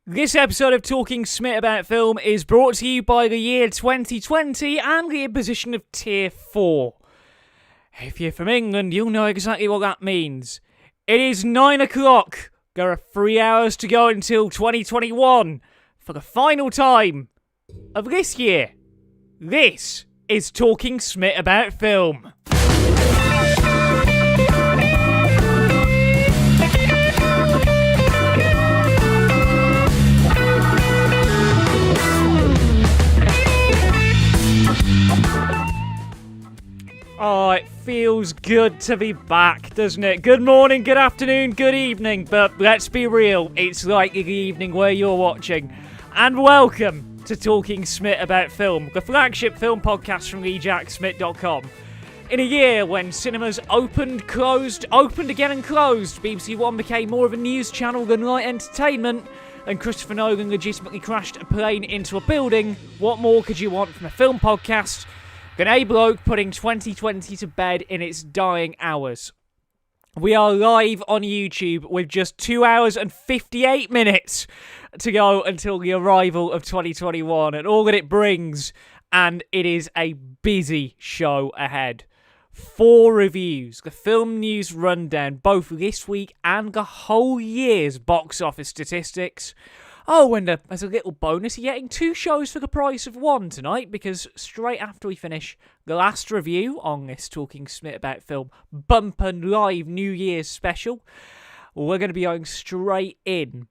This episode of Talking Smit About Film is brought to you by the year 2020 and the imposition of Tier 4. If you're from England, you'll know exactly what that means. It is 9 o'clock. There are 3 hours to go until 2021 for the final time of this year. This is Talking Smit About Film. Oh, it feels good to be back, doesn't it? Good morning, good afternoon, good evening, but let's be real, it's likely the evening where you're watching. And welcome to Talking Smit About Film, the flagship film podcast from TheJackSmit.com. In a year when cinemas opened, closed, opened again and closed, BBC One became more of a news channel than light entertainment, and Christopher Nolan legitimately crashed a plane into a building, what more could you want from a film podcast than a bloke putting 2020 to bed in its dying hours? We are live on YouTube with just 2 hours and 58 minutes to go until the arrival of 2021 and all that it brings, and it is a busy show ahead. 4 reviews, the film news rundown, both this week and the whole year's box office statistics. Oh, and as a little bonus, you're getting 2 shows for the price of 1 tonight, because straight after we finish the last review on this Talking Smit About Film bumper live New Year's special, we're going to be going straight in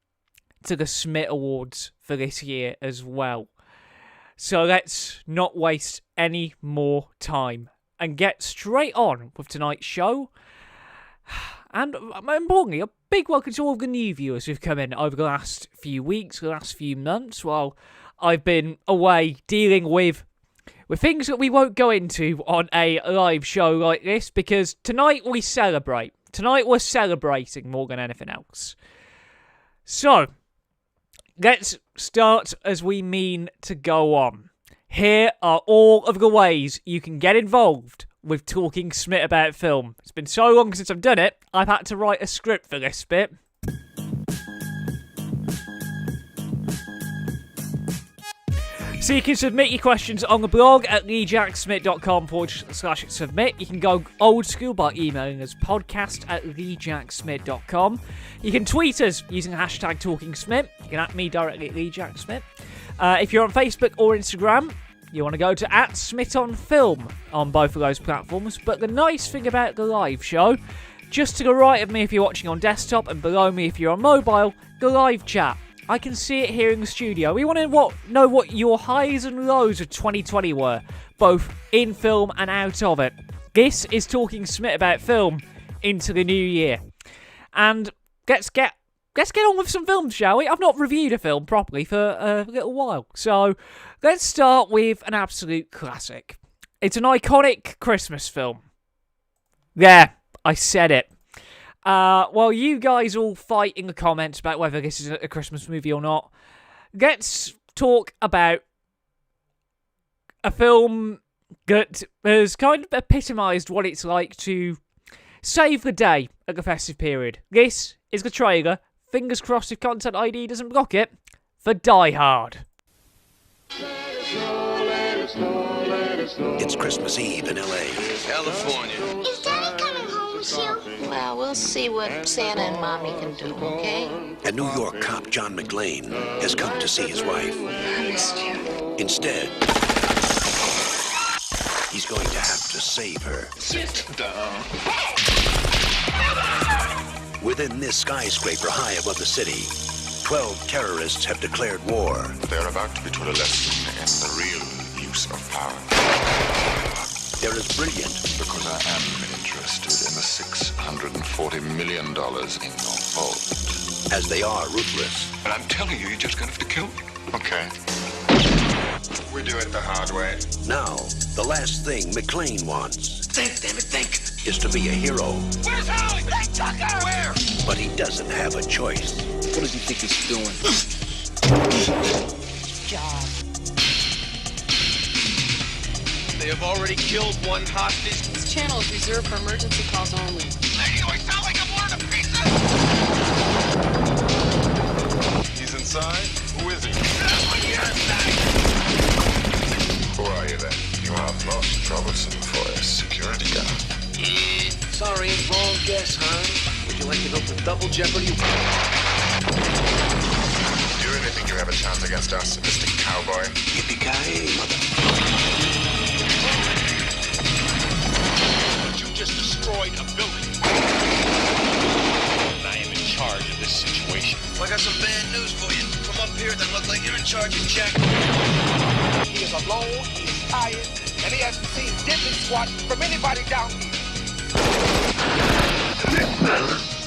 to the Smit Awards for this year as well. So let's not waste any more time and get straight on with tonight's show. And importantly, a big welcome to all the new viewers who've come in over the last few weeks, the last few months, while I've been away dealing with things that we won't go into on a live show like this, because tonight we celebrate. Tonight we're celebrating more than anything else. So, let's start as we mean to go on. Here are all of the ways you can get involved with Talking Smit About Film. It's been so long since I've done it, I've had to write a script for this bit. So you can submit your questions on the blog at TheJackSmit.com/submit. You can go old school by emailing us podcast@TheJackSmit.com. You can tweet us using the hashtag TalkingSmit. You can at me directly at TheJackSmit. If you're on Facebook or Instagram, you want to go to @SmitOnFilm on both of those platforms. But the nice thing about the live show, just to the right of me if you're watching on desktop and below me if you're on mobile, the live chat. I can see it here in the studio. We want to know what your highs and lows of 2020 were, both in film and out of it. This is Talking Smit About Film into the new year. And let's get on with some films, shall we? I've not reviewed a film properly for a little while. So let's start with an absolute classic. It's an iconic Christmas film. Yeah, I said it. While you guys all fight in the comments about whether this is a Christmas movie or not, let's talk about a film that has kind of epitomised what it's like to save the day at the festive period. This is the trailer, fingers crossed if Content ID doesn't block it, for Die Hard. It's Christmas Eve in L.A. California. Is Daddy coming home soon? Well, we'll see what Santa and Mommy can do, okay? And New York cop John McClane has come to see his wife. I missed you. Instead, he's going to have to save her. Sit down. Within this skyscraper high above the city, 12 terrorists have declared war. They're about to be taught a lesson in the real use of power. They're as brilliant Because I am interested in the $640 million in your vault. as they are ruthless. But I'm telling you, you're just gonna have to kill me. Okay. We do it the hard way. Now, the last thing McClane wants Think, damn it, think. is to be a hero. Where's Howie? Hey, Tucker! Where? But he doesn't have a choice. What does he think he's doing? Job. They have already killed one hostage. This channel is reserved for emergency calls only. Lady, do I sound like I'm ordering a pizza? He's inside? Who is he? That's what you're inside. Who are you then? You are most troublesome for a security guard. Sorry, wrong guess, hon. Would you like to go for double jeopardy? Do you really think you have a chance against us, Mr. Cowboy? Yippee-ki-yay, mother. You just destroyed a building. I am in charge of this situation. Well, I got some bad news for you. Come up here, then look like you're in charge of Jack. He is alone, he is tired, and he hasn't seen diddly squat from anybody down here.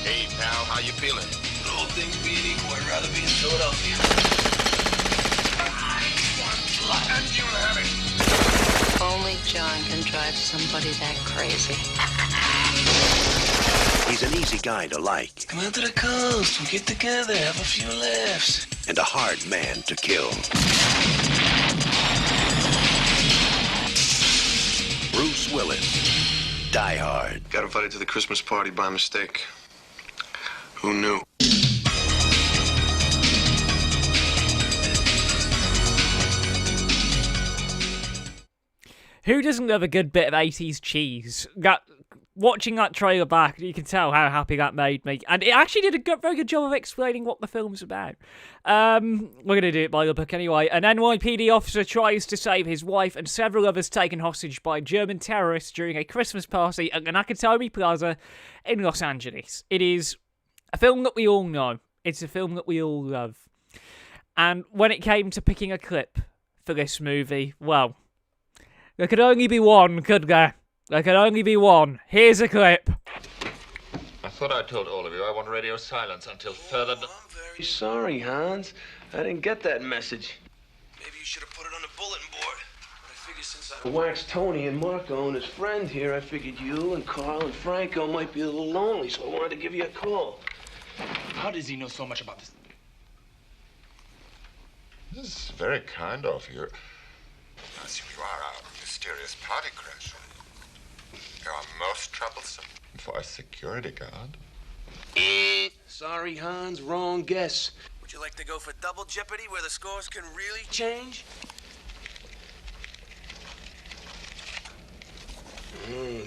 Hey, pal, how you feeling? All things being equal, I'd rather be in Philadelphia. I want blood. And you have it. Only John can drive somebody that crazy. He's an easy guy to like Come out to the coast. We'll get together, have a few laughs. and a hard man to kill. Bruce Willis, Die Hard. Got invited to the Christmas party by mistake. Who knew? Who doesn't love a good bit of 80s cheese? Watching that trailer back, you can tell how happy that made me. And it actually did a very good job of explaining what the film's about. We're going to do it by the book anyway. An NYPD officer tries to save his wife and several others taken hostage by German terrorists during a Christmas party at the Nakatomi Plaza in Los Angeles. It is a film that we all know. It's a film that we all love. And when it came to picking a clip for this movie, well, there could only be one, could there? There can only be one. Here's a clip. I thought I told all of you I want radio silence until further... I'm very sorry, Hans. I didn't get that message. Maybe you should have put it on the bulletin board. But I figured since I waxed Tony and Marco and his friend here, I figured you and Carl and Franco might be a little lonely, so I wanted to give you a call. How does he know so much about this? This is very kind of you. I assume you are our mysterious party crasher. You are most troublesome for a security guard. Sorry, Hans, wrong guess. Would you like to go for double jeopardy where the scores can really change?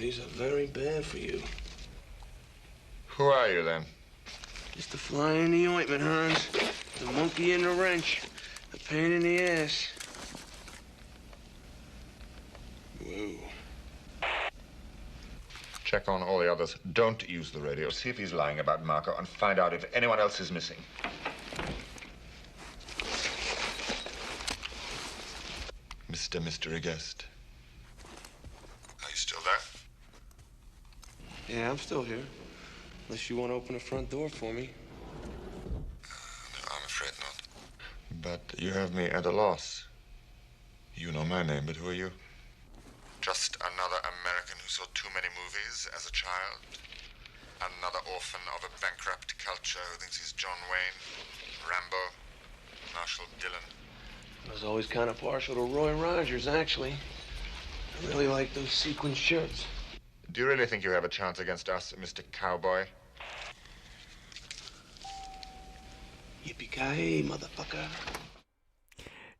These are very bad for you. Who are you, then? Just the fly in the ointment, Hans. The monkey in the wrench. The pain in the ass. Whoa. Check on all the others. Don't use the radio. See if he's lying about Marco and find out if anyone else is missing. Mr. Mystery Guest. Are you still there? Yeah, I'm still here. Unless you want to open the front door for me. No, I'm afraid not. But you have me at a loss. You know my name, but who are you? Just another American who saw too many movies as a child. Another orphan of a bankrupt culture who thinks he's John Wayne, Rambo, Marshall Dillon. I was always kind of partial to Roy Rogers, actually. I really like those sequin shirts. Do you really think you have a chance against us, Mr. Cowboy? Yippee-ki-yay, motherfucker.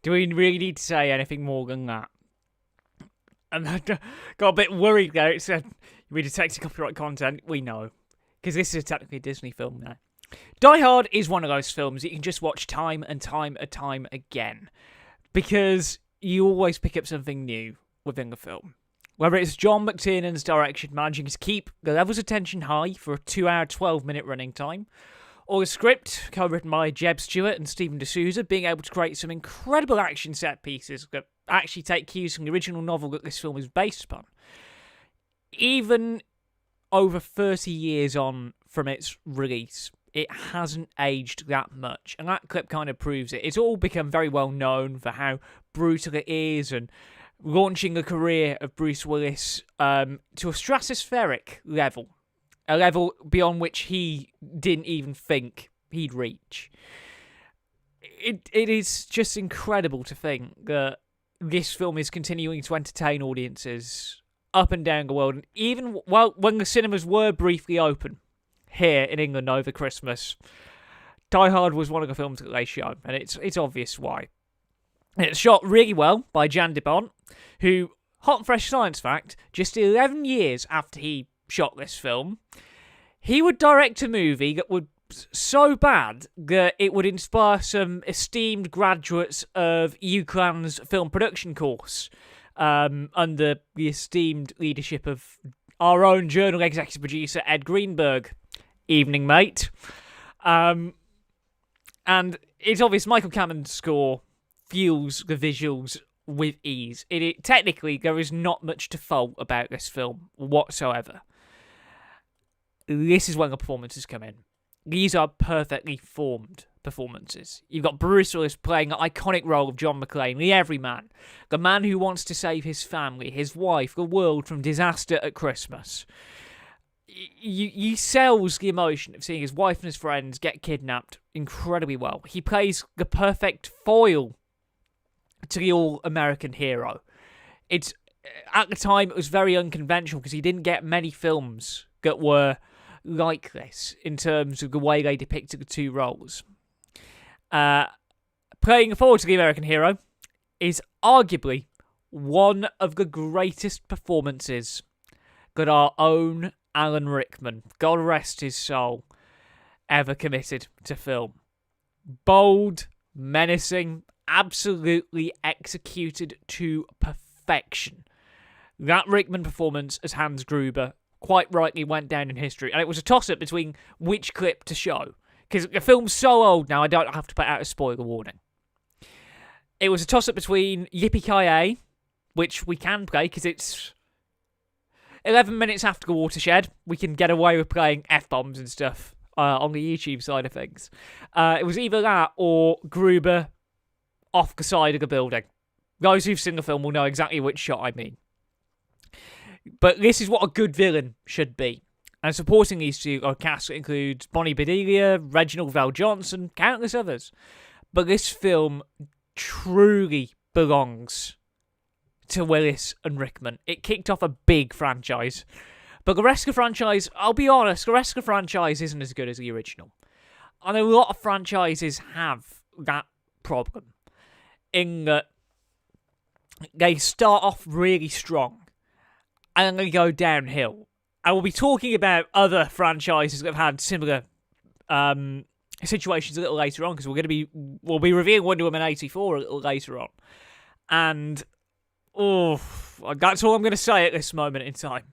Do we really need to say anything more than that? And I got a bit worried there. It said, we detected copyright content. We know. Because this is technically a Disney film now. Die Hard is one of those films that you can just watch time and time and time again. Because you always pick up something new within the film. Whether it's John McTiernan's direction managing to keep the levels of tension high for a 2-hour, 12-minute running time, or a script co-written by Jeb Stewart and Stephen D'Souza being able to create some incredible action set pieces that actually take cues from the original novel that this film is based upon. Even over 30 years on from its release, it hasn't aged that much, and that clip kind of proves it. It's all become very well known for how brutal it is, and launching the career of Bruce Willis to a stratospheric level. A level beyond which he didn't even think he'd reach. It is just incredible to think that this film is continuing to entertain audiences up and down the world. And even when the cinemas were briefly open here in England over Christmas, Die Hard was one of the films that they show, and it's obvious why. It's shot really well by Jan de Bont, who, hot and fresh science fact, just 11 years after he shot this film, he would direct a movie that would so bad that it would inspire some esteemed graduates of UCLAN's film production course under the esteemed leadership of our own journal executive producer Ed Greenberg. Evening, mate. And it's obvious Michael Cammon's score fuels the visuals with ease. Technically, there is not much to fault about this film whatsoever. This is when the performances come in. These are perfectly formed performances. You've got Bruce Willis playing the iconic role of John McClane, the everyman, the man who wants to save his family, his wife, the world from disaster at Christmas. He sells the emotion of seeing his wife and his friends get kidnapped incredibly well. He plays the perfect foil to the all-American hero. At the time, it was very unconventional because he didn't get many films that were like this in terms of the way they depicted the two roles. Playing forward to the American hero is arguably one of the greatest performances that our own Alan Rickman, God rest his soul, ever committed to film. Bold, menacing, absolutely executed to perfection. That Rickman performance as Hans Gruber quite rightly went down in history, and it was a toss-up between which clip to show, because the film's so old now I don't have to put out a spoiler warning. It was a toss-up between Yippee-Ki-Yay, which we can play because it's 11 minutes after the watershed. We can get away with playing F-bombs and stuff on the YouTube side of things. It was either that or Gruber off the side of the building. Those who've seen the film will know exactly which shot I mean. But this is what a good villain should be. And supporting these two are cast that includes Bonnie Bedelia, Reginald Val Johnson, countless others. But this film truly belongs to Willis and Rickman. It kicked off a big franchise. But the rest of the franchise, I'll be honest, the rest of the franchise isn't as good as the original. And a lot of franchises have that problem. In that they start off really strong and then they go downhill. I will be talking about other franchises that have had similar situations a little later on, because we'll be reviewing Wonder Woman 84 a little later on. And that's all I'm going to say at this moment in time.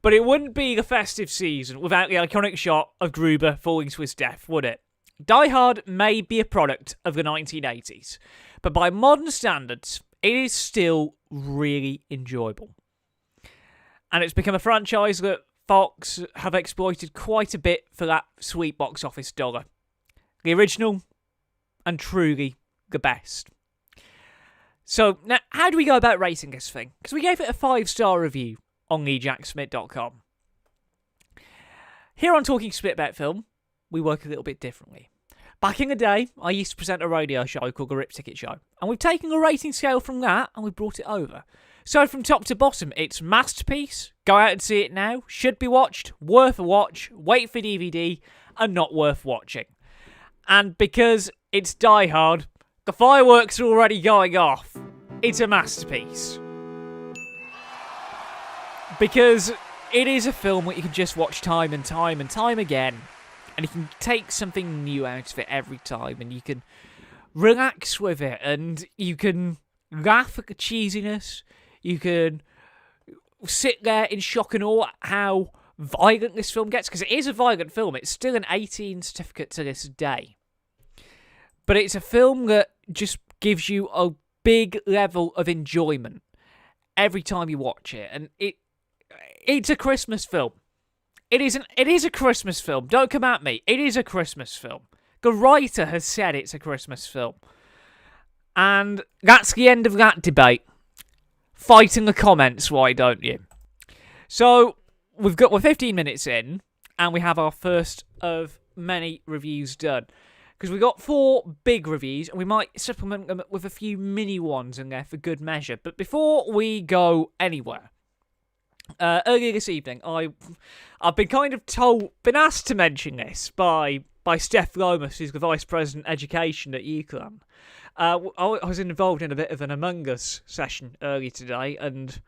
But it wouldn't be the festive season without the iconic shot of Gruber falling to his death, would it? Die Hard may be a product of the 1980s, but by modern standards, it is still really enjoyable. And it's become a franchise that Fox have exploited quite a bit for that sweet box office dollar. The original, and truly the best. So, now, how do we go about rating this thing? Because we gave it a 5-star review on TheJackSmit.com. Here on Talking Smit About Film, we work a little bit differently. Back in the day, I used to present a radio show called The Rip Ticket Show, and we've taken a rating scale from that and we've brought it over. So from top to bottom, it's masterpiece, go out and see it now, should be watched, worth a watch, wait for DVD, and not worth watching. And because it's Die Hard, the fireworks are already going off. It's a masterpiece. Because it is a film that you can just watch time and time and time again, and you can take something new out of it every time, and you can relax with it, and you can laugh at the cheesiness, you can sit there in shock and awe at how violent this film gets, because it is a violent film. It's still an 18 certificate to this day. But it's a film that just gives you a big level of enjoyment every time you watch it. And it's a Christmas film. It is a Christmas film. Don't come at me. It is a Christmas film. The writer has said it's a Christmas film. And that's the end of that debate. Fight in the comments, why don't you? So, we're 15 minutes in, and we have our first of many reviews done. Because we got 4 big reviews, and we might supplement them with a few mini ones in there for good measure. But before we go anywhere, earlier this evening, I've been been asked to mention this by Steph Lomas, who's the Vice President Education at UCLan. I was involved in a bit of an Among Us session earlier today, and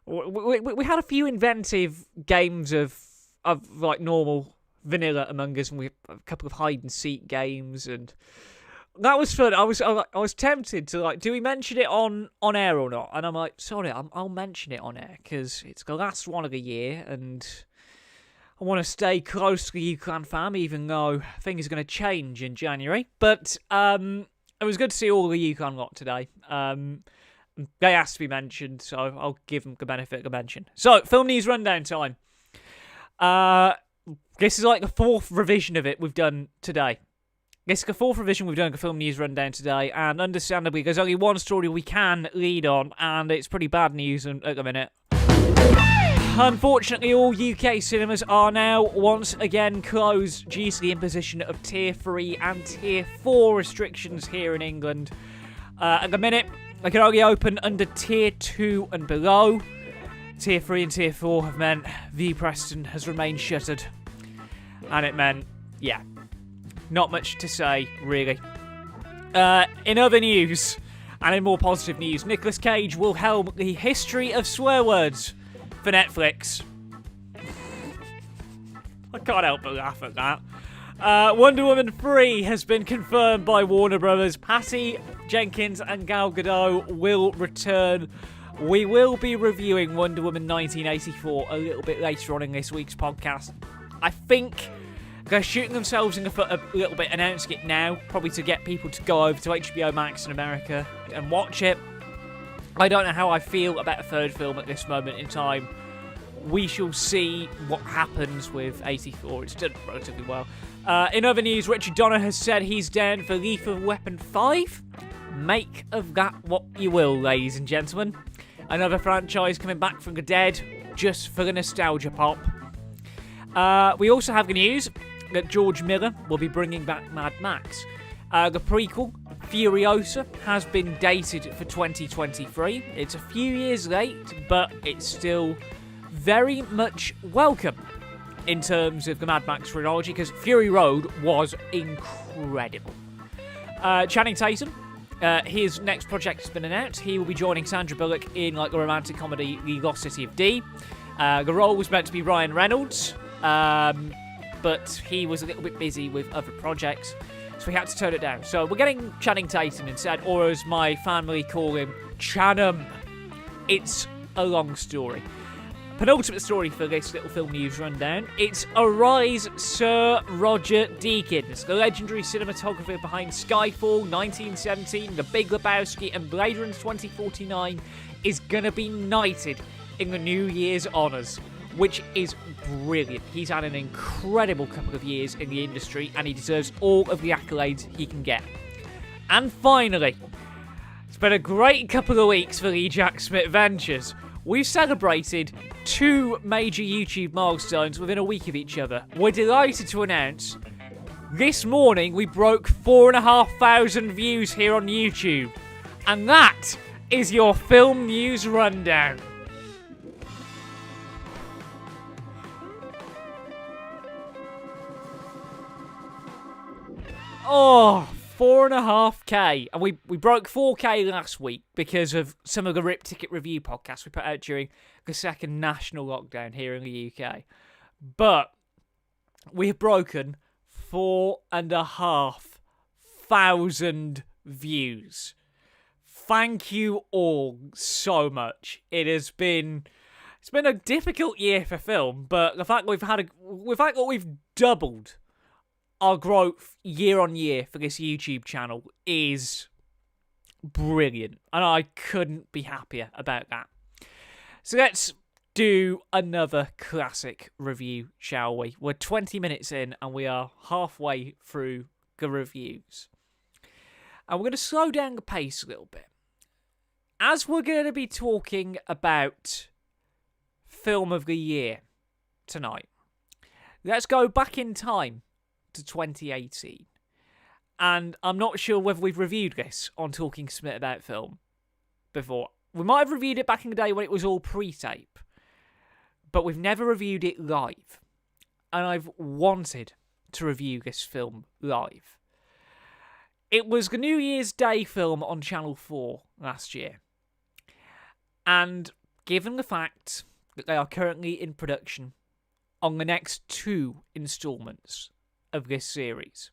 we had a few inventive games of like normal vanilla Among Us, and we had a couple of hide and seek games, and that was fun. I was tempted to do we mention it on air or not? And I'm like, sorry, I'll mention it on air because it's the last one of the year, and I want to stay close to the UCLan fam, even though things are going to change in January. But it was good to see all the UCLan lot today. They asked to be mentioned, so I'll give them the benefit of the mention. So, film news rundown time. This is like the 4th revision of it we've done today. This is the 4th revision we've done of the film news rundown today, and understandably, there's only one story we can lead on, and it's pretty bad news at the minute. Unfortunately, all UK cinemas are now once again closed due to the imposition of Tier 3 and Tier 4 restrictions here in England. At the minute, they can only open under Tier 2 and below. Tier 3 and Tier 4 have meant View Preston has remained shuttered. And it meant, yeah, not much to say, really. In other news, and in more positive news, Nicolas Cage will helm the history of swear words for Netflix. I can't help but laugh at that. Wonder Woman 3 has been confirmed by Warner Brothers. Patty Jenkins and Gal Gadot will return. We will be reviewing Wonder Woman 1984 a little bit later on in this week's podcast. I think they're shooting themselves in the foot a little bit, announcing it now, probably to get people to go over to HBO Max in America and watch it. I don't know how I feel about a third film at this moment in time. We shall see what happens with 84. It's done relatively well. In other news, Richard Donner has said he's down for Lethal Weapon 5. Make of that what you will, ladies and gentlemen. Another franchise coming back from the dead, just for the nostalgia pop. We also have the news that George Miller will be bringing back Mad Max. The prequel Furiosa has been dated for 2023. It's a few years late, but it's still very much welcome in terms of the Mad Max chronology, because Fury Road was incredible. Channing Tatum, his next project has been announced. He will be joining Sandra Bullock in the romantic comedy The Lost City of D. The role was meant to be Ryan Reynolds, but he was a little bit busy with other projects, so we had to turn it down. So we're getting Channing Tatum instead, or as my family call him, Chanham. It's a long story. Penultimate story for this little film news rundown. It's Arise Sir Roger Deakins, the legendary cinematographer behind Skyfall, 1917, The Big Lebowski, and Blade Runner 2049, is gonna be knighted in the New Year's honours, which is brilliant. He's had an incredible couple of years in the industry, and he deserves all of the accolades he can get. And finally, it's been a great couple of weeks for the Jack Smit Ventures. We've celebrated 2 major YouTube milestones within a week of each other. We're delighted to announce this morning we broke 4,500 views here on YouTube. And that is your film news rundown. Oh, 4.5k, and we broke 4k last week because of some of the Rip Ticket review podcasts we put out during the second national lockdown here in the UK. But we have broken 4,500 views. Thank you all so much. It's been a difficult year for film, but the fact that we've doubled our growth year on year for this YouTube channel is brilliant, and I couldn't be happier about that. So let's do another classic review, shall we? We're 20 minutes in, and we are halfway through the reviews. And we're going to slow down the pace a little bit, as we're going to be talking about Film of the Year tonight. Let's go back in time to 2018, and I'm not sure whether we've reviewed this on Talking Smit About Film before. We might have reviewed it back in the day when it was all pre-tape, but we've never reviewed it live, and I've wanted to review this film live. It was the New Year's Day film on Channel 4 last year, and given the fact that they are currently in production on the next 2 instalments of this series,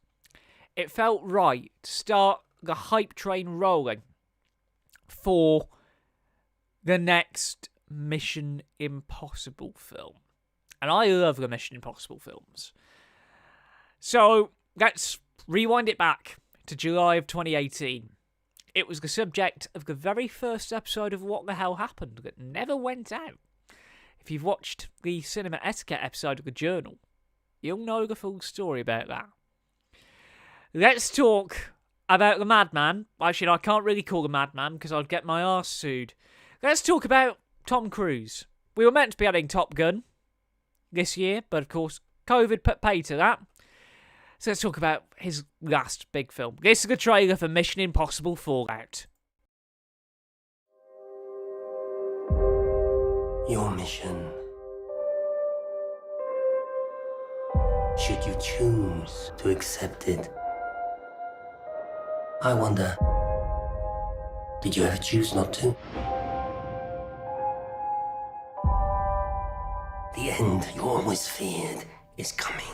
it felt right to start the hype train rolling for the next Mission Impossible film. And I love the Mission Impossible films. So let's rewind it back to July of 2018. It was the subject of the very first episode of What the Hell Happened that never went out. If you've watched the Cinema Etiquette episode of The Journal, you'll know the full story about that. Let's talk about the Madman. Actually, I can't really call the Madman because I'd get my arse sued. Let's talk about Tom Cruise. We were meant to be adding Top Gun this year, but of course, COVID put pay to that. So let's talk about his last big film. This is the trailer for Mission Impossible Fallout. Your mission. Should you choose to accept it? I wonder, did you ever choose not to? The end you always feared is coming.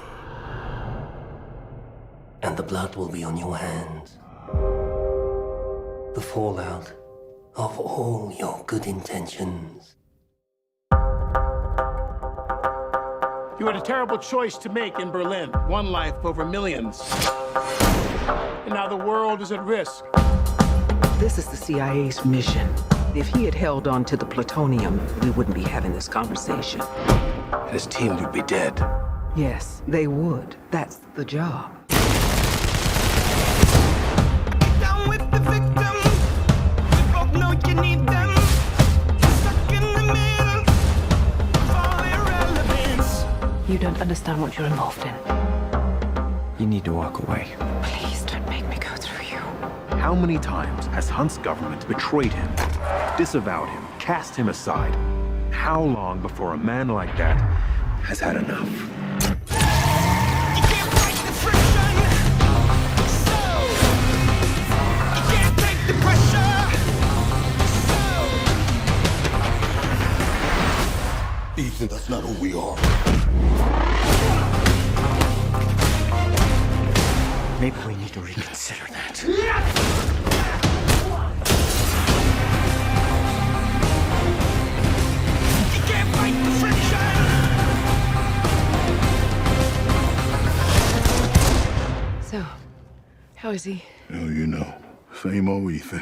And the blood will be on your hands. The fallout of all your good intentions. You had a terrible choice to make in Berlin. One life over millions. And now the world is at risk. This is the CIA's mission. If he had held on to the plutonium, we wouldn't be having this conversation. His team would be dead. Yes, they would. That's the job. Down with the victims. We both know you need them. Stuck in the middle of all irrelevance. You don't understand what you're involved in. You need to walk away. Please don't make me go through you. How many times has Hunt's government betrayed him, disavowed him, cast him aside? How long before a man like that has had enough? You can't fight the friction, so you can't take the pressure, so Ethan, that's not who we are. Maybe we need to reconsider that. you can't fight the friction. So, how is he? Oh, you know, same old Ethan.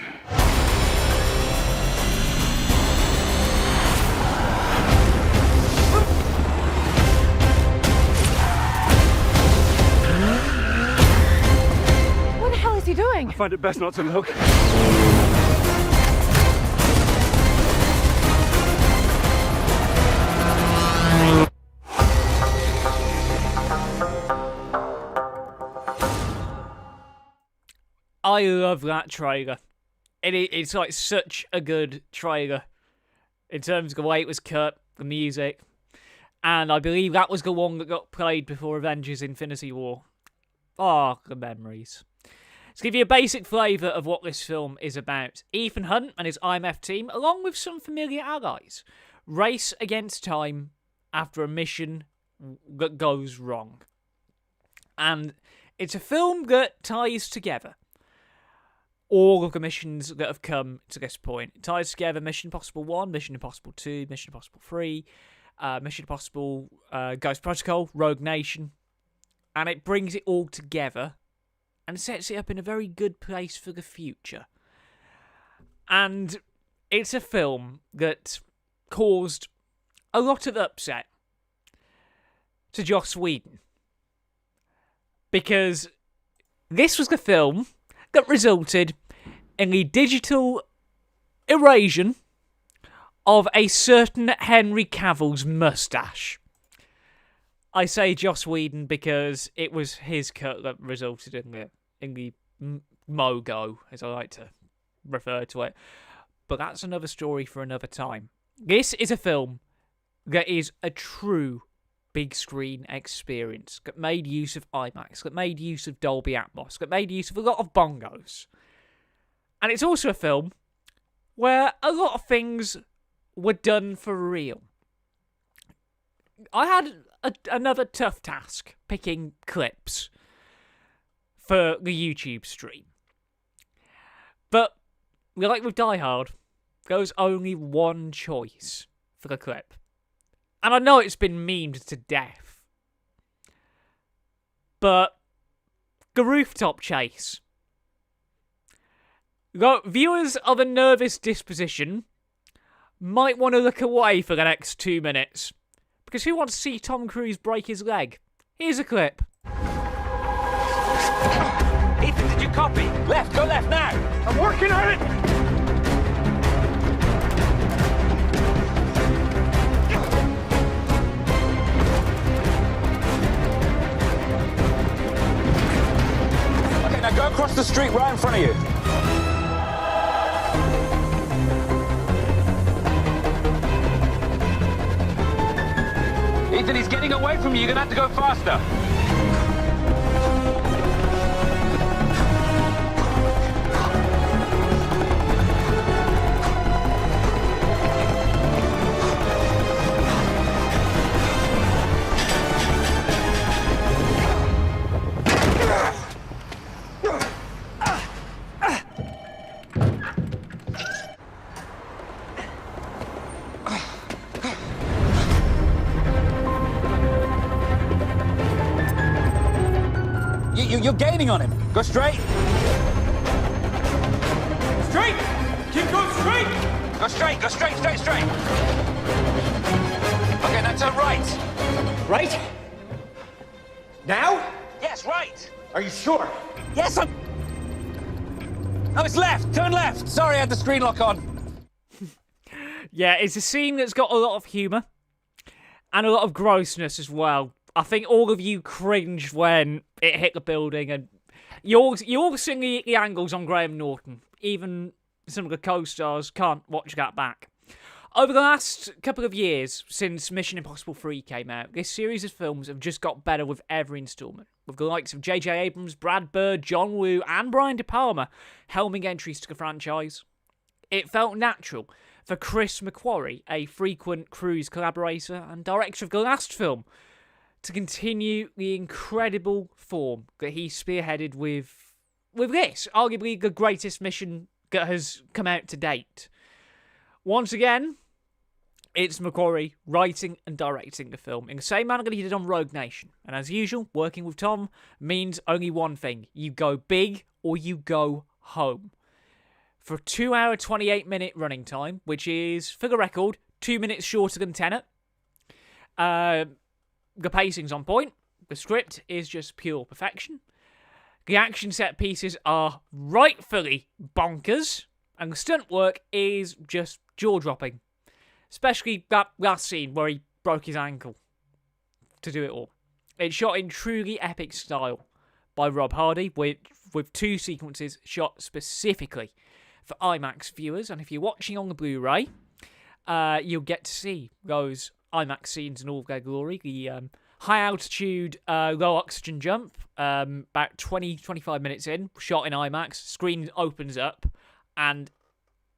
What the hell is he doing? I find it best not to look. I love that trailer. It's like such a good trailer in terms of the way it was cut, the music, and I believe that was the one that got played before Avengers Infinity War. Oh, the memories. To give you a basic flavour of what this film is about, Ethan Hunt and his IMF team, along with some familiar allies, race against time after a mission that goes wrong. And it's a film that ties together all of the missions that have come to this point. It ties together Mission Impossible 1, Mission Impossible 2, Mission Impossible 3, Mission Impossible Ghost Protocol, Rogue Nation, and it brings it all together and sets it up in a very good place for the future. And it's a film that caused a lot of upset to Joss Whedon, because this was the film that resulted in the digital erasure of a certain Henry Cavill's moustache. I say Joss Whedon because it was his cut that resulted in the MOGO, as I like to refer to it. But that's another story for another time. This is a film that is a true big screen experience, that made use of IMAX, that made use of Dolby Atmos, that made use of a lot of bongos. And it's also a film where a lot of things were done for real. I had another tough task picking clips for the YouTube stream. But, like with Die Hard, there was only one choice for the clip. And I know it's been memed to death. But the rooftop chase. Viewers of a nervous disposition might want to look away for the next 2 minutes. Because who wants to see Tom Cruise break his leg? Here's a clip. Ethan, did you copy? Left, go left now! I'm working on it! Okay, now go across the street right in front of you. Ethan, he's getting away from you. You're gonna have to go faster. You're gaining on him. Go straight. Straight! Keep going straight! Go straight, straight. Okay, now turn right. Right? Now? Yes, right. Are you sure? Yes, I'm... No, it's left. Turn left. Sorry, I had the screen lock on. Yeah, it's a scene that's got a lot of humour and a lot of grossness as well. I think all of you cringed when it hit the building and You're seeing the angles on Graham Norton. Even some of the co-stars can't watch that back. Over the last couple of years, since Mission Impossible 3 came out, this series of films have just got better with every instalment, with the likes of J.J. Abrams, Brad Bird, John Woo, and Brian De Palma helming entries to the franchise. It felt natural for Chris McQuarrie, a frequent Cruise collaborator and director of the last film, to continue the incredible form that he spearheaded with this, arguably the greatest mission that has come out to date. Once again, it's McQuarrie writing and directing the film in the same manner that he did on Rogue Nation. And as usual, working with Tom means only one thing. You go big or you go home. For a 2 hour, 28 minute running time, which is, for the record, 2 minutes shorter than Tenet. The pacing's on point. The script is just pure perfection. The action set pieces are rightfully bonkers. And the stunt work is just jaw-dropping. Especially that last scene where he broke his ankle to do it all. It's shot in truly epic style by Rob Hardy, with 2 sequences shot specifically for IMAX viewers. And if you're watching on the Blu-ray, you'll get to see those IMAX scenes in all their glory. The high-altitude, low-oxygen jump, about 20-25 minutes in, shot in IMAX, screen opens up, and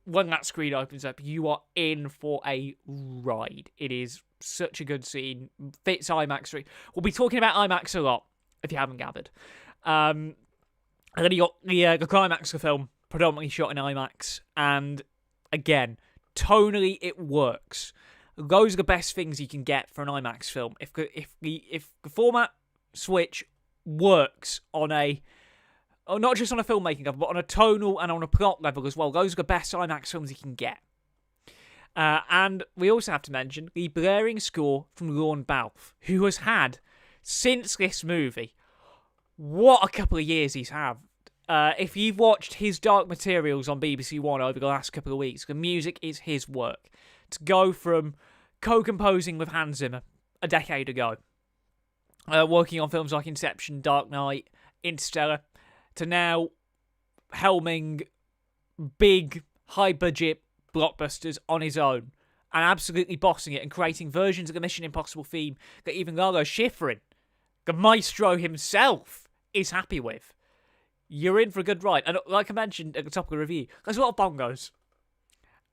when that screen opens up, you are in for a ride. It is such a good scene. Fits IMAX 3. We'll be talking about IMAX a lot, if you haven't gathered. And then you got the climax of the film, predominantly shot in IMAX. And again, tonally, it works. Those are the best things you can get for an IMAX film. If the format switch works on a... not just on a filmmaking level, but on a tonal and on a plot level as well. Those are the best IMAX films you can get. And we also have to mention the blaring score from Lorne Balfe, who has had, since this movie, what a couple of years he's had. If you've watched his Dark Materials on BBC One over the last couple of weeks, the music is his work. To go from co-composing with Hans Zimmer a decade ago, working on films like Inception, Dark Knight, Interstellar, to now helming big, high-budget blockbusters on his own and absolutely bossing it and creating versions of the Mission Impossible theme that even Lalo Schifrin, the maestro himself, is happy with. You're in for a good ride. And like I mentioned at the top of the review, there's a lot of bongos.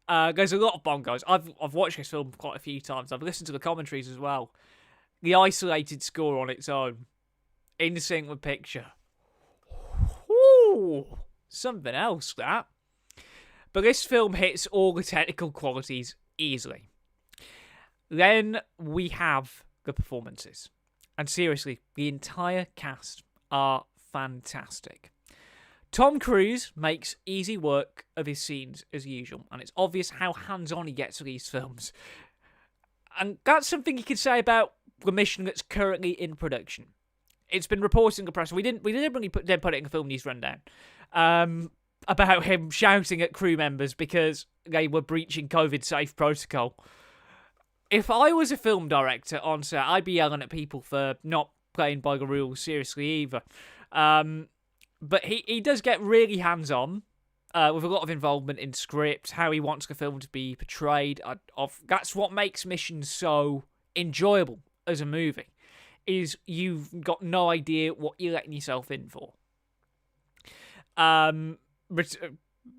There's a lot of bongos. I've watched this film quite a few times. I've listened to the commentaries as well. The isolated score on its own, in sync with picture. Ooh, something else, that. But this film hits all the technical qualities easily. Then we have the performances. And seriously, the entire cast are fantastic. Tom Cruise makes easy work of his scenes as usual, and it's obvious how hands-on he gets for these films. And that's something you could say about the mission that's currently in production. It's been reported in the press. We didn't really put it in the film news rundown about him shouting at crew members because they were breaching COVID-safe protocol. If I was a film director on set, I'd be yelling at people for not playing by the rules seriously either. But he does get really hands-on with a lot of involvement in script, how he wants the film to be portrayed. That's what makes Mission so enjoyable as a movie, is you've got no idea what you're letting yourself in for.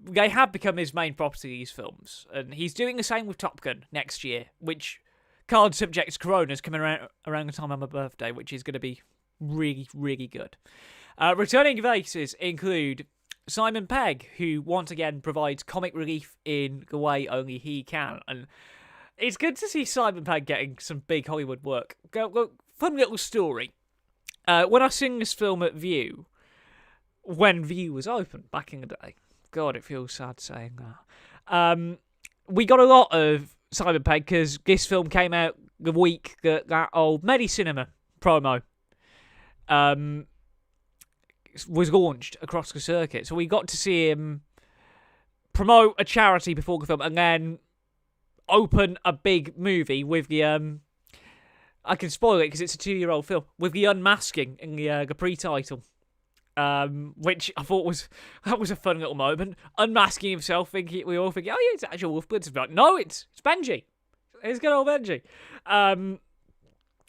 They have become his main property, these films, and he's doing the same with Top Gun next year, which card subject to Corona is coming around the time of my birthday, which is going to be really, really good. Returning faces include Simon Pegg, who once again provides comic relief in the way only he can, and it's good to see Simon Pegg getting some big Hollywood work. Fun little story. When I seen this film at View, when View was open back in the day, God, it feels sad saying that. We got a lot of Simon Pegg because this film came out the week that old Medicinema promo was launched across the circuit. So we got to see him promote a charity before the film and then open a big movie with the... I can spoil it because it's a 2-year-old film, with the unmasking in the pre-title. which I thought was a fun little moment. Unmasking himself, we all think, oh yeah, it's actual Wolfbloods. Like, no, it's Benji. It's good old Benji.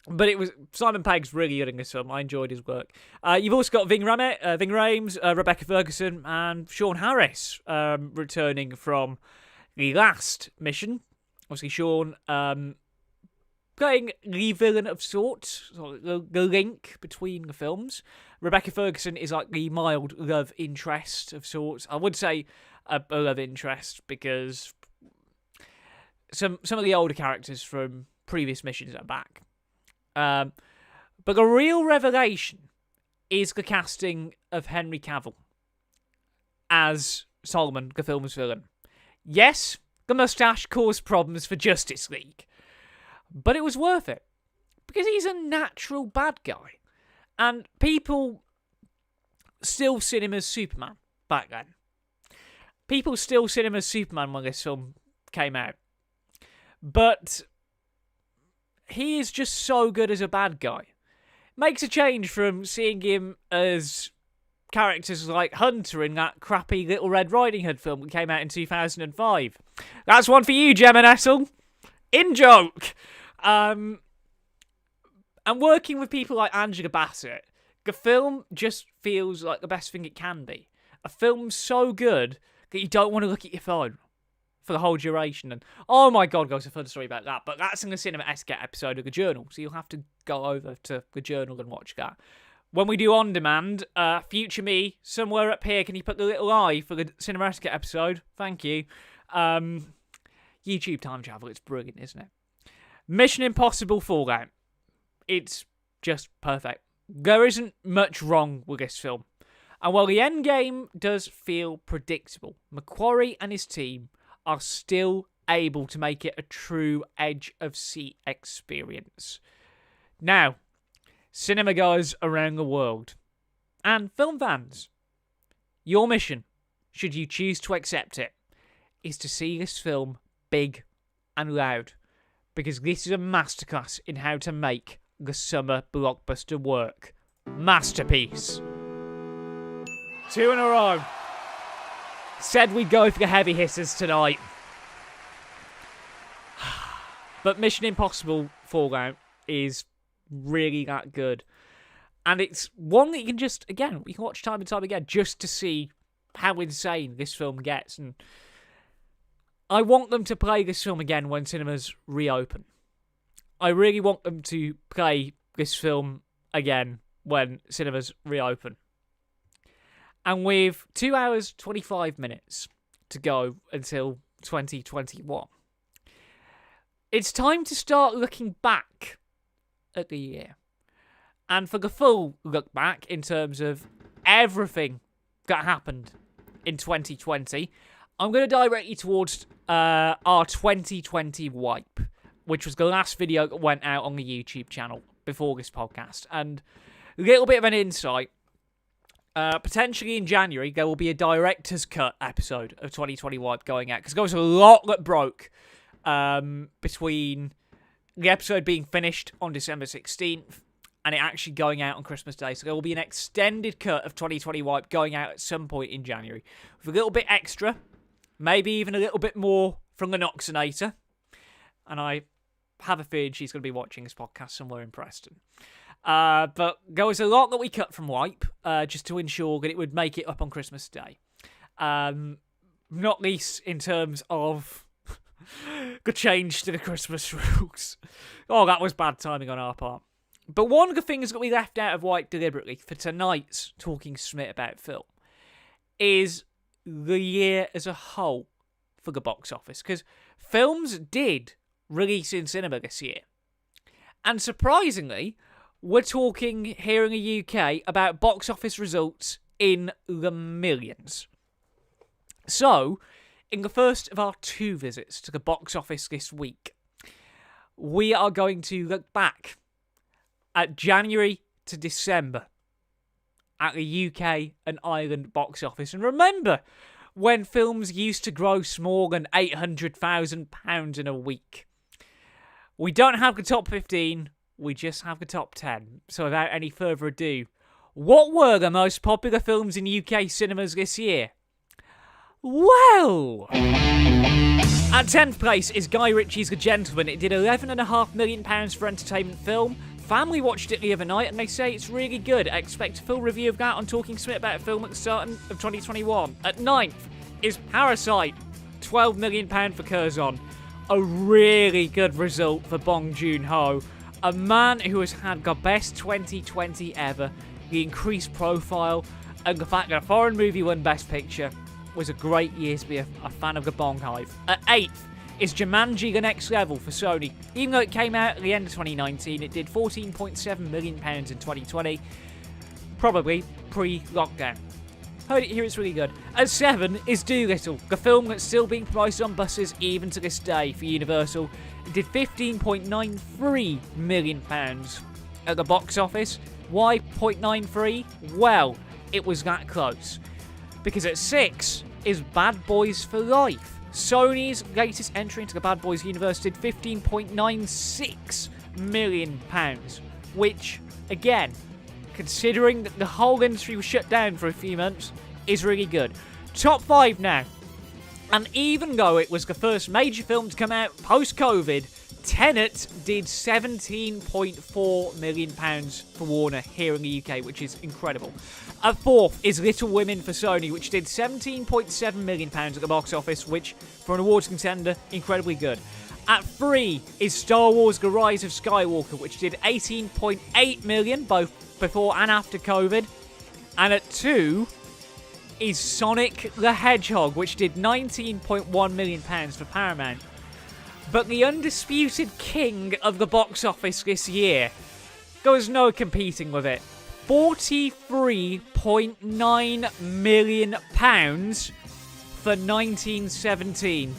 But it was Simon Pegg's really good in this film. I enjoyed his work. You've also got Ving Rhames, Rebecca Ferguson, and Sean Harris returning from the last mission. Obviously, Sean playing the villain of sorts, the link between the films. Rebecca Ferguson is like the mild love interest of sorts. I would say a love interest because some of the older characters from previous missions are back. But the real revelation is the casting of Henry Cavill as Solomon, the film's villain. Yes, the moustache caused problems for Justice League, but it was worth it because he's a natural bad guy, and people still seen him as Superman back then. People still seen him as Superman when this film came out, but he is just so good as a bad guy. Makes a change from seeing him as characters like Hunter in that crappy Little Red Riding Hood film that came out in 2005. That's one for you, Gemma Nessel. In joke. And working with people like Angela Bassett, the film just feels like the best thing it can be. A film so good that you don't want to look at your phone for the whole duration. And oh my god, goes a fun story about that. But that's in the Cinema Escapade episode of The Journal, so you'll have to go over to The Journal and watch that. When we do On Demand, future me, somewhere up here, can you put the little eye for the Cinema Escapade episode? Thank you. YouTube time travel, it's brilliant, isn't it? Mission Impossible Fallout. It's just perfect. There isn't much wrong with this film. And while the endgame does feel predictable, Macquarie and his team are still able to make it a true edge-of-seat experience. Now, cinema goers around the world, and film fans, your mission, should you choose to accept it, is to see this film big and loud, because this is a masterclass in how to make the summer blockbuster work. Masterpiece. 2 in a row. Said we'd go for the heavy hitters tonight. But Mission Impossible Fallout is really that good. And it's one that you can just, again, you can watch time and time again just to see how insane this film gets. And I want them to play this film again when cinemas reopen. I really want them to play this film again when cinemas reopen. And with 2 hours, 25 minutes to go until 2021, it's time to start looking back at the year. And for the full look back in terms of everything that happened in 2020, I'm going to direct you towards our 2020 wipe, which was the last video that went out on the YouTube channel before this podcast. And a little bit of an insight. Potentially in January, there will be a director's cut episode of 2020 Wipe going out, because there was a lot that broke between the episode being finished on December 16th and it actually going out on Christmas Day. So there will be an extended cut of 2020 Wipe going out at some point in January, with a little bit extra, maybe even a little bit more from the Noxinator. And I have a feeling she's going to be watching this podcast somewhere in Preston. But there was a lot that we cut from Wipe, just to ensure that it would make it up on Christmas Day. Not least in terms of the change to the Christmas rules. Oh, that was bad timing on our part. But one of the things that we left out of Wipe deliberately for tonight's Talking Smit About Film is the year as a whole for the box office. Because films did release in cinema this year. And surprisingly, we're talking here in the UK about box office results in the millions. So, in the first of our 2 visits to the box office this week, we are going to look back at January to December at the UK and Ireland box office. And remember when films used to gross more than £800,000 in a week. We don't have the top 15, we just have the top 10. So without any further ado, What were the most popular films in UK cinemas this year? Well, at 10th place is Guy Ritchie's The Gentleman. It did £11.5 million for entertainment film. Family watched it the other night and they say it's really good. I expect a full review of that on Talking Smit About Film at the start of 2021. At 9th is Parasite. £12 million for Curzon. A really good result for Bong Joon-ho. A man who has had the best 2020 ever. The increased profile and the fact that a foreign movie won Best Picture was a great year to be a fan of the Bong Hive. At 8th is Jumanji The Next Level for Sony. Even though it came out at the end of 2019, it did £14.7 million in 2020. Probably pre-lockdown. Heard it here, it's really good. At 7 is Dolittle, the film that's still being promoted on buses even to this day for Universal. It did £15.93 million at the box office. Why 0.93? Well, it was that close. Because at 6 is Bad Boys for Life. Sony's latest entry into the Bad Boys universe did £15.96 million. Which, again, considering that the whole industry was shut down for a few months, is really good. Top 5 now. And even though it was the first major film to come out post-COVID, Tenet did £17.4 million for Warner here in the UK, which is incredible. At 4th is Little Women for Sony, which did £17.7 million at the box office, which, for an awards contender, incredibly good. At 3 is Star Wars The Rise of Skywalker, which did £18.8 million, both before and after COVID. And at 2 is Sonic the Hedgehog, which did £19.1 million for Paramount. But the undisputed king of the box office this year, there was no competing with it. £43.9 million for 1917.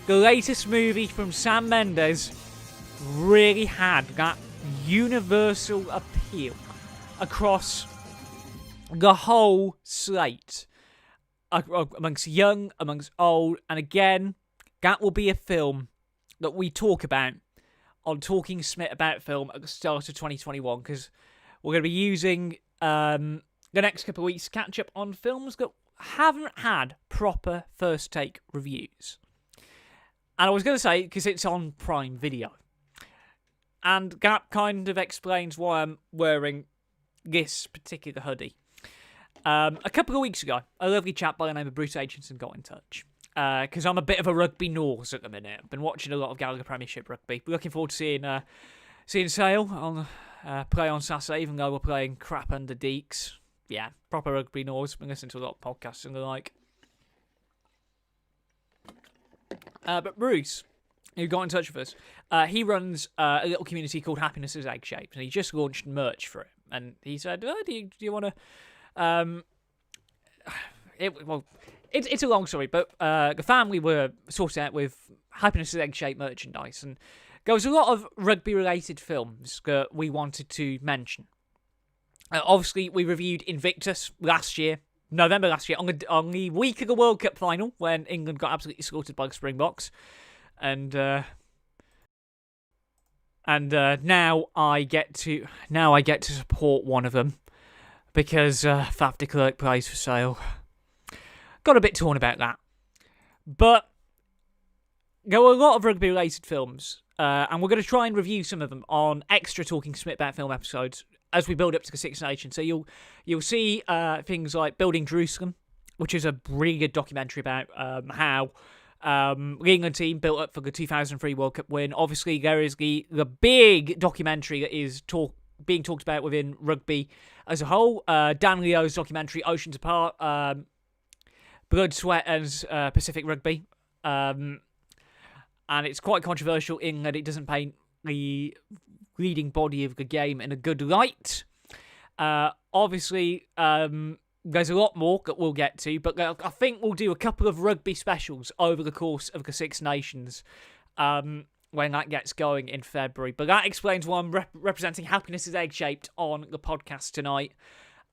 The latest movie from Sam Mendes really had that universal appeal across the whole slate. Amongst young, amongst old, and again, that will be a film that we talk about on Talking Smit About Film at the start of 2021, because we're going to be using the next couple of weeks to catch up on films that haven't had proper first take reviews. And I was going to say, because it's on Prime Video. And that kind of explains why I'm wearing this particular hoodie. A couple of weeks ago, a lovely chap by the name of Bruce Aitchison got in touch. Because I'm a bit of a rugby nose at the minute. I've been watching a lot of Gallagher Premiership rugby. Looking forward to seeing Sale on play on Saturday, even though we're playing crap under Deeks. Yeah, proper rugby nose. Been listening to a lot of podcasts and the like. But Bruce, who got in touch with us, he runs a little community called Happiness is Egg-Shaped, and he just launched merch for it. And he said, do you want to... It's a long story, but the family were sorted out with Happiness is Egg-Shaped merchandise, and there was a lot of rugby-related films that we wanted to mention. Obviously, we reviewed Invictus last year, November last year, on the week of the World Cup final, when England got absolutely slaughtered by the Springboks, and now I get to support one of them because Faf de Klerk plays for Sale. Got a bit torn about that, but there were a lot of rugby-related films, and we're going to try and review some of them on extra Talking Smit About Film episodes as we build up to the Six Nations. So you'll see things like Building Jerusalem, which is a really good documentary about how the England team built up for the 2003 World Cup win. Obviously, there is the big documentary that is being talked about within rugby as a whole. Dan Leo's documentary, Oceans Apart, Blood, Sweat and Pacific Rugby. And it's quite controversial in that it doesn't paint the leading body of the game in a good light. Obviously, there's a lot more that we'll get to, but I think we'll do a couple of rugby specials over the course of the Six Nations when that gets going in February. But that explains why I'm representing Happiness is Egg-Shaped on the podcast tonight.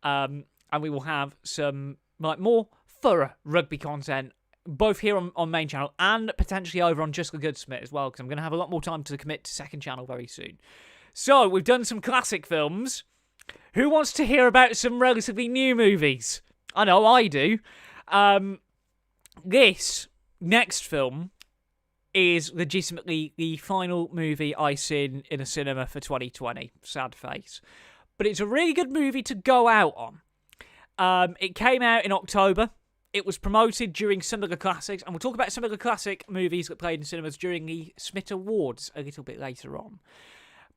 And we will have some more thorough rugby content, both here on main channel and potentially over on Just the Good Smit as well, because I'm going to have a lot more time to commit to second channel very soon. So, we've done some classic films. Who wants to hear about some relatively new movies? I know I do. This next film is legitimately the final movie I seen in a cinema for 2020. Sad face. But it's a really good movie to go out on. It came out in October. It was promoted during some of the classics, and we'll talk about some of the classic movies that played in cinemas during the Smit Awards a little bit later on.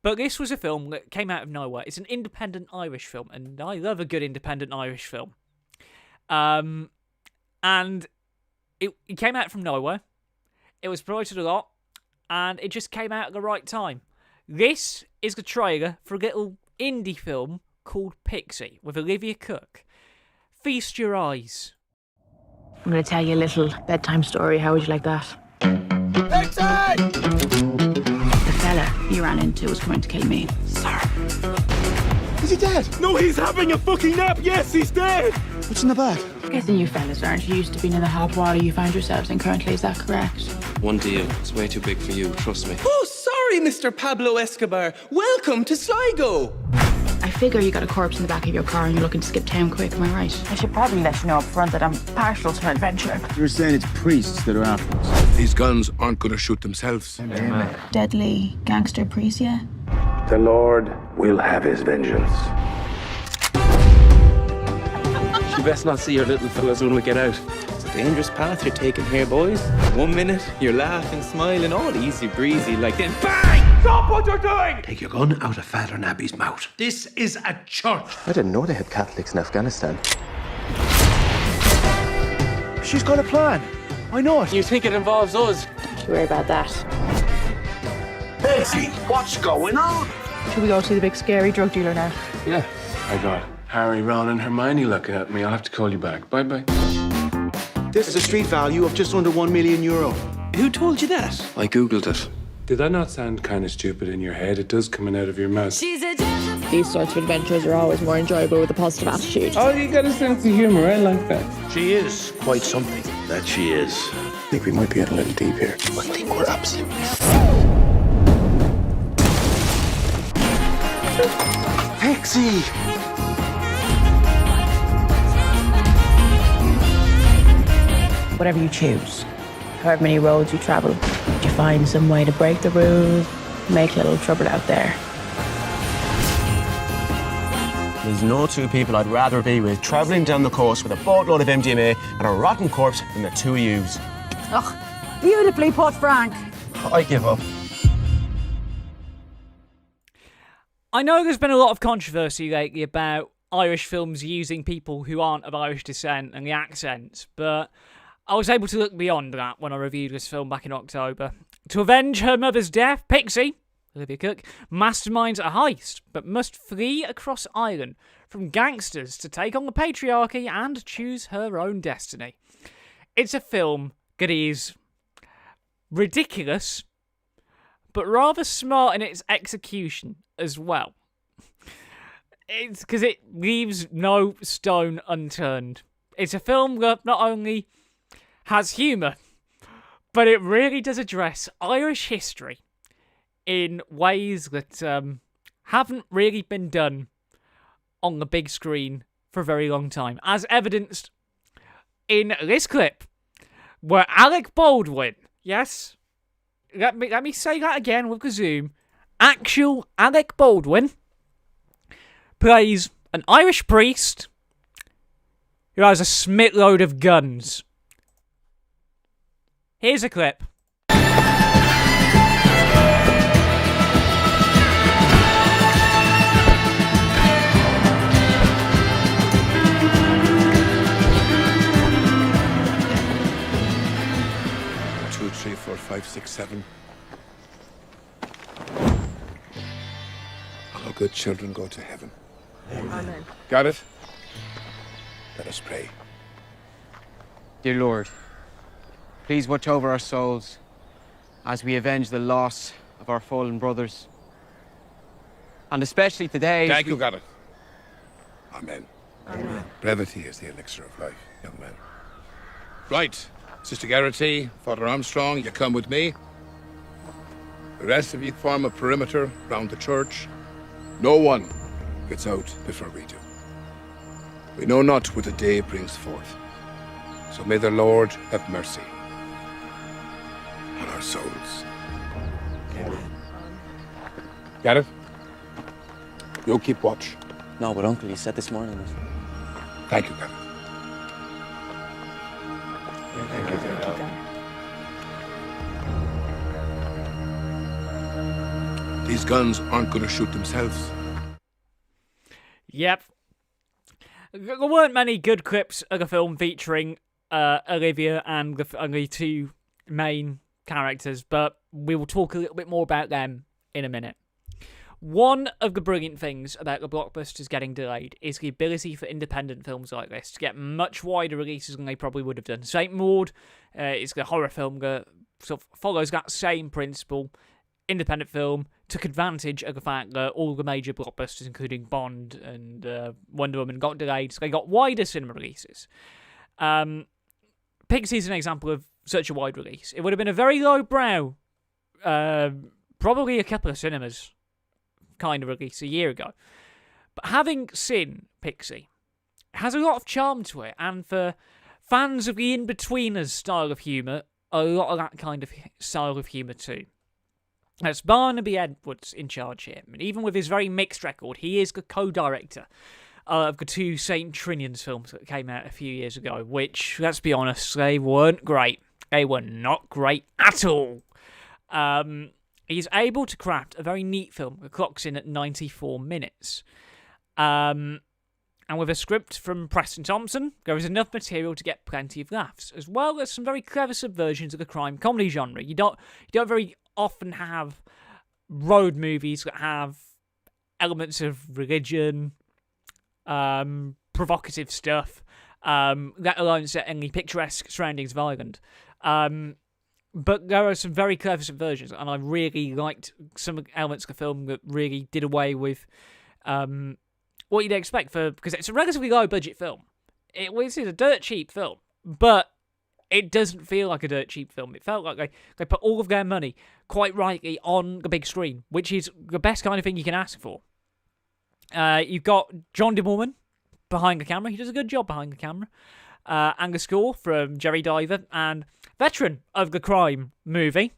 But this was a film that came out of nowhere. It's an independent Irish film, and I love a good independent Irish film. And it came out from nowhere. It was promoted a lot, and it just came out at the right time. This is the trailer for a little indie film called Pixie with Olivia Cook. Feast your eyes. I'm going to tell you a little bedtime story. How would you like that? The fella you ran into was coming to kill me. Sir. Is he dead? No, he's having a fucking nap. Yes, he's dead. What's in the bag? I'm guessing you fellas aren't used to being in the hot water you find yourselves in currently. Is that correct? One deal. It's way too big for you, trust me. Oh, sorry, Mr. Pablo Escobar. Welcome to Sligo. I figure you got a corpse in the back of your car and you're looking to skip town quick, am I right? I should probably let you know up front that I'm partial to adventure. You're saying it's priests that are after us. These guns aren't going to shoot themselves. Amen. Deadly gangster priest, yeah? The Lord will have his vengeance. You best not see your little fellas when we get out. It's a dangerous path you're taking here, boys. 1 minute, you're laughing, smiling, all easy breezy, like then bang! Stop what you're doing! Take your gun out of Father Nabby's mouth. This is a church. I didn't know they had Catholics in Afghanistan. She's got a plan. I know it. You think it involves us? Don't you worry about that. Pixie, what's going on? Should we go see the big scary drug dealer now? Yeah. I got Harry, Ron, and Hermione looking at me. I'll have to call you back. Bye-bye. This is a street value of just under €1 million. Who told you that? I googled it. Did that not sound kind of stupid in your head? It does coming out of your mouth. These sorts of adventures are always more enjoyable with a positive attitude. Oh, you got a sense of humor. I like that. She is quite something, that she is. I think we might be getting a little deep here. I think we're absolutely... Pixie! Whatever you choose, however many roads you travel, you find some way to break the rules, make a little trouble out there. There's no two people I'd rather be with travelling down the coast with a boatload of MDMA and a rotten corpse than the two of yous. Oh, beautifully put, Frank. I give up. I know there's been a lot of controversy lately about Irish films using people who aren't of Irish descent and the accents, but I was able to look beyond that when I reviewed this film back in October. To avenge her mother's death, Pixie, Olivia Cook, masterminds a heist, but must flee across Ireland from gangsters to take on the patriarchy and choose her own destiny. It's a film that is ridiculous, but rather smart in its execution as well. It's because it leaves no stone unturned. It's a film that not only has humour, but it really does address Irish history in ways that haven't really been done on the big screen for a very long time, as evidenced in this clip, where Alec Baldwin, yes, let me say that again with the zoom, actual Alec Baldwin plays an Irish priest who has a Smit load of guns. Here's a clip. Two, three, 4, 5, 6, 7. All good children go to heaven. Amen. Got it? Let us pray. Dear Lord, please watch over our souls as we avenge the loss of our fallen brothers. And especially today... Thank you, got it. Amen. Amen. Brevity is the elixir of life, young man. Right, Sister Garrity, Father Armstrong, you come with me. The rest of you form a perimeter round the church. No one gets out before we do. We know not what the day brings forth. So may the Lord have mercy on our souls. Got it? You'll keep watch. No, but Uncle, you said this morning. Thank you, Gareth. These guns aren't going to shoot themselves. Yep. There weren't many good clips of the film featuring Olivia and the two main characters, but we will talk a little bit more about them in a minute. One of the brilliant things about the blockbusters getting delayed is the ability for independent films like this to get much wider releases than they probably would have done. St. Maud is the horror film that sort of follows that same principle. Independent film took advantage of the fact that all the major blockbusters, including Bond and Wonder Woman, got delayed, so they got wider cinema releases. Pixie is an example of such a wide release. It would have been a very low-brow, probably a couple of cinemas kind of release a year ago. But having seen Pixie, it has a lot of charm to it, and for fans of the in-betweeners style of humour, a lot of that kind of style of humour too. That's Barnaby Edwards in charge here, and even with his very mixed record, he is the co-director of the two St. Trinian's films that came out a few years ago, which, let's be honest, they weren't great. They were not great at all. He's able to craft a very neat film that clocks in at 94 minutes. And with a script from Preston Thompson, there is enough material to get plenty of laughs, as well as some very clever subversions of the crime comedy genre. You don't very often have road movies that have elements of religion, provocative stuff, let alone set any picturesque surroundings of Ireland. But there are some very clever subversions, and I really liked some elements of the film that really did away with what you'd expect because it's a relatively low-budget film. It is a dirt cheap film, but it doesn't feel like a dirt cheap film. It felt like they put all of their money, quite rightly, on the big screen, which is the best kind of thing you can ask for. You've got John DeMorman behind the camera. He does a good job behind the camera. And the score from Jerry Diver, and veteran of the crime movie,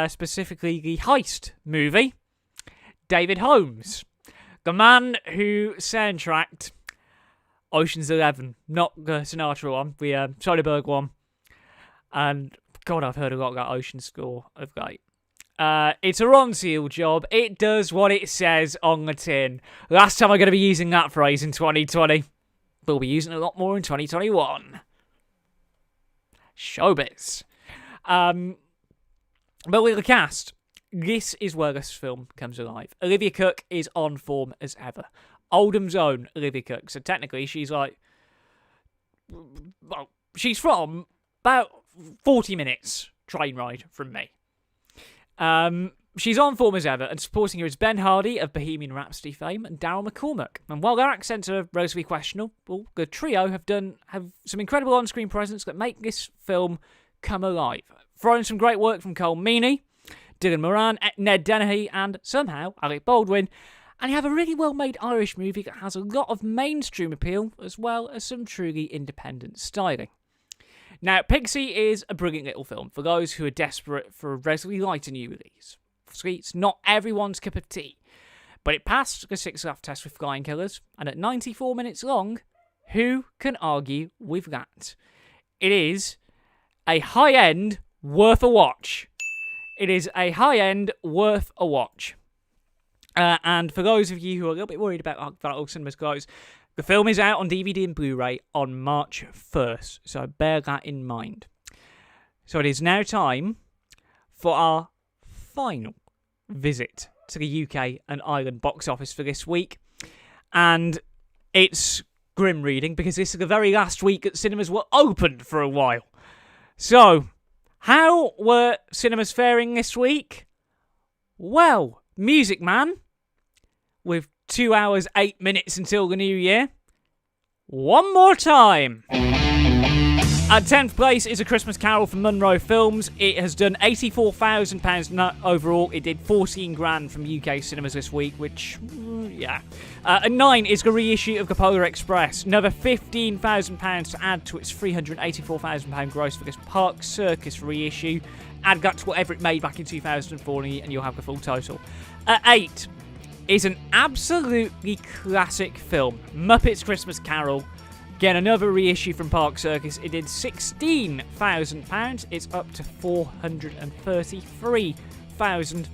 specifically the heist movie, David Holmes. The man who soundtracked Ocean's 11, not the Sinatra one, the Soderbergh one. And, God, I've heard a lot of that Ocean score of late. It's a Ron Seal job. It does what it says on the tin. Last time I'm going to be using that phrase in 2020. We'll be using it a lot more in 2021. Showbiz. But with the cast, this is where this film comes alive. Olivia Cooke is on form as ever. Oldham's own Olivia Cooke. So technically she's she's from about 40 minutes train ride from me. She's on form as ever, and supporting her is Ben Hardy of Bohemian Rhapsody fame and Daryl McCormack. And while their accents are relatively questionable, the trio have some incredible on-screen presence that make this film come alive. Throwing some great work from Cole Meany, Dylan Moran, Ned Dennehy, and somehow Alec Baldwin. And you have a really well-made Irish movie that has a lot of mainstream appeal, as well as some truly independent styling. Now, Pixie is a brilliant little film for those who are desperate for a relatively light and new release. It's not everyone's cup of tea, but it passed the 6-laugh test with Flying Colours, and at 94 minutes long, who can argue with that? It is a high-end worth a watch. It is a high-end worth a watch. And for those of you who are a little bit worried about that all cinemas close, the film is out on DVD and Blu-ray on March 1st, so bear that in mind. So it is now time for our final visit to the UK and Ireland box office for this week. And it's grim reading because this is the very last week that cinemas were open for a while. So, how were cinemas faring this week? Well, Music Man, with 2 hours, 8 minutes until the new year. One more time. At 10th place is A Christmas Carol from Munro Films. It has done £84,000 overall. It did 14 grand from UK cinemas this week, which, yeah. At 9 is the reissue of The Polar Express. Another £15,000 to add to its £384,000 gross for this Park Circus reissue. Add that to whatever it made back in 2004 and you'll have the full total. At 8 is an absolutely classic film, Muppets Christmas Carol. Again, another reissue from Park Circus. It did £16,000. It's up to £433,000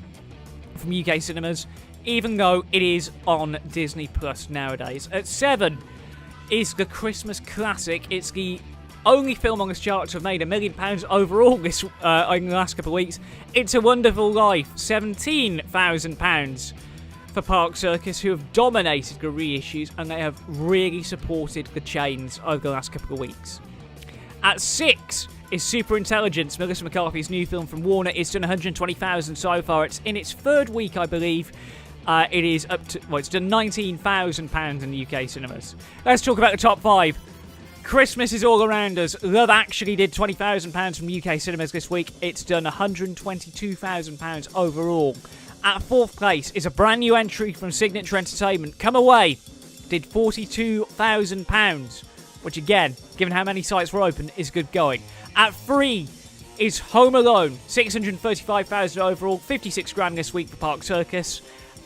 from UK cinemas, even though it is on Disney Plus nowadays. At 7 is the Christmas classic. It's the only film on this chart to have made £1 million overall this in the last couple of weeks. It's a Wonderful Life. £17,000 for Park Circus, who have dominated the reissues, and they have really supported the chains over the last couple of weeks. At 6 is Super Intelligence, Melissa McCarthy's new film from Warner. It's done $120,000 so far. It's in its third week, I believe. It is up to, well, it's done £19,000 in the UK cinemas. Let's talk about the top 5. Christmas is all around us. Love Actually did £20,000 from UK cinemas this week. It's done £122,000 overall. At 4th place is a brand new entry from Signature Entertainment. Come Away did £42,000, which again, given how many sites were open, is good going. At 3 is Home Alone, £635,000 overall, 56 grand this week for Park Circus.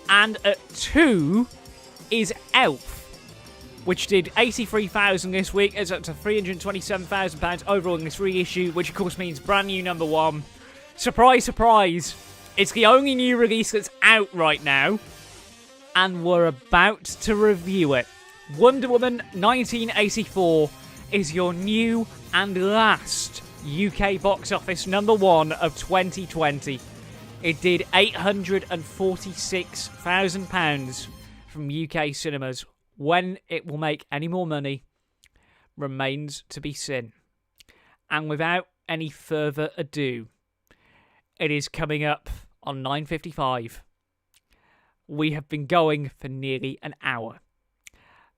And at 2 is Elf, which did £83,000 this week. It's up to £327,000 overall in this reissue, which of course means brand new number 1. Surprise, surprise. It's the only new release that's out right now, and we're about to review it. Wonder Woman 1984 is your new and last UK box office number 1 of 2020. It did £846,000 from UK cinemas. When it will make any more money remains to be seen. And without any further ado, it is coming up on 9:55. We have been going for nearly an hour.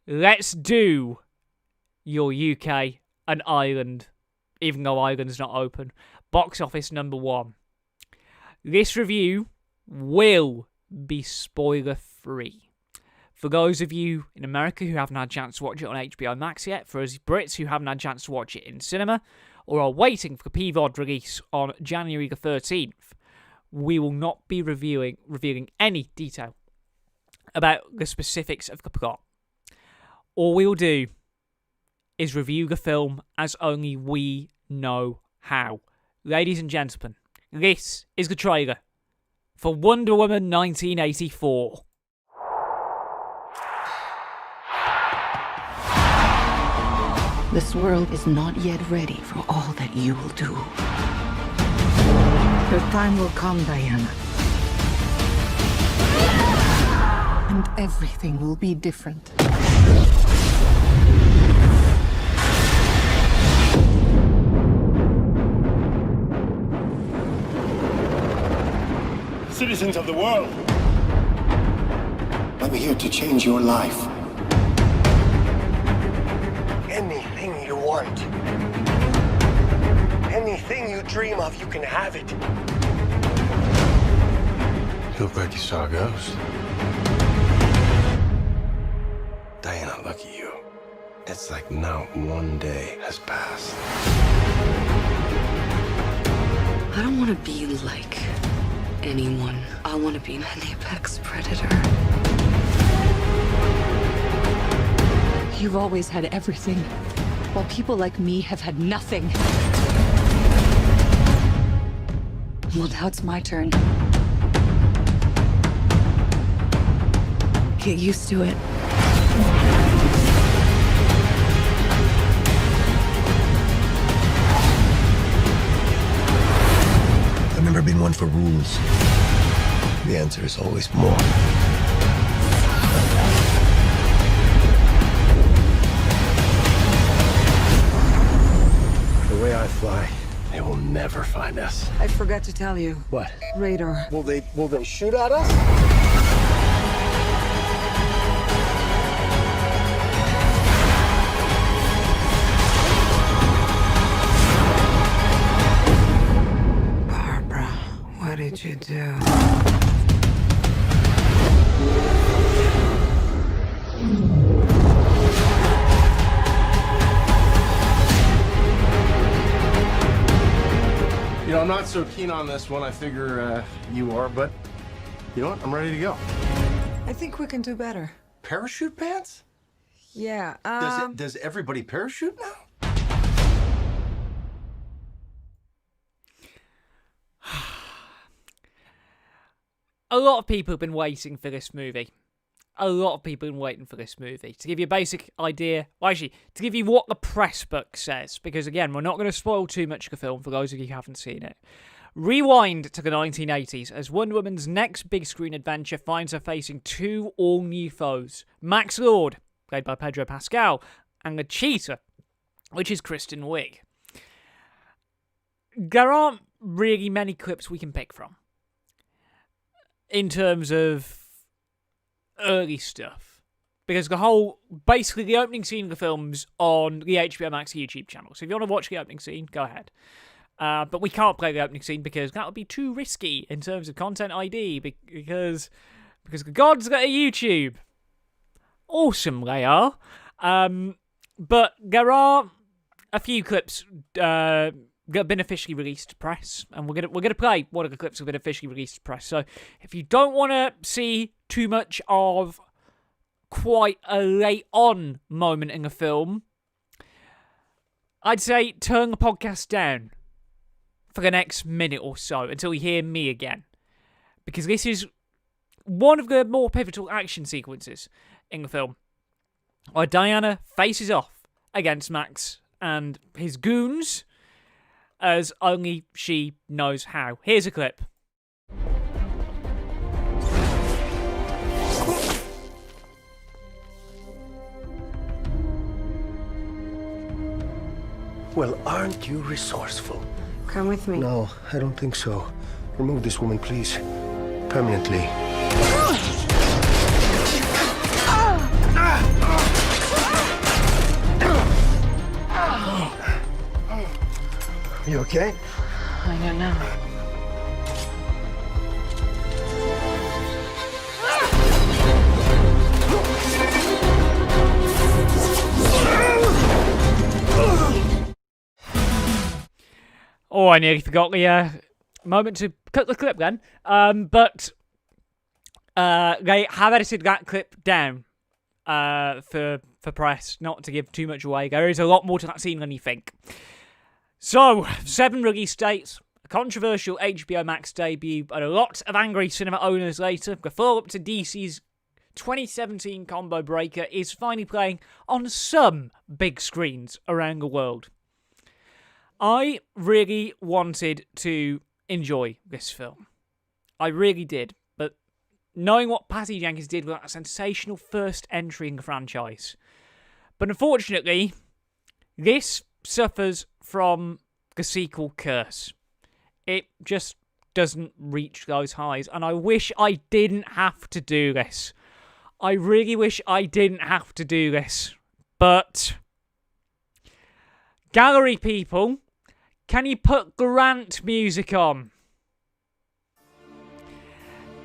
Let's do your UK and Ireland, even though Ireland's not open, box office number 1. This review will be spoiler free. For those of you in America who haven't had a chance to watch it on HBO Max yet, for us Brits who haven't had a chance to watch it in cinema, or are waiting for the PVOD release on January the 13th, we will not be revealing any detail about the specifics of the plot. All we will do is review the film as only we know how. Ladies and gentlemen, this is the trailer for Wonder Woman 1984. This world is not yet ready for all that you will do. Your time will come, Diana. And everything will be different. Citizens of the world, I'm here to change your life. anything you want. Anything you dream of, you can have it. You look like you saw a ghost. Diana, look at you. It's like not one day has passed. I don't want to be like anyone. I want to be an apex predator. You've always had everything, while people like me have had nothing. Well, now it's my turn. Get used to it. I've never been one for rules. The answer is always more. The way I fly, they will never find us. I forgot to tell you. What? Radar. Will they shoot at us? did you do? You know, I'm not so keen on this one. I figure you are, but you know what? I'm ready to go. I think we can do better. Parachute pants? Yeah, Does everybody parachute now? A lot of people have been waiting for this movie. A lot of people have been waiting for this movie. To give you a basic idea, well, actually, to give you what the press book says, because again, we're not going to spoil too much of the film for those of you who haven't seen it. Rewind to the 1980s as Wonder Woman's next big screen adventure finds her facing two all-new foes. Max Lord, played by Pedro Pascal, and the Cheetah, which is Kristen Wiig. There aren't really many clips we can pick from in terms of early stuff, because basically the opening scene of the film's on the HBO Max YouTube channel. So if you want to watch the opening scene, go ahead. But we can't play the opening scene because that would be too risky in terms of content ID, because the gods got a YouTube. Awesome they are. But there are a few clips that have been officially released to press, and we're gonna play one of the clips that have been officially released to press. So if you don't want to see too much of quite a late on moment in the film, I'd say turn the podcast down for the next minute or so until you hear me again, because this is one of the more pivotal action sequences in the film, where Diana faces off against Max and his goons as only she knows how. Here's a clip. Well, aren't you resourceful? Come with me. No, I don't think so. Remove this woman, please. Permanently. You okay? I don't know. Oh, I nearly forgot the moment to cut the clip then. But they have edited that clip down for press, not to give too much away. There is a lot more to that scene than you think. So, 7 release dates, a controversial HBO Max debut, and a lot of angry cinema owners later. The follow-up to DC's 2017 combo breaker is finally playing on some big screens around the world. I really wanted to enjoy this film. I really did, but knowing what Patty Jenkins did with that sensational first entry in the franchise. But unfortunately, this suffers from the sequel curse. It just doesn't reach those highs, and I wish I didn't have to do this. I really wish I didn't have to do this. But gallery people, can you put Grant music on?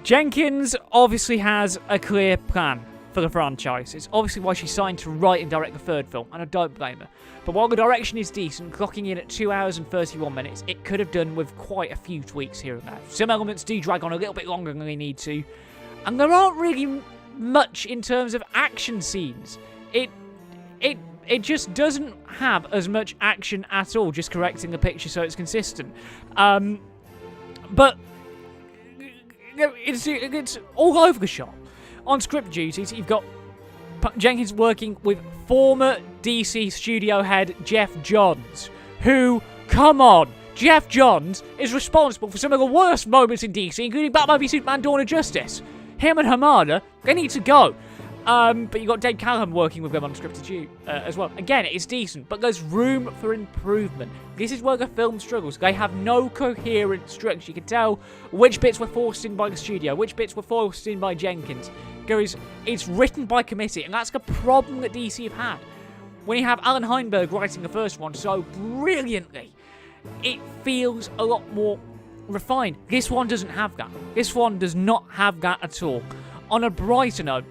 Jenkins obviously has a clear plan for the franchise. It's obviously why she signed to write and direct the third film, and I don't blame her. But while the direction is decent, clocking in at 2 hours and 31 minutes, it could have done with quite a few tweaks here and there. Some elements do drag on a little bit longer than they need to, and there aren't really much in terms of action scenes. It just doesn't have as much action at all, just correcting the picture so it's consistent. But it's all over the shop. On script duties, you've got Jenkins working with former DC studio head Jeff Johns, who, come on, Jeff Johns is responsible for some of the worst moments in DC, including Batman v Superman: Dawn of Justice. Him and Hamada, they need to go. But you've got Dave Callaghan working with them on scripted as well. Again, it's decent, but there's room for improvement. This is where the film struggles. They have no coherent structure. You can tell which bits were forced in by the studio, which bits were forced in by Jenkins. It's written by committee, and that's the problem that DC have had. When you have Alan Heinberg writing the first one so brilliantly, it feels a lot more refined. This one doesn't have that. This one does not have that at all. On a brighter note,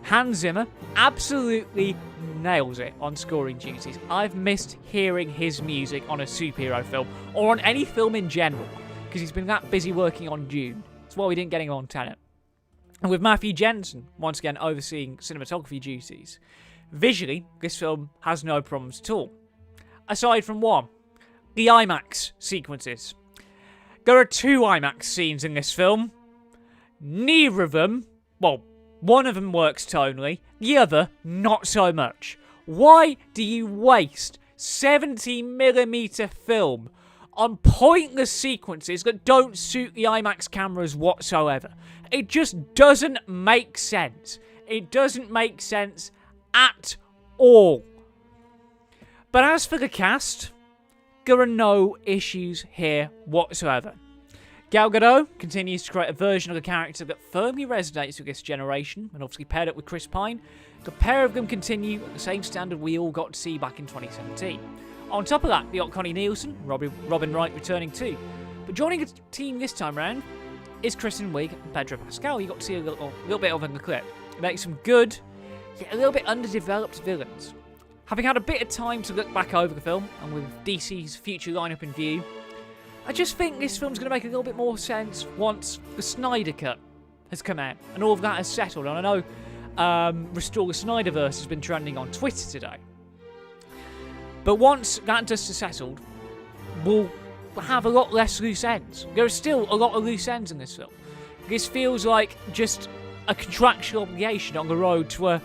Hans Zimmer absolutely nails it on scoring duties. I've missed hearing his music on a superhero film, or on any film in general, because he's been that busy working on Dune. That's why we didn't get him on Tenet. And with Matthew Jensen, once again overseeing cinematography duties, visually, this film has no problems at all. Aside from one, the IMAX sequences. There are 2 IMAX scenes in this film. Neither of them, well, one of them works tonally, the other not so much. Why do you waste 70mm film on pointless sequences that don't suit the IMAX cameras whatsoever? It just doesn't make sense. It doesn't make sense at all. But as for the cast, there are no issues here whatsoever. Gal Gadot continues to create a version of the character that firmly resonates with this generation, and obviously paired up with Chris Pine, the pair of them continue at the same standard we all got to see back in 2017. On top of that, we got Connie Nielsen, Robin Wright returning too. But joining the team this time round is Kristen Wiig and Pedro Pascal. You got to see a little bit of in the clip. It makes some good, yet a little bit underdeveloped villains. Having had a bit of time to look back over the film, and with DC's future lineup in view, I just think this film's going to make a little bit more sense once the Snyder Cut has come out and all of that has settled. And I know Restore the Snyderverse has been trending on Twitter today. But once that dust has settled, we'll have a lot less loose ends. There are still a lot of loose ends in this film. This feels like just a contractual obligation on the road to a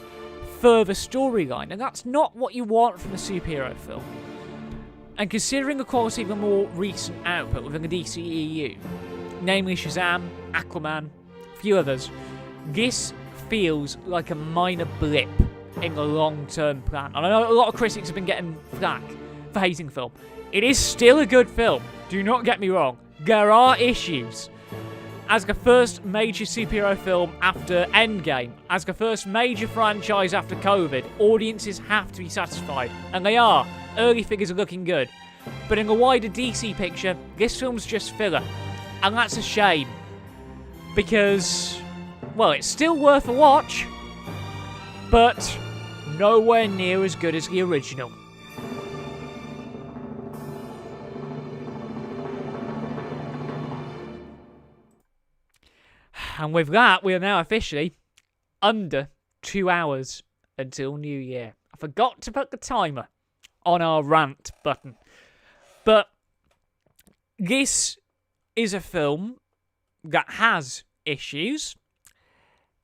further storyline, and that's not what you want from a superhero film. And considering the quality of the more recent output within the DCEU, namely Shazam, Aquaman, a few others, this feels like a minor blip in the long-term plan. And I know a lot of critics have been getting flack for hating the film. It is still a good film, do not get me wrong. There are issues. As the first major superhero film after Endgame, as the first major franchise after COVID, audiences have to be satisfied, and they are. Early figures are looking good. But in the wider DC picture, this film's just filler. And that's a shame. Because, well, it's still worth a watch, but nowhere near as good as the original. And with that, we are now officially under 2 hours until New Year. I forgot to put the timer on our rant button. But this is a film that has issues.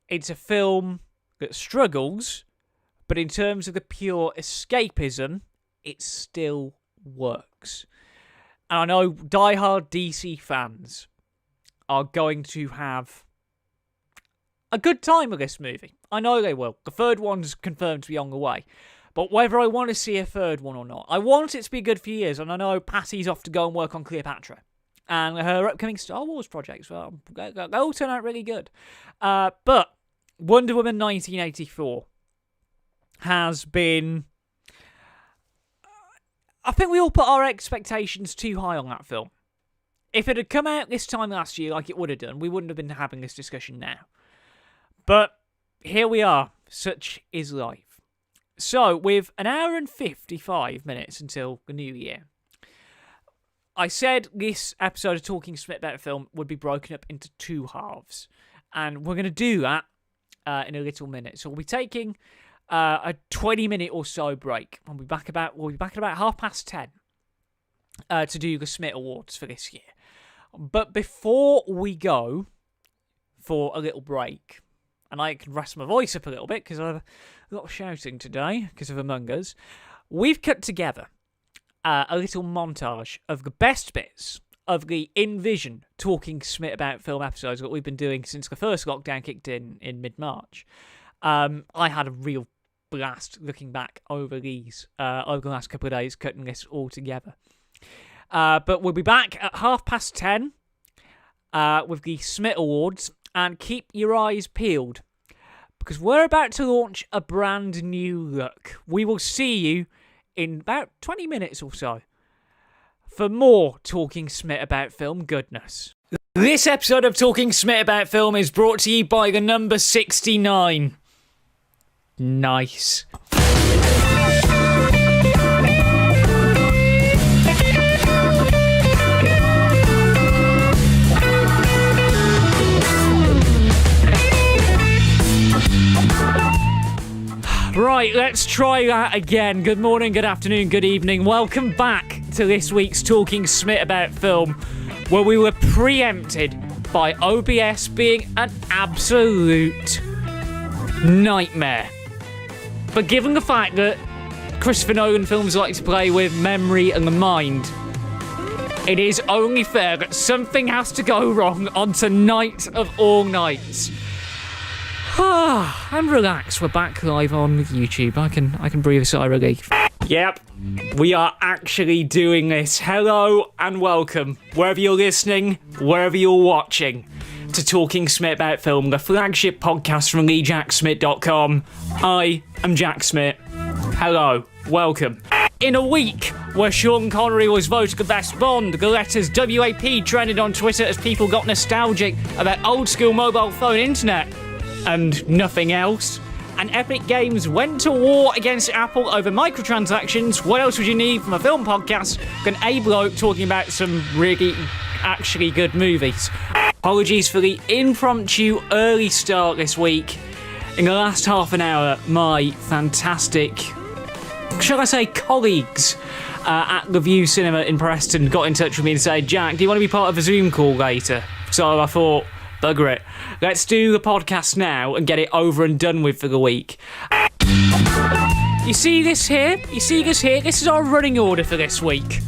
It's a film that struggles, but in terms of the pure escapism, it still works. And I know diehard DC fans are going to have a good time with this movie. I know they will. The third one's confirmed to be on the way. But whether I want to see a third one or not, I want it to be good for years, and I know Patty's off to go and work on Cleopatra. And her upcoming Star Wars projects, well, they all turn out really good. But Wonder Woman 1984 has been... I think we all put our expectations too high on that film. If it had come out this time last year like it would have done, we wouldn't have been having this discussion now. But here we are. Such is life. So, with an hour and 55 minutes until the new year, I said this episode of Talking Smit About Film would be broken up into 2 halves. And we're going to do that in a little minute. So we'll be taking a 20-minute or so break. We'll be back at about 10:30 to do the Smit Awards for this year. But before we go for a little break, and I can rest my voice up a little bit because I have a lot of shouting today because of Among Us, we've cut together a little montage of the best bits of the In-Vision Talking Smit About Film episodes that we've been doing since the first lockdown kicked in mid-March. I had a real blast looking back over these over the last couple of days, cutting this all together. But we'll be back at 10:30 with the Smit Awards, and keep your eyes peeled because we're about to launch a brand new look. We will see you in about 20 minutes or so for more Talking Smit About Film goodness. This episode of Talking Smit About Film is brought to you by the number 69. Nice. Right, let's try that again. Good morning, good afternoon, good evening. Welcome back to this week's Talking Smit About Film, where we were preempted by OBS being an absolute nightmare. But given the fact that Christopher Nolan films like to play with memory and the mind, it is only fair that something has to go wrong on tonight of all nights. And relax, we're back live on YouTube. I can breathe a sigh of relief. Yep, we are actually doing this. Hello and welcome, wherever you're listening, wherever you're watching, to Talking Smit About Film, the flagship podcast from TheJackSmit.com. I am Jack Smit. Hello, welcome. In a week where Sean Connery was voted the best Bond, the letters WAP trended on Twitter as people got nostalgic about old school mobile phone internet and nothing else, and Epic Games went to war against Apple over microtransactions. What else would you need from a film podcast than a bloke talking about some really actually good movies? Apologies for the impromptu early start this week. In the last half an hour, my fantastic, shall I say, colleagues at the View Cinema in Preston got in touch with me and said, Jack, do you want to be part of a Zoom call later? So I thought, bugger it. Let's do the podcast now and get it over and done with for the week. You see this here? This is our running order for this week.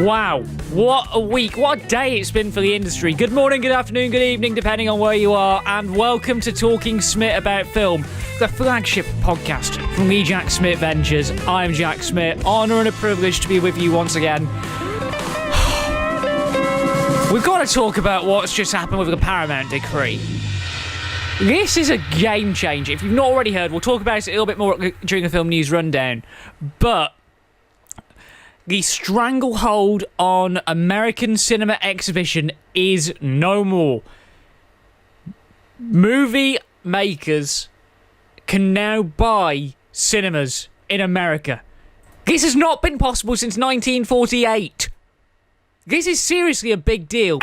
Wow, what a week, what a day it's been for the industry. Good morning, good afternoon, good evening, depending on where you are, and welcome to Talking Smit About Film, the flagship podcast from the Jack Smit Ventures. I'm Jack Smit, honour and a privilege to be with you once again. We've got to talk about what's just happened with the Paramount decree. This is a game changer. If you've not already heard, we'll talk about it a little bit more during the Film News Rundown. But the stranglehold on American cinema exhibition is no more. Movie makers can now buy cinemas in America. This has not been possible since 1948. This is seriously a big deal.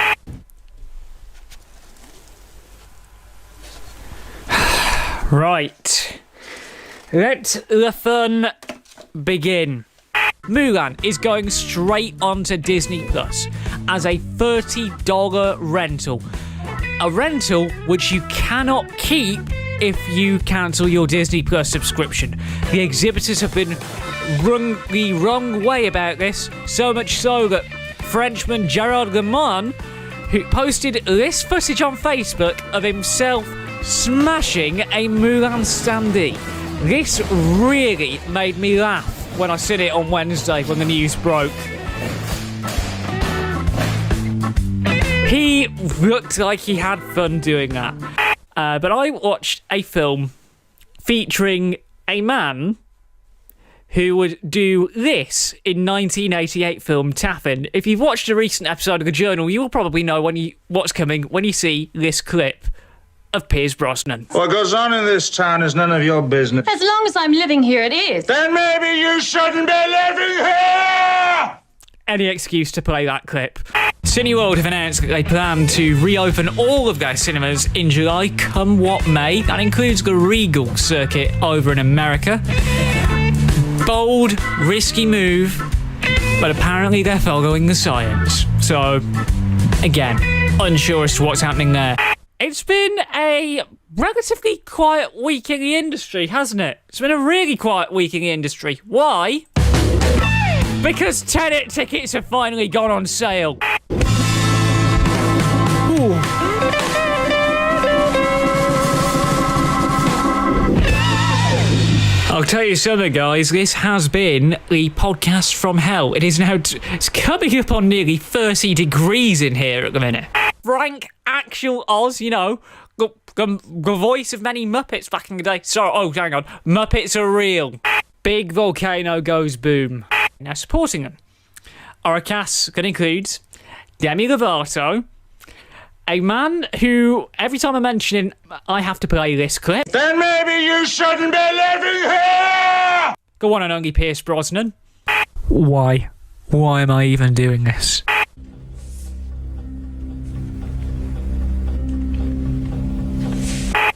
Right. Let the fun begin. Mulan is going straight onto Disney Plus as a $30 rental. A rental which you cannot keep if you cancel your Disney Plus subscription. The exhibitors have been rung the wrong way about this, so much so that Frenchman Gerard Lemann, who posted this footage on Facebook of himself smashing a Mulan standee. This really made me laugh when I seen it on Wednesday when the news broke. He looked like he had fun doing that. But I watched a film featuring a man who would do this in 1988 film Taffin. If you've watched a recent episode of The Journal, you will probably know what's coming when you see this clip of Pierce Brosnan. What goes on in this town is none of your business. As long as I'm living here, it is. Then maybe you shouldn't be living here! Any excuse to play that clip. Cineworld have announced that they plan to reopen all of their cinemas in July, come what may. That includes the Regal circuit over in America. Bold, risky move, but apparently they're following the science. So, again, unsure as to what's happening there. It's been a relatively quiet week in the industry, hasn't it? It's been a really quiet week in the industry. Why? Because Tenet tickets have finally gone on sale. Ooh. I'll tell you something, guys. This has been the podcast from hell. It is now... it's coming up on nearly 30 degrees in here at the minute. Frank Actual Oz, you know, the voice of many Muppets back in the day. Sorry, oh, hang on. Muppets are real. Big volcano goes boom. Now, supporting them are a cast that includes Demi Lovato, a man who, every time I mention him, I have to play this clip. Then maybe you shouldn't be living here! The one and only Pierce Brosnan. Why? Why am I even doing this?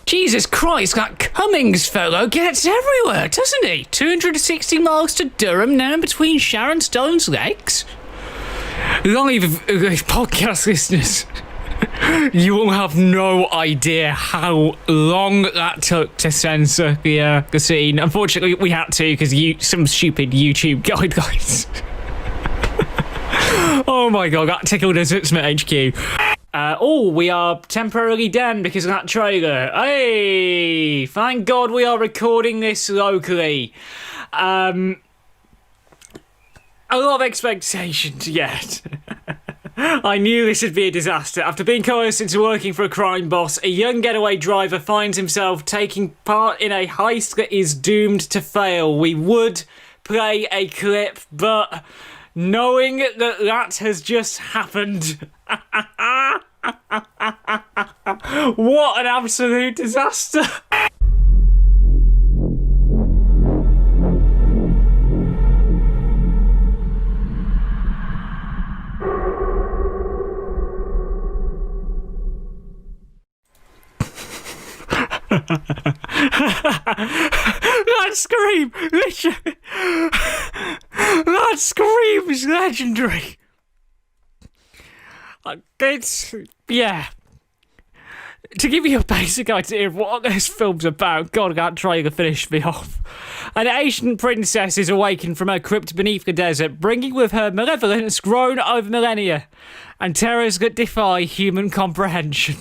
Jesus Christ, that Cummings fellow gets everywhere, doesn't he? 260 miles to Durham now between Sharon Stone's legs. Long podcast listeners, you will have no idea how long that took to censor the scene. Unfortunately, we had to because some stupid YouTube guidelines. Oh my god, that tickled us at Smit HQ. We are temporarily down because of that trailer. Hey! Thank God we are recording this locally. A lot of expectations yet. I knew this would be a disaster. After being coerced into working for a crime boss, a young getaway driver finds himself taking part in a heist that is doomed to fail. We would play a clip, but knowing that has just happened... What an absolute disaster! That scream! That scream is legendary! Yeah. To give you a basic idea of what this film's about, God, that trailer finished me off. An ancient princess is awakened from her crypt beneath the desert, bringing with her malevolence grown over millennia, and terrors that defy human comprehension.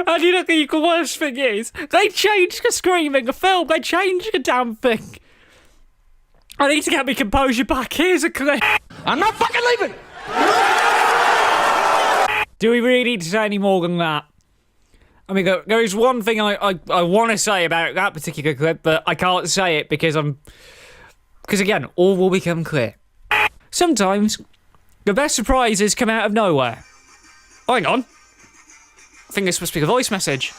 And you know the worst thing is, they changed the screaming the film, they changed the damn thing. I need to get my composure back, here's a clip. I'm not fucking leaving! Do we really need to say any more than that? I mean, there is one thing I want to say about that particular clip, but I can't say it because again, all will become clear. Sometimes, the best surprises come out of nowhere. Hang on. I think this must be the voice message.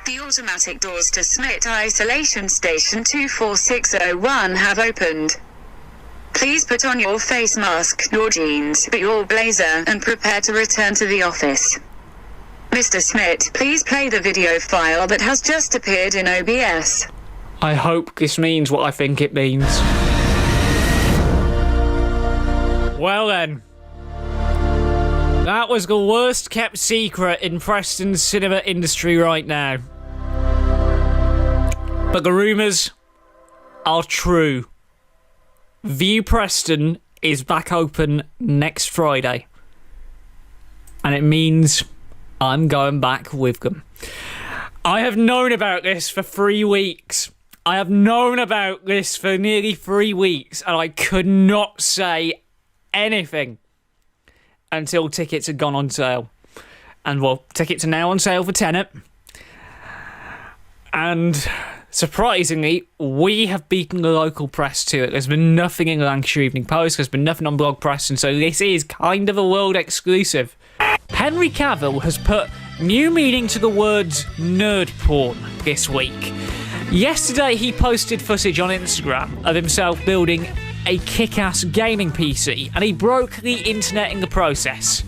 The automatic doors to Smit Isolation Station 24601 have opened. Please put on your face mask, your jeans, your blazer, and prepare to return to the office. Mr. Smit, please play the video file that has just appeared in OBS. I hope this means what I think it means. Well then. That was the worst kept secret in Preston's cinema industry right now. But the rumours are true. View Preston is back open next Friday. And it means I'm going back with them. I have known about this for 3 weeks. I have known about this for nearly 3 weeks, and I could not say anything until tickets had gone on sale. And, well, tickets are now on sale for Tenet. And surprisingly, we have beaten the local press to it. There's been nothing in the Lancashire Evening Post, there's been nothing on Blog Press, and so this is kind of a world exclusive. Henry Cavill has put new meaning to the words nerd porn this week. Yesterday, he posted footage on Instagram of himself building a kick-ass gaming PC, and he broke the internet in the process.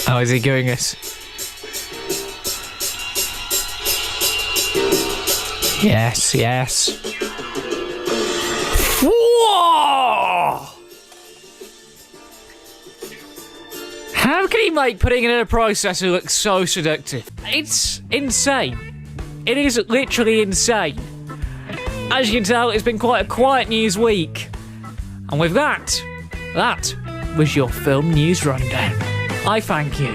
How is he doing this? Yes, yes. Whoa! How can he make putting it in a processor look so seductive? It's insane. It is literally insane. As you can tell, it's been quite a quiet news week. And with that was your film news rundown. I thank you.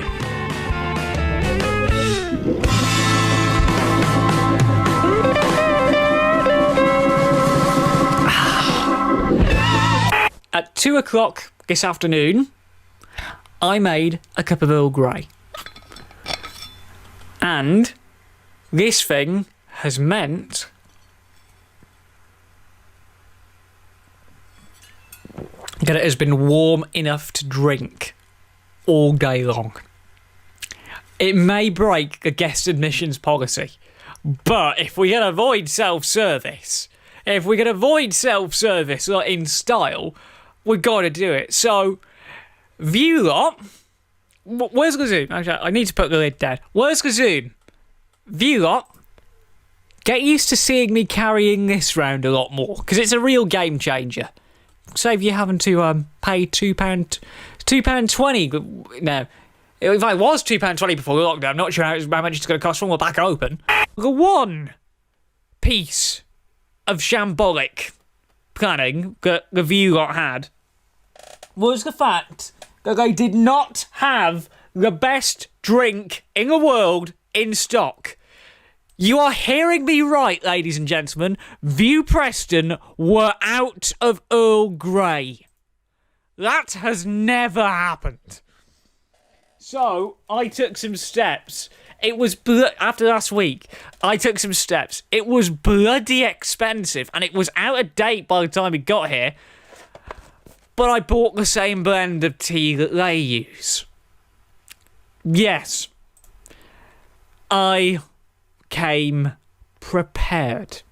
At 2 o'clock this afternoon, I made a cup of Earl Grey. And this thing has meant that it has been warm enough to drink all day long. It may break the guest admissions policy, but if we can avoid self-service, like in style, we've got to do it. So, view lot, where's the zoom? Actually, I need to put the lid down. Where's the zoom? View lot, get used to seeing me carrying this round a lot more, because it's a real game changer. Save you having to pay £2.20 now. If I was £2.20 before the lockdown, I'm not sure how much it's going to cost when we're back open. The one piece of shambolic planning that the View lot had was the fact that they did not have the best drink in the world in stock. You are hearing me right, ladies and gentlemen. View Preston were out of Earl Grey. That has never happened. So, I took some steps. It was, after last week, I took some steps. It was bloody expensive, and it was out of date by the time we got here. But I bought the same blend of tea that they use. Yes. I came prepared.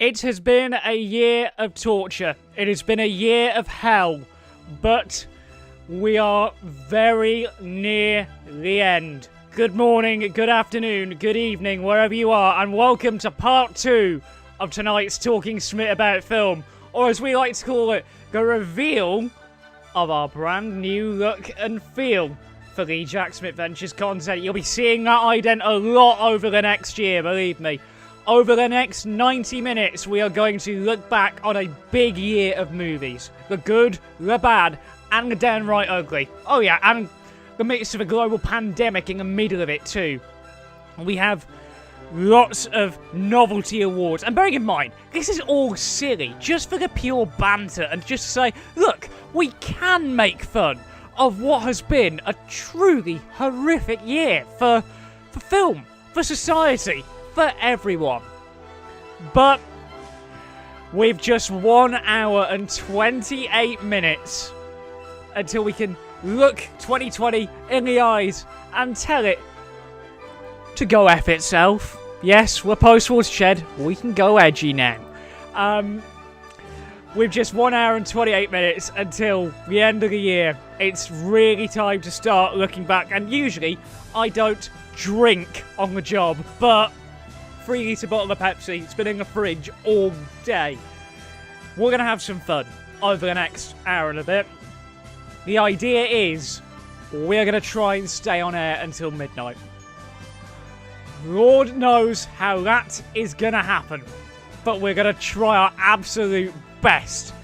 It has been a year of torture. It has been a year of hell. But we are very near the end. Good morning, good afternoon, good evening, wherever you are, and welcome to part 2 of tonight's Talking Smit About Film, or as we like to call it, the reveal of our brand new look and feel for the Jack Smit Ventures content. You'll be seeing that ident a lot over the next year, believe me. Over the next 90 minutes, we are going to look back on a big year of movies. The good, the bad, and the downright ugly. Oh yeah, and the midst of a global pandemic in the middle of it too. We have lots of novelty awards. And bearing in mind, this is all silly, just for the pure banter, and just to say, look, we can make fun of what has been a truly horrific year for film, for society, for everyone. But we've just 1 hour and 28 minutes until we can look 2020 in the eyes and tell it to go F itself. Yes, we're post-watershed. We can go edgy now. We've just 1 hour and 28 minutes until the end of the year. It's really time to start looking back. And usually, I don't drink on the job, but 3-litre bottle of Pepsi, it's been in the fridge all day. We're going to have some fun over the next hour and a bit. The idea is, we're going to try and stay on air until midnight. Lord knows how that is going to happen, but we're going to try our absolute best.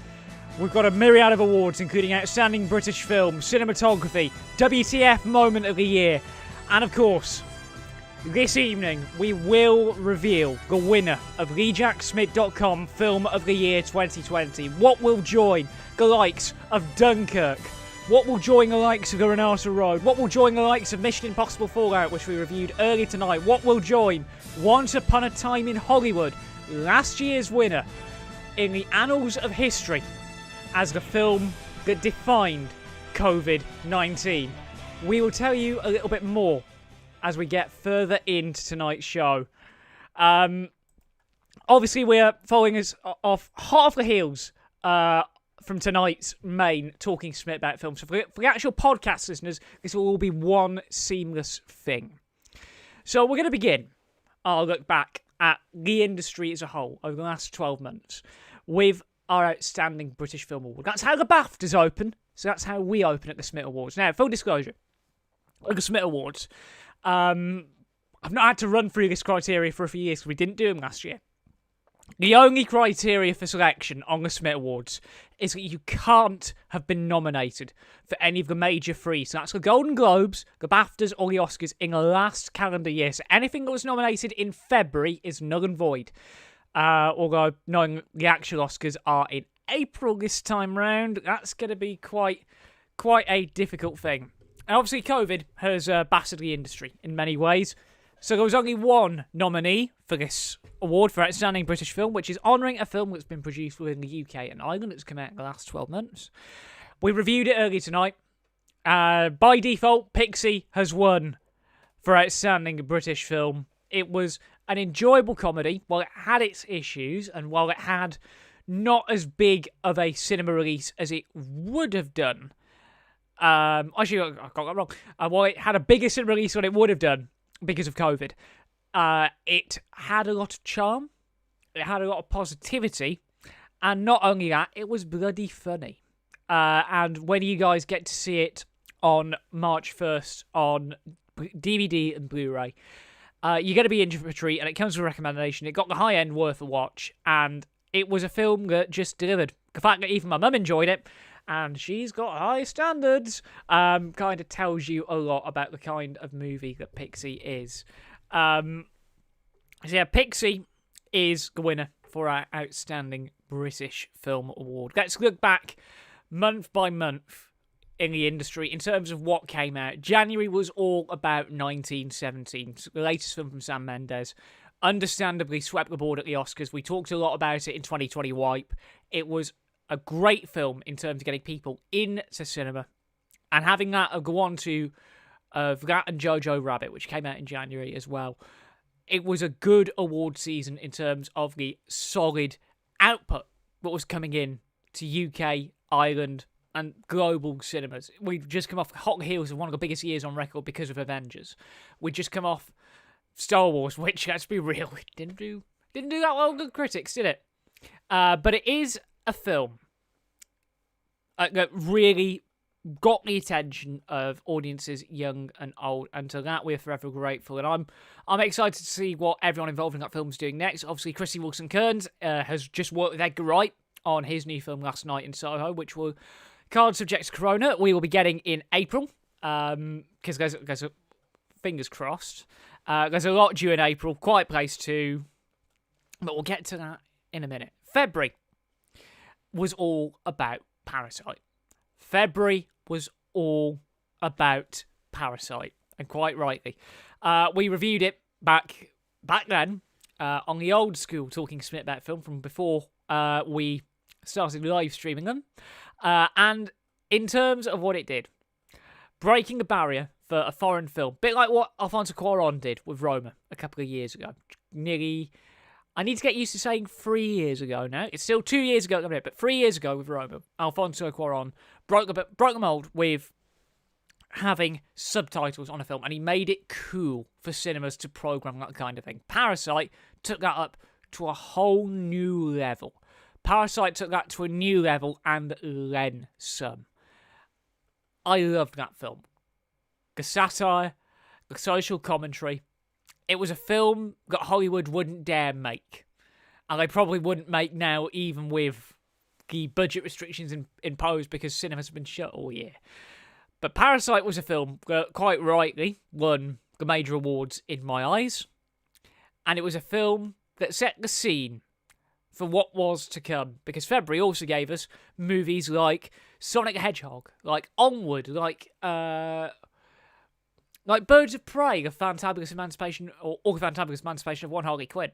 We've got a myriad of awards, including Outstanding British Film, Cinematography, WTF Moment of the Year, and of course, this evening we will reveal the winner of TheJackSmit.com Film of the Year 2020. What will join the likes of Dunkirk, What will join the likes of Granada Road? What will join the likes of Mission Impossible Fallout, which we reviewed earlier tonight? What will join Once Upon a Time in Hollywood, last year's winner, in the annals of history as the film that defined COVID-19? We will tell you a little bit more as we get further into tonight's show. Obviously, we're following us off hot off the heels from tonight's main Talking Smit About Film. So for the actual podcast listeners, this will all be one seamless thing. So we're going to begin our look back at the industry as a whole over the last 12 months with our Outstanding British Film Award. That's how the BAFTAs open, so that's how we open at the Smit Awards. Now, full disclosure, at the Smit Awards, I've not had to run through this criteria for a few years because we didn't do them last year. The only criteria for selection on the Smit Awards is that you can't have been nominated for any of the major three. So that's the Golden Globes, the BAFTAs, or the Oscars in the last calendar year. So anything that was nominated in February is null and void. Although knowing the actual Oscars are in April this time round, that's going to be quite a difficult thing. And obviously COVID has battered the industry in many ways. So there was only one nominee for this award for Outstanding British Film, which is honouring a film that's been produced within the UK and Ireland. It's come out in the last 12 months. We reviewed it earlier tonight. By default, Pixie has won for Outstanding British Film. It was an enjoyable comedy. While it had its issues, and while it had not as big of a cinema release as it would have done, actually, I got that wrong. While it had a bigger cinema release than it would have done because of COVID, it had a lot of charm, it had a lot of positivity, and not only that, it was bloody funny. And when you guys get to see it on March 1st on DVD and Blu-ray, you're going to be in for a treat, and it comes with a recommendation. It got the high end worth a watch, and it was a film that just delivered. The fact that even my mum enjoyed it, and she's got high standards, kind of tells you a lot about the kind of movie that Pixie is. So yeah, Pixie is the winner for our Outstanding British Film Award. Let's look back month by month in the industry in terms of what came out. January was all about 1917, the latest film from Sam Mendes. Understandably swept the board at the Oscars. We talked a lot about it in 2020 Wipe. It was a great film in terms of getting people into cinema, and having that go on to that and Jojo Rabbit, which came out in January as well. It was a good award season in terms of the solid output that was coming in to UK, Ireland, and global cinemas. We've just come off hot heels of one of the biggest years on record because of Avengers. We've just come off Star Wars, which, let's be real, it didn't do that well with critics, did it? But it is a film that really got the attention of audiences young and old, and to that we're forever grateful. And I'm excited to see what everyone involved in that film is doing next. Obviously, Chrissy Wilson-Kearns has just worked with Edgar Wright on his new film Last Night in Soho, which will card subject to Corona. We will be getting in April, because there's a, fingers crossed. There's a lot due in April, Quiet Place 2, but we'll get to that in a minute. February was all about Parasite. February was all about Parasite, and quite rightly. We reviewed it back then on the old school Talking Smit About Film from before we started live streaming them. And in terms of what it did, breaking the barrier for a foreign film, bit like what Alfonso Cuarón did with Roma a couple of years ago. I need to get used to saying 3 years ago now. It's still 2 years ago, but 3 years ago with Roma, Alfonso Cuarón broke the mold with having subtitles on a film, and he made it cool for cinemas to program that kind of thing. Parasite took that up to a whole new level. Parasite took that to a new level and then some. I loved that film. The satire, the social commentary. It was a film that Hollywood wouldn't dare make. And they probably wouldn't make now, even with the budget restrictions imposed because cinemas have been shut all year. But Parasite was a film that, quite rightly, won the major awards in my eyes. And it was a film that set the scene for what was to come, because February also gave us movies like Sonic the Hedgehog, like Onward, like Birds of Prey, The Fantabulous Emancipation, or The Fantabulous Emancipation of One Harley Quinn.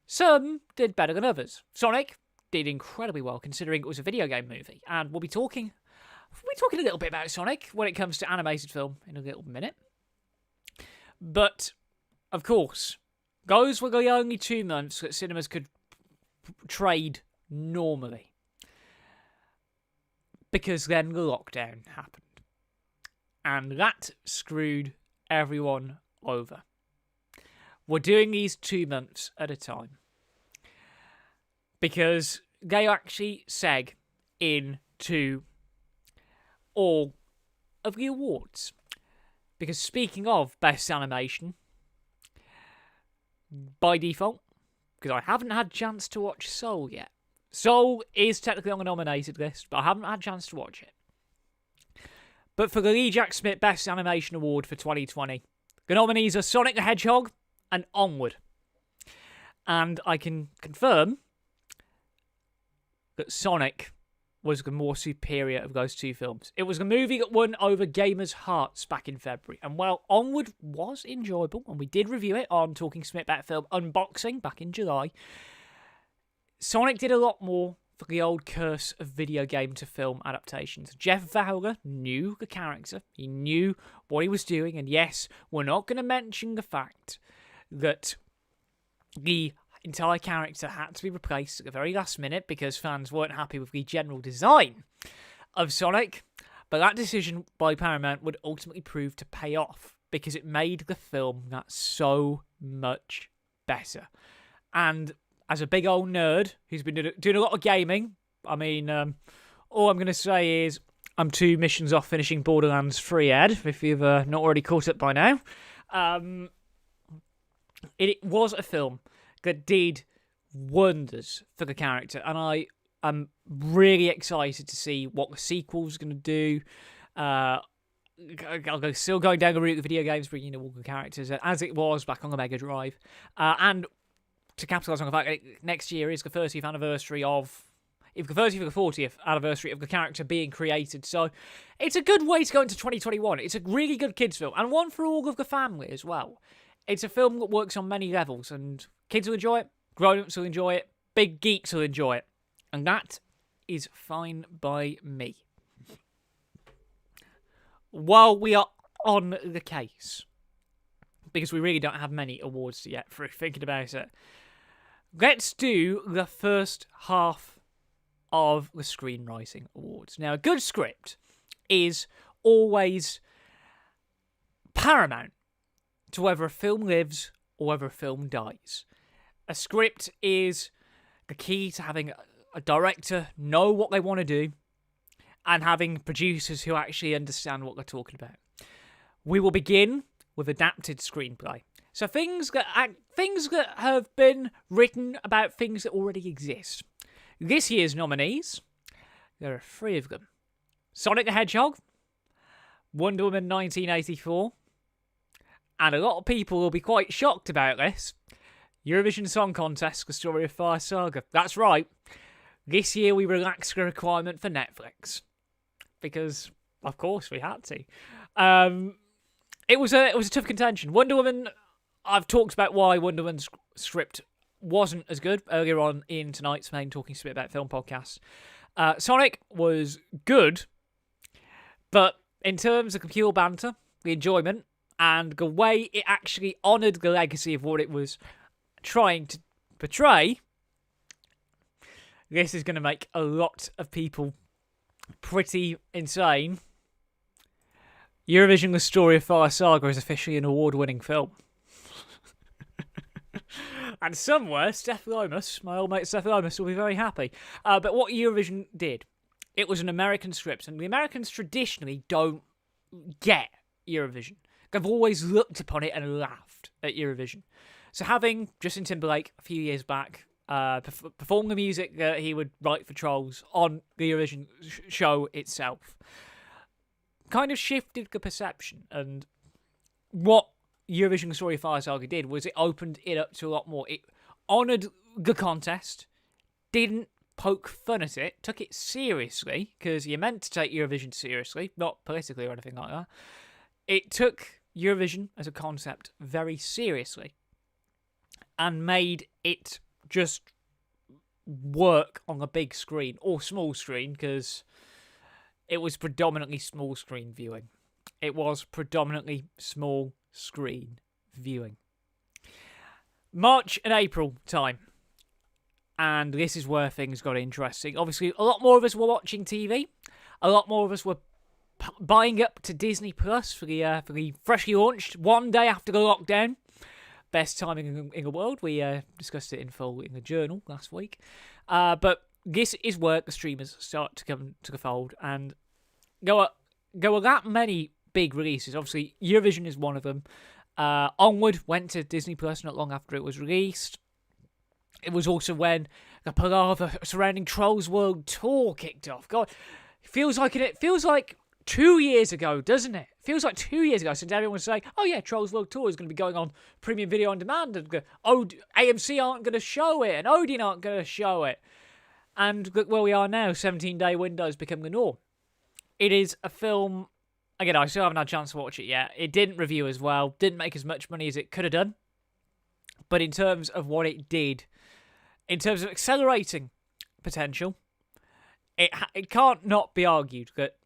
Some did better than others. Sonic did incredibly well, considering it was a video game movie, and we'll be talking a little bit about Sonic when it comes to animated film in a little minute. But, of course, those were the only 2 months that cinemas could trade normally. Because then the lockdown happened. And that screwed everyone over. We're doing these 2 months at a time. Because they actually seg into all of the awards. Because speaking of Best Animation, by default, because I haven't had a chance to watch Soul yet. Soul is technically on the nominated list, but I haven't had a chance to watch it. But for the TheJackSmit Best Animation Award for 2020, the nominees are Sonic the Hedgehog and Onward. And I can confirm that Sonic was the more superior of those 2 films. It was the movie that won over gamers' hearts back in February. And while Onward was enjoyable, and we did review it on Talking Smit Bat Film Unboxing back in July, Sonic did a lot more for the old curse of video game to film adaptations. Jeff Fowler knew the character, he knew what he was doing, and yes, we're not going to mention the fact that the entire character had to be replaced at the very last minute because fans weren't happy with the general design of Sonic, but that decision by Paramount would ultimately prove to pay off because it made the film that so much better. And as a big old nerd who's been doing a lot of gaming, I mean, all I'm going to say is I'm 2 missions off finishing Borderlands 3, Ed, if you've not already caught it by now. It was a film that did wonders for the character, and I am really excited to see what the sequel's going to do. I'll go still going down the route of video games, bringing in all the characters as it was back on the Mega Drive, and to capitalise on the fact that next year is the 30th anniversary of, if the 30th or the 40th anniversary of the character being created. So it's a good way to go into 2021. It's a really good kids film, and one for all of the family as well. It's a film that works on many levels, and kids will enjoy it, grown-ups will enjoy it, big geeks will enjoy it. And that is fine by me. While we are on the case, because we really don't have many awards to get through, thinking about it, let's do the first half of the Screenwriting Awards. Now, a good script is always paramount to whether a film lives or whether a film dies. A script is the key to having a director know what they want to do and having producers who actually understand what they're talking about. We will begin with adapted screenplay. So things that have been written about things that already exist. This year's nominees, there are 3 of them. Sonic the Hedgehog, Wonder Woman 1984, and a lot of people will be quite shocked about this, Eurovision Song Contest, The Story of Fire Saga. That's right. This year we relaxed the requirement for Netflix. Because, of course, we had to. It was a tough contention. Wonder Woman, I've talked about why Wonder Woman's script wasn't as good earlier on in tonight's main Talking Smit About Film podcast. Sonic was good, but in terms of the pure banter, the enjoyment, and the way it actually honoured the legacy of what it was trying to portray, this is going to make a lot of people pretty insane. Eurovision The Story of Fire Saga is officially an award-winning film. And somewhere, Steph Lomas, my old mate Steph Lomas, will be very happy. But what Eurovision did, it was an American script, and the Americans traditionally don't get Eurovision. They've always looked upon it and laughed at Eurovision. So having Justin Timberlake a few years back perform the music that he would write for Trolls on the Eurovision show itself kind of shifted the perception. And what Eurovision The Story of Fire Saga did was it opened it up to a lot more. It honoured the contest, didn't poke fun at it, took it seriously, because you're meant to take Eurovision seriously, not politically or anything like that. It took Eurovision as a concept very seriously and made it just work on a big screen, or small screen, because it was predominantly small screen viewing. It was predominantly small screen viewing. March and April time. And this is where things got interesting. Obviously, a lot more of us were watching TV. A lot more of us were buying up to Disney Plus for the freshly launched one day after the lockdown. Best timing in the world. We discussed it in full in the journal last week. But this is where the streamers start to come to the fold. And there were that many big releases. Obviously, Eurovision is one of them. Onward went to Disney Plus not long after it was released. It was also when the palaver surrounding Trolls World Tour kicked off. God, it feels like 2 years ago, doesn't it? It feels like 2 years ago since everyone was saying, oh yeah, Trolls World Tour is going to be going on premium video on demand, and AMC aren't going to show it, and Odeon aren't going to show it. And look where we are now, 17-day windows become the norm. It is a film, again, I still haven't had a chance to watch it yet. It didn't review as well, didn't make as much money as it could have done. But in terms of what it did, in terms of accelerating potential, it can't not be argued that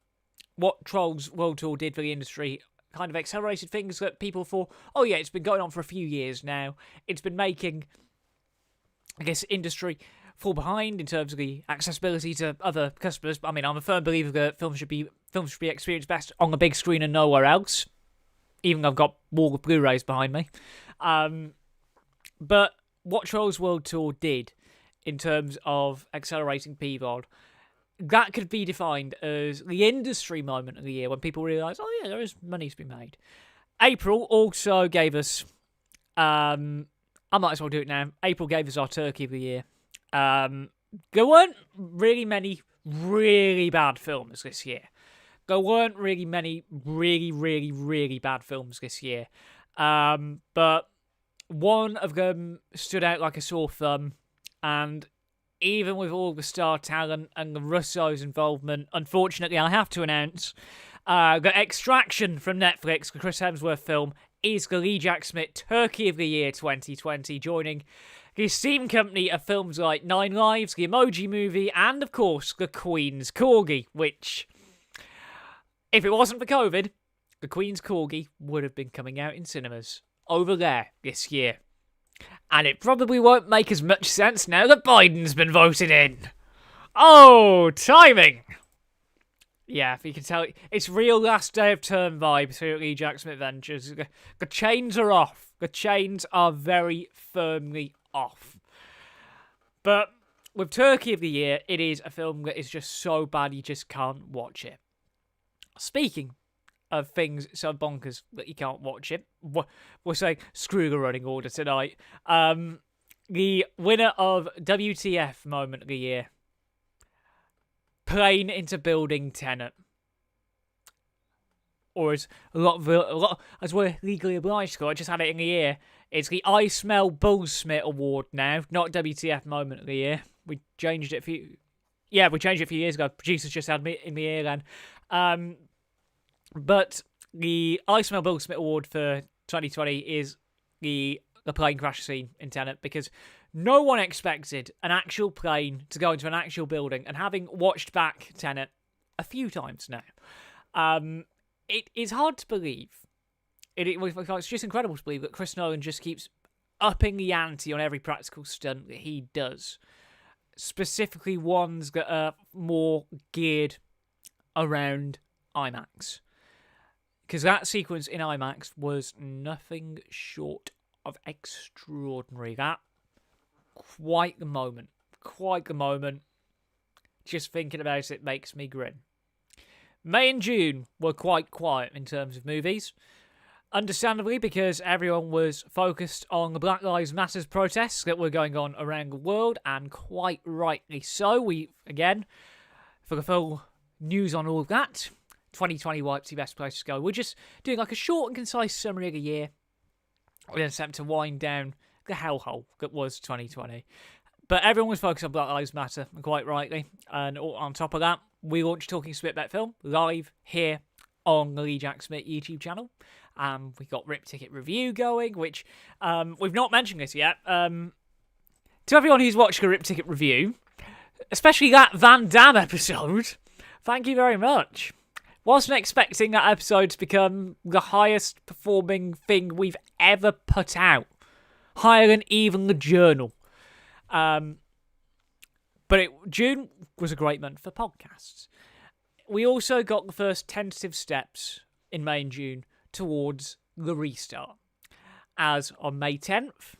what Trolls World Tour did for the industry kind of accelerated things that people thought, oh yeah, it's been going on for a few years now. It's been making, I guess, industry fall behind in terms of the accessibility to other customers. I mean, I'm a firm believer that films should be experienced best on the big screen and nowhere else. Even though I've got wall of Blu-rays behind me. But what Trolls World Tour did in terms of accelerating PVOD, that could be defined as the industry moment of the year when people realise, oh yeah, there is money to be made. April also gave us, I might as well do it now, April gave us our Turkey of the year. There weren't really many really bad films this year. There weren't really many really bad films this year. But one of them stood out like a sore thumb, and even with all the star talent and the Russo's involvement, unfortunately, I have to announce that Extraction from Netflix, the Chris Hemsworth film, is the Jack Smit Turkey of the Year 2020, joining the esteemed company of films like Nine Lives, The Emoji Movie, and, of course, The Queen's Corgi, which, if it wasn't for COVID, The Queen's Corgi would have been coming out in cinemas over there this year. And it probably won't make as much sense now that Biden's been voted in. Oh, timing! Yeah, if you can tell, it's real last day of term vibes here at TheJackSmit Ventures. The chains are off. The chains are very firmly off. But with Turkey of the Year, it is a film that is just so bad you just can't watch it. Speaking of things so bonkers that you can't watch it, we're saying screw the running order tonight. The winner of WTF moment of the year, plane into building Tenet, or as a lot as we're legally obliged to call it, I just had it in the ear. It's the I Smell Bull Smit Award now, not WTF moment of the year. We changed it a few years ago. Producers just had me in the ear then. But the I Smell Bull Smit Award for 2020 is the plane crash scene in Tenet, because no one expected an actual plane to go into an actual building, and having watched back Tenet a few times now, it is hard to believe. It's just incredible to believe that Chris Nolan just keeps upping the ante on every practical stunt that he does, specifically ones that are more geared around IMAX. Because that sequence in IMAX was nothing short of extraordinary. That, quite the moment. Just thinking about it makes me grin. May and June were quite quiet in terms of movies. Understandably, because everyone was focused on the Black Lives Matter protests that were going on around the world, and quite rightly so. We, again, for the full news on all of that, 2020 wipes the best place to go. We're just doing like a short and concise summary of the year. We're going to attempt to wind down the hellhole that was 2020. But everyone was focused on Black Lives Matter, and quite rightly. And on top of that, we launched Talking Smit Film live here on the Jack Smit YouTube channel. We got Rip Ticket Review going, which we've not mentioned this yet. To everyone who's watched a Rip Ticket Review, especially that Van Damme episode, thank you very much. Wasn't expecting that episode to become the highest performing thing we've ever put out. Higher than even the Journal. But June was a great month for podcasts. We also got the first tentative steps in May and June towards the restart. As on May 10th,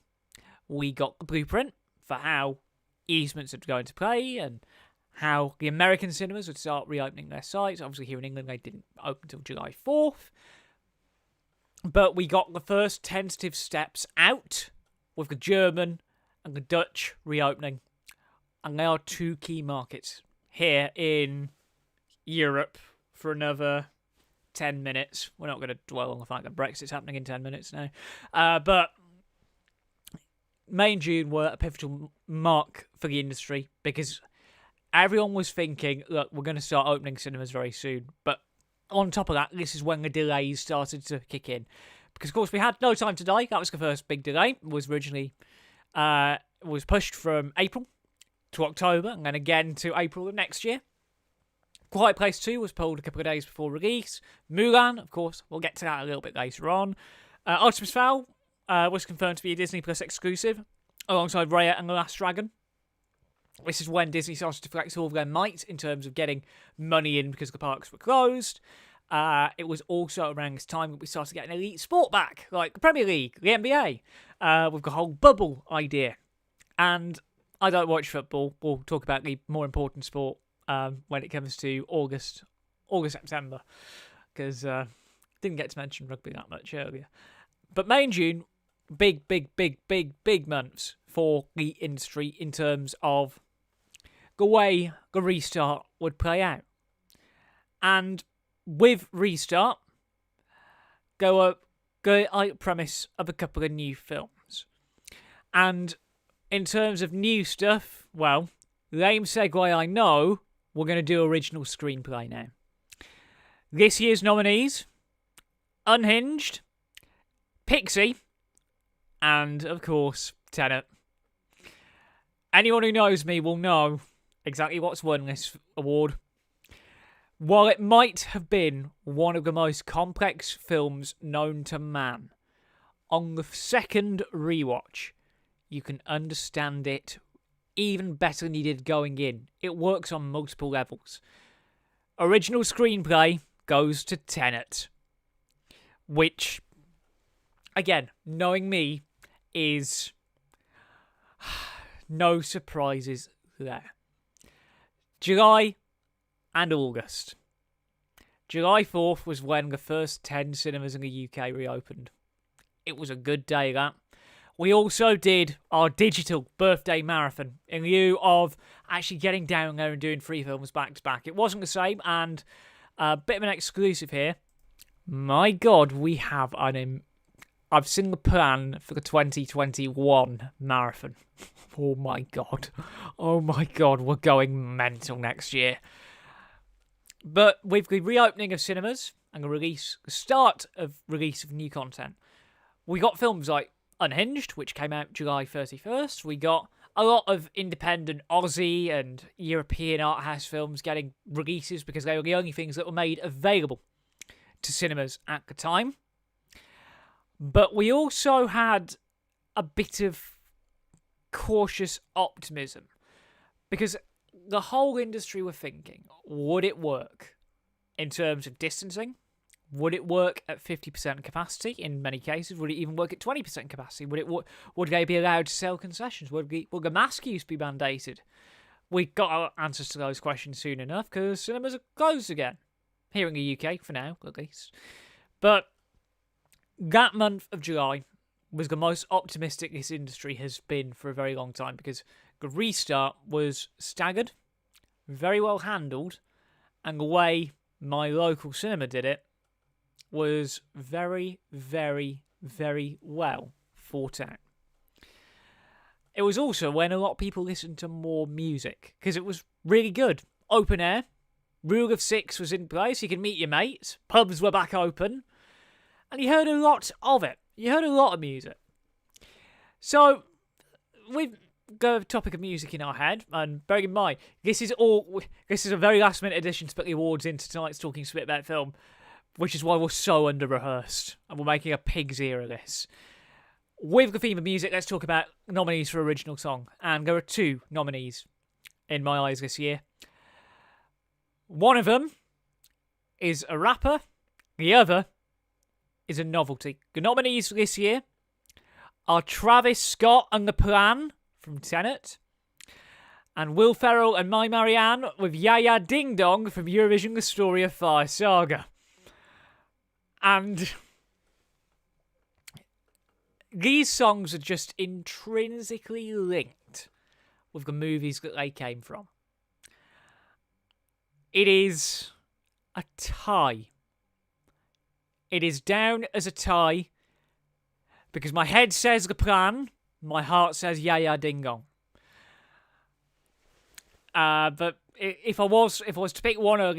we got the blueprint for how easements are going to play and how the American cinemas would start reopening their sites. Obviously, here in England, they didn't open until July 4th. But we got the first tentative steps out with the German and the Dutch reopening. And they are two key markets here in Europe for another 10 minutes. We're not going to dwell on the fact that Brexit's happening in 10 minutes now. But May and June were a pivotal mark for the industry because everyone was thinking, look, we're going to start opening cinemas very soon. But on top of that, this is when the delays started to kick in. Because, of course, we had No Time to Die. That was the first big delay. It was originally was pushed from April to October and then again to April of next year. Quiet Place 2 was pulled a couple of days before release. Mulan, of course, we'll get to that a little bit later on. Artemis Fowl was confirmed to be a Disney Plus exclusive alongside Raya and the Last Dragon. This is when Disney started to flex all of their might in terms of getting money in because the parks were closed. It was also around this time that we started getting elite sport back, like the Premier League, the NBA, with the whole bubble idea. And I don't watch football. We'll talk about the more important sport when it comes to August, September, because didn't get to mention rugby that much earlier. But May and June, big months for the industry in terms of the way the restart would play out. And with restart, go a premise of a couple of new films. And in terms of new stuff, well, lame segue I know, we're going to do original screenplay now. This year's nominees, Unhinged, Pixie, and, of course, Tenet. Anyone who knows me will know exactly what's won this award. While it might have been one of the most complex films known to man, on the second rewatch, you can understand it even better than you did going in. It works on multiple levels. Original screenplay goes to Tenet, which, again, knowing me, is no surprises there. July and August. July 4th was when the first 10 cinemas in the UK reopened. It was a good day, that. We also did our digital birthday marathon in lieu of actually getting down there and doing 3 films back to back. It wasn't the same, and a bit of an exclusive here. My God, we have I've seen the plan for the 2021 marathon. Oh my God, we're going mental next year. But with the reopening of cinemas and the start of release of new content, we got films like Unhinged, which came out July 31st. We got a lot of independent Aussie and European art house films getting releases because they were the only things that were made available to cinemas at the time. But we also had a bit of cautious optimism because the whole industry were thinking, would it work in terms of distancing? Would it work at 50% capacity in many cases? Would it even work at 20% capacity? Would they be allowed to sell concessions? Would the mask use be mandated? We got our answers to those questions soon enough because cinemas are closed again. Here in the UK, for now, at least. But that month of July was the most optimistic this industry has been for a very long time because the restart was staggered, very well handled, and the way my local cinema did it was very, very, very well thought out. it was also when a lot of people listened to more music, because it was really good. Open air, rule of 6 was in place, you could meet your mates, pubs were back open, and you heard a lot of it. You heard a lot of music. So, we've got a topic of music in our head, and bearing in mind, this is a very last minute addition to put the awards into tonight's Talking Smit About Film, which is why we're so under-rehearsed, and we're making a pig's ear of this. With the theme of music, let's talk about nominees for original song, and there are 2 nominees in my eyes this year. One of them is a rapper, the other is a novelty. The nominees this year are Travis Scott and The Plan from Tenet, and Will Ferrell and My Marianne with Ya Ya Ding Dong from Eurovision The Story of Fire Saga. And these songs are just intrinsically linked with the movies that they came from. It is a tie. It is down as a tie because my head says The Plan, my heart says Ya Ya Ding Dong. But if I was to pick one over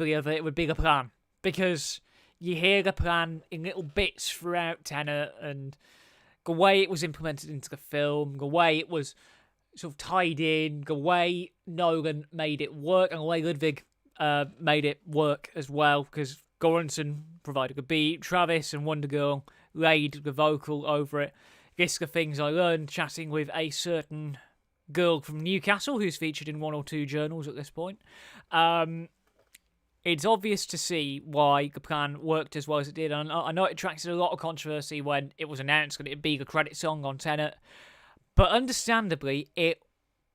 the other, it would be The Plan, because you hear The Plan in little bits throughout Tenet, and the way it was implemented into the film, the way it was sort of tied in, the way Nolan made it work, and the way Ludwig made it work as well, because Göransson provided the beat, Travis and Wonder Girl laid the vocal over it. These are the things I learned chatting with a certain girl from Newcastle who's featured in 1 or 2 journals at this point. It's obvious to see why The Plan worked as well as it did. And I know it attracted a lot of controversy when it was announced that it'd be the credit song on Tenet, but understandably, it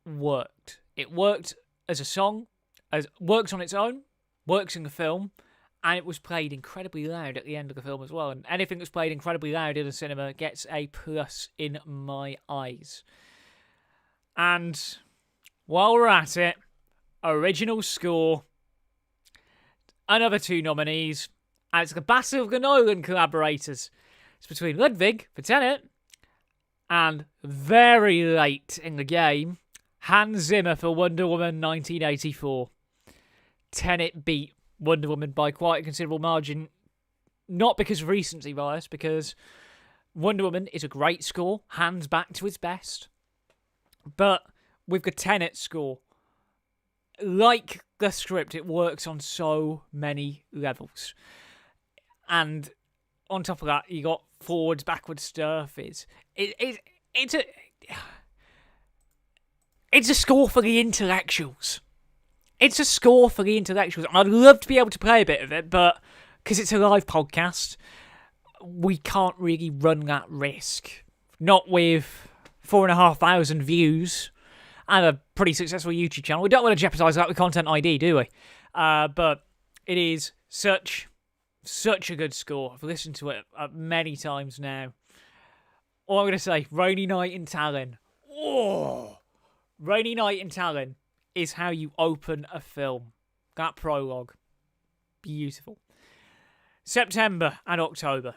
worked. It worked as a song, works on its own, works in the film, and it was played incredibly loud at the end of the film as well. And anything that's played incredibly loud in a cinema gets a plus in my eyes. And while we're at it, original score, another 2 nominees, and it's the battle of the Nolan collaborators. It's between Ludwig for Tenet and, very late in the game, Hans Zimmer for Wonder Woman 1984. Tenet beat Wonder Woman by quite a considerable margin, not because of recency bias, because Wonder Woman is a great score, hands back to its best. But with the Tenet score, like the script, it works on so many levels. And on top of that, you got forwards, backwards stuff. It's a score for the intellectuals. It's a score for the intellectuals. And I'd love to be able to play a bit of it, but because it's a live podcast, we can't really run that risk. Not with 4,500 views and a pretty successful YouTube channel. We don't want to jeopardise that with Content ID, do we? But it is such a good score. I've listened to it many times now. All I'm going to say, Rainy Night in Tallinn. Oh! Rainy Night in Tallinn is how you open a film. That prologue. Beautiful. September and October.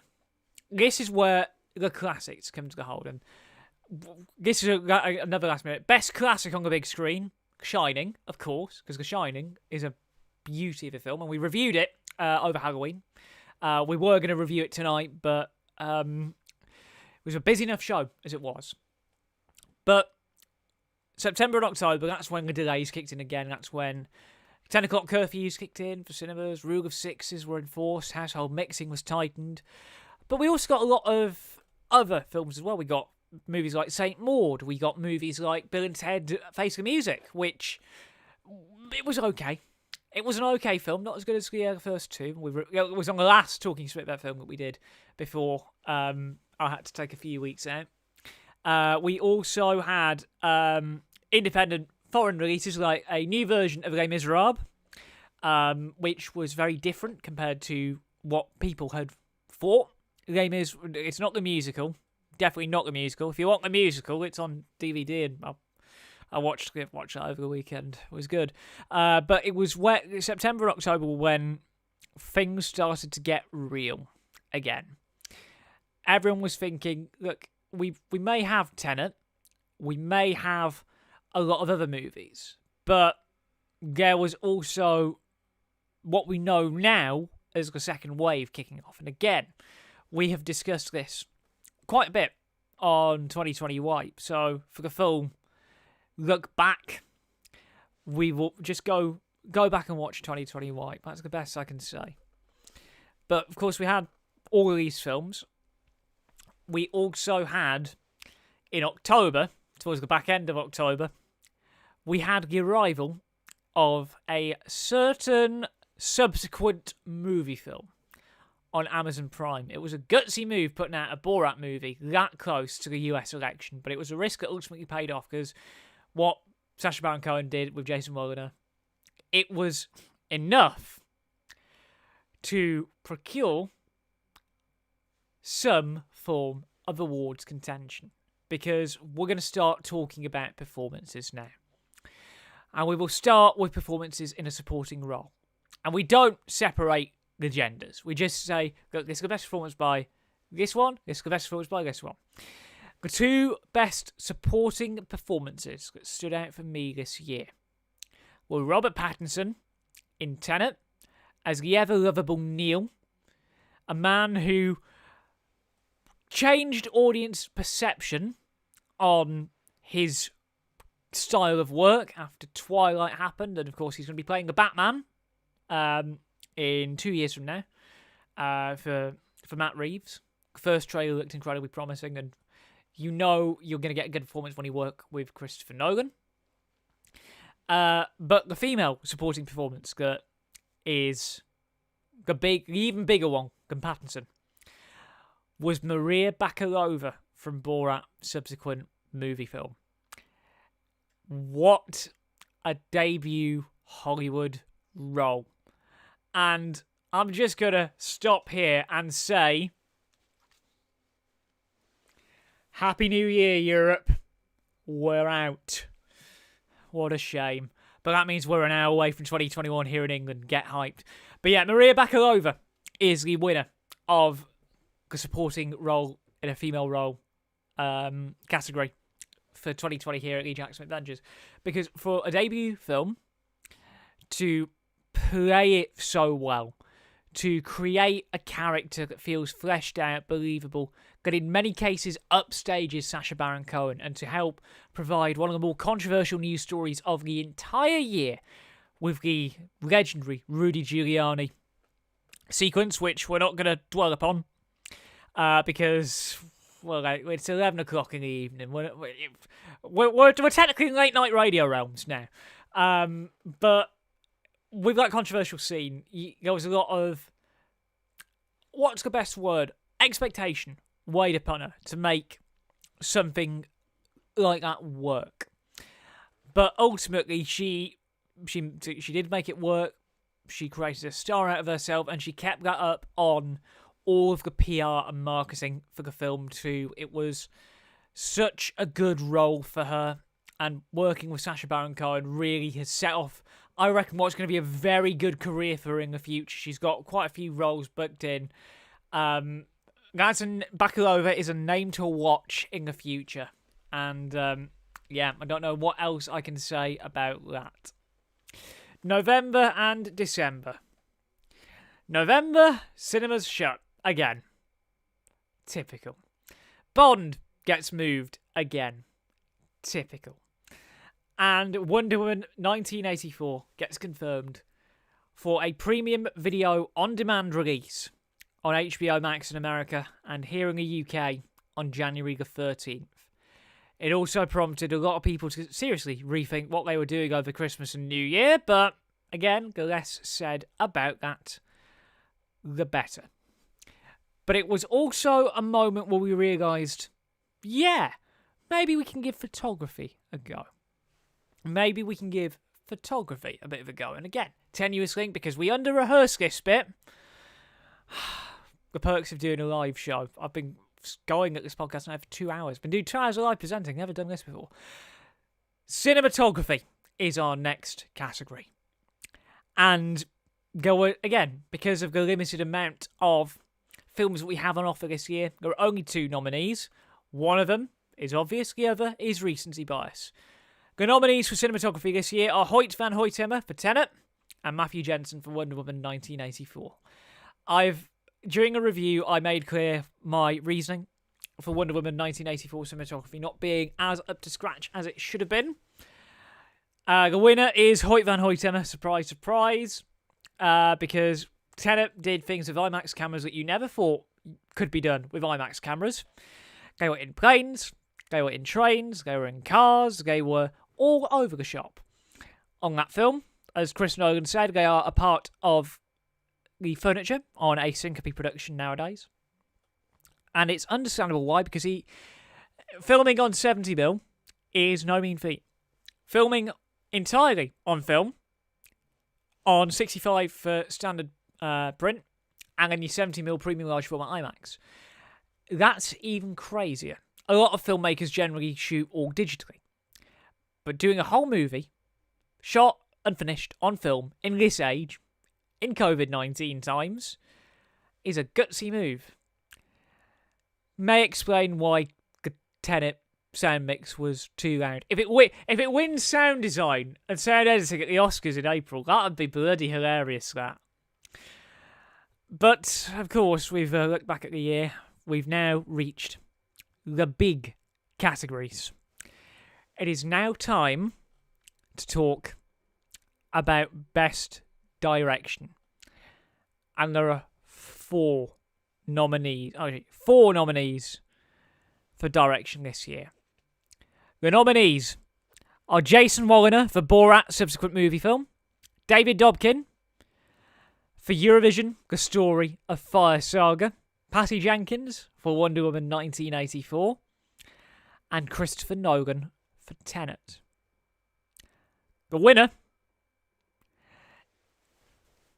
This is where the classics come to the hold. And this is another last minute. Best classic on the big screen. Shining, of course, because The Shining is a beauty of a film. And we reviewed it over Halloween. We were going to review it tonight, but it was a busy enough show as it was. But September and October, that's when the delays kicked in again. That's when 10 o'clock curfews kicked in for cinemas, rule of 6s were enforced, household mixing was tightened. But we also got a lot of other films as well. We got movies like St. Maud. We got movies like Bill and Ted Face the Music, which it was okay. It was an okay film, not as good as the first 2. It was on the last Talking Smit About Film that we did before I had to take a few weeks out. We also had independent foreign releases like a new version of Les Miserables, which was very different compared to what people had thought. Les Mis, it's not the musical. Definitely not the musical. If you want the musical, it's on DVD, and I watched that over the weekend. It was good. But it was September, October when things started to get real again. Everyone was thinking, look, we may have Tenet, we may have a lot of other movies, but there was also what we know now as the second wave kicking off. And again, we have discussed this quite a bit on 2020 Wipe. So for the full look back, we will just go back and watch 2020 Wipe. That's the best I can say. But of course, we had all of these films. We also had, in October, towards the back end of October, we had the arrival of a certain subsequent movie film on Amazon Prime. It was a gutsy move putting out a Borat movie that close to the US election, but it was a risk that ultimately paid off because what Sacha Baron Cohen did with Jason Momoa, it was enough to procure some form of awards contention, because we're going to start talking about performances now. And we will start with performances in a supporting role. And we don't separate the genders. We just say, look, this is the best performance by this one, this is the best performance by this one. The two best supporting performances that stood out for me this year were Robert Pattinson in Tenet as the ever-lovable Neil, a man who changed audience perception on his style of work after Twilight happened, and of course he's going to be playing the Batman in 2 years from now for Matt Reeves. First trailer looked incredibly promising, and you know you're going to get a good performance when you work with Christopher Nolan. But the female supporting performance that is the even bigger one than Pattinson was Maria Bakalova from Borat subsequent movie film. What a debut Hollywood role. And I'm just going to stop here and say, Happy New Year, Europe. We're out. What a shame. But that means we're an hour away from 2021 here in England. Get hyped. But yeah, Maria Bakalova is the winner of the supporting role in a female role category for 2020 here at TheJackSmit Ventures. Because for a debut film to play it so well, to create a character that feels fleshed out, believable, that in many cases upstages Sacha Baron Cohen, and to help provide one of the more controversial news stories of the entire year with the legendary Rudy Giuliani sequence, which we're not going to dwell upon because, well, it's 11 o'clock in the evening. We're technically in late night radio realms now. But with that controversial scene, there was a lot of, what's the best word? Expectation weighed upon her to make something like that work. But ultimately, she did make it work. She created a star out of herself, and she kept that up on all of the PR and marketing for the film too. It was such a good role for her, and working with Sacha Baron Cohen really has set off, I reckon, what's going to be a very good career for her in the future. She's got quite a few roles booked in. Bakalova is a name to watch in the future. And, yeah, I don't know what else I can say about that. November and December. November, cinemas shut. Again. Typical. Bond gets moved again. Typical. And Wonder Woman 1984 gets confirmed for a premium video on-demand release on HBO Max in America and here in the UK on January the 13th. It also prompted a lot of people to seriously rethink what they were doing over Christmas and New Year, but again, the less said about that, the better. But it was also a moment where we realised, yeah, maybe we can give photography a go. Maybe we can give photography a bit of a go. And again, tenuous link, because we under-rehearsed this bit. The perks of doing a live show. I've been going at this podcast now for 2 hours. Been doing 2 hours of live presenting. Never done this before. Cinematography is our next category. And go again, because of the limited amount of films that we have on offer this year, there are only 2 nominees. One of them is obvious, the other is recency bias. The nominees for cinematography this year are Hoyt van Hoytema for Tenet and Matthew Jensen for Wonder Woman 1984. During a review, I made clear my reasoning for Wonder Woman 1984 cinematography not being as up to scratch as it should have been. The winner is Hoyt van Hoytema, surprise, surprise, because Tenet did things with IMAX cameras that you never thought could be done with IMAX cameras. They were in planes, they were in trains, they were in cars, they were all over the shop. On that film, as Chris Nolan said, they are a part of the furniture on a syncope production nowadays. And it's understandable why, because filming on 70mm is no mean feat. Filming entirely on film, on 65 for standard print, and then your 70mm premium large format IMAX, that's even crazier. A lot of filmmakers generally shoot all digitally. But doing a whole movie, shot and finished on film in this age, in COVID-19 times, is a gutsy move. May explain why the Tenet sound mix was too loud. If it wins sound design and sound editing at the Oscars in April, that'd be bloody hilarious, that. But, of course, we've looked back at the year. We've now reached the big categories. It is now time to talk about Best Direction. And there are four nominees for direction this year. The nominees are Jason Woliner for Borat subsequent Moviefilm, David Dobkin for Eurovision, The Story of Fire Saga, Patty Jenkins for Wonder Woman 1984, and Christopher Nolan for Tenet. The winner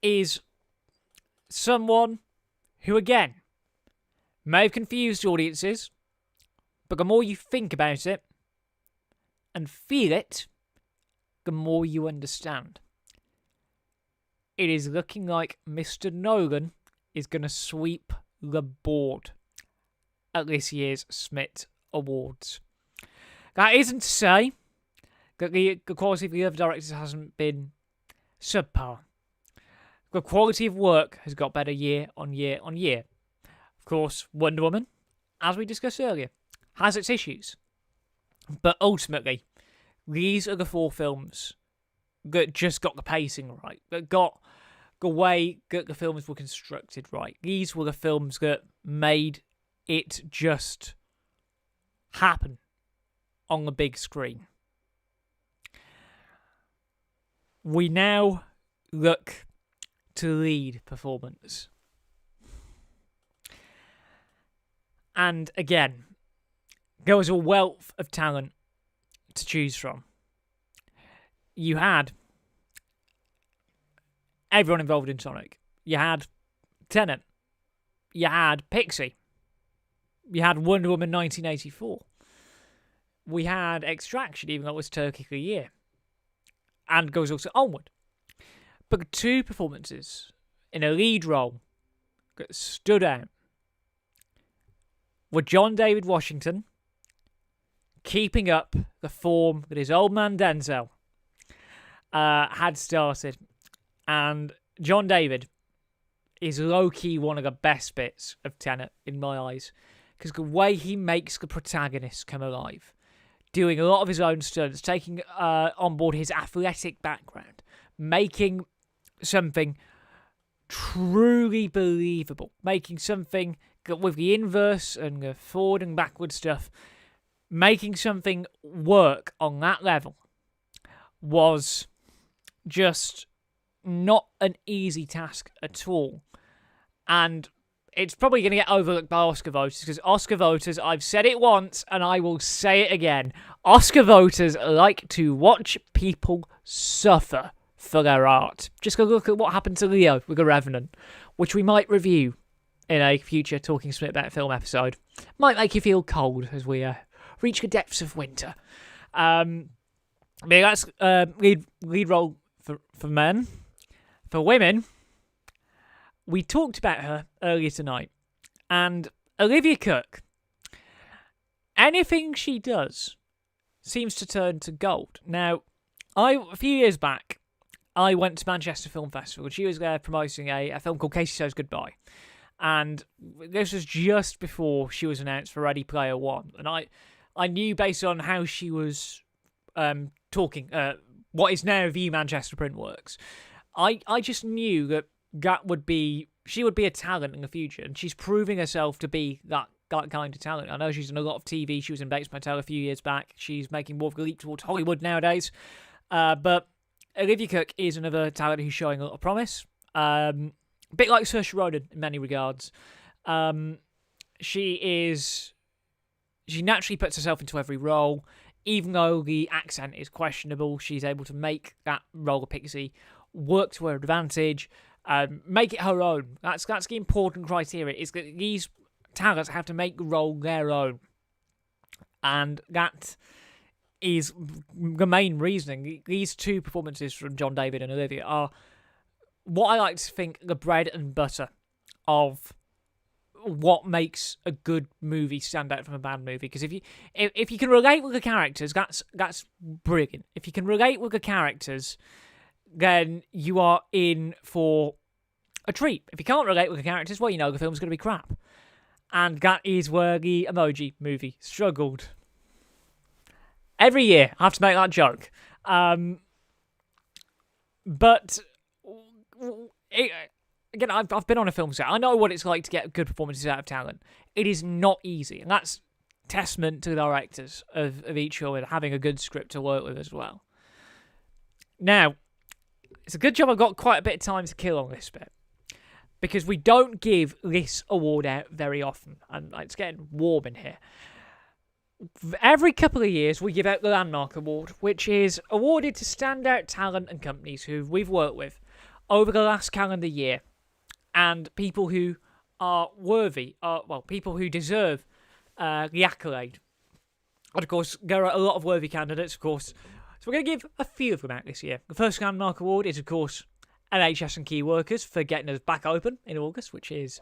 is someone who, again, may have confused audiences, but the more you think about it and feel it, the more you understand. It is looking like Mr. Nolan is going to sweep the board at this year's Smit Awards. That isn't to say that the quality of the other directors hasn't been subpar. The quality of work has got better year on year on year. Of course, Wonder Woman, as we discussed earlier, has its issues. But ultimately, these are the four films that just got the pacing right, that got the way that the films were constructed right. These were the films that made it just happen on the big screen. We now look to lead performance. And again, there was a wealth of talent to choose from. You had everyone involved in Sonic. You had Tenet. You had Pixie. You had Wonder Woman 1984. We had Extraction, even though it was Turkey of the Year. And goes also onward. But the two performances in a lead role that stood out were John David Washington keeping up the form that his old man Denzel had started. And John David is low-key one of the best bits of Tenet in my eyes, because the way he makes the protagonist come alive, doing a lot of his own stunts, taking on board his athletic background, making something truly believable, making something with the inverse and the forward and backward stuff, making something work on that level was just not an easy task at all. And it's probably going to get overlooked by Oscar voters, because Oscar voters, I've said it once and I will say it again, Oscar voters like to watch people suffer for their art. Just go look at what happened to Leo with The Revenant, which we might review in a future Talking Smit About Film episode. Might make you feel cold as we reach the depths of winter. That's lead role for men. For women, we talked about her earlier tonight, and Olivia Cooke anything she does seems to turn to gold. Now, a few years back, I went to Manchester Film Festival, and she was there promoting a film called Casey Says Goodbye. And this was just before she was announced for Ready Player One. And I knew, based on how she was talking, what is now View Manchester Printworks, I just knew that she would be a talent in the future, and she's proving herself to be that kind of talent. I know she's in a lot of TV. She was in Bates Motel a few years back. She's making more of a leap towards Hollywood nowadays. But Olivia Cook is another talent who's showing a lot of promise. A bit like Saoirse Ronan in many regards. She naturally puts herself into every role. Even though the accent is questionable, she's able to make that role of Pixie work to her advantage, make it her own. That's the important criteria, is that these talents have to make the role their own. And that is the main reasoning. These two performances from John David and Olivia are what I like to think the bread and butter of what makes a good movie stand out from a bad movie. Because if you can relate with the characters, that's brilliant. If you can relate with the characters, then you are in for a treat. If you can't relate with the characters, well, you know the film's going to be crap. And that is where the Emoji Movie struggled. Every year, I have to make that joke. But again, I've been on a film set. I know what it's like to get good performances out of talent. It is not easy, and that's testament to the directors of each film and having a good script to work with as well. Now, it's a good job I've got quite a bit of time to kill on this bit, because we don't give this award out very often, and it's getting warm in here. Every couple of years, we give out the Landmark Award, which is awarded to standout talent and companies who we've worked with over the last calendar year, and people who are worthy, people who deserve the accolade. And of course, there are a lot of worthy candidates, of course, so we're going to give a few of them out this year. The first Landmark Award is, of course, NHS and key workers for getting us back open in August, which is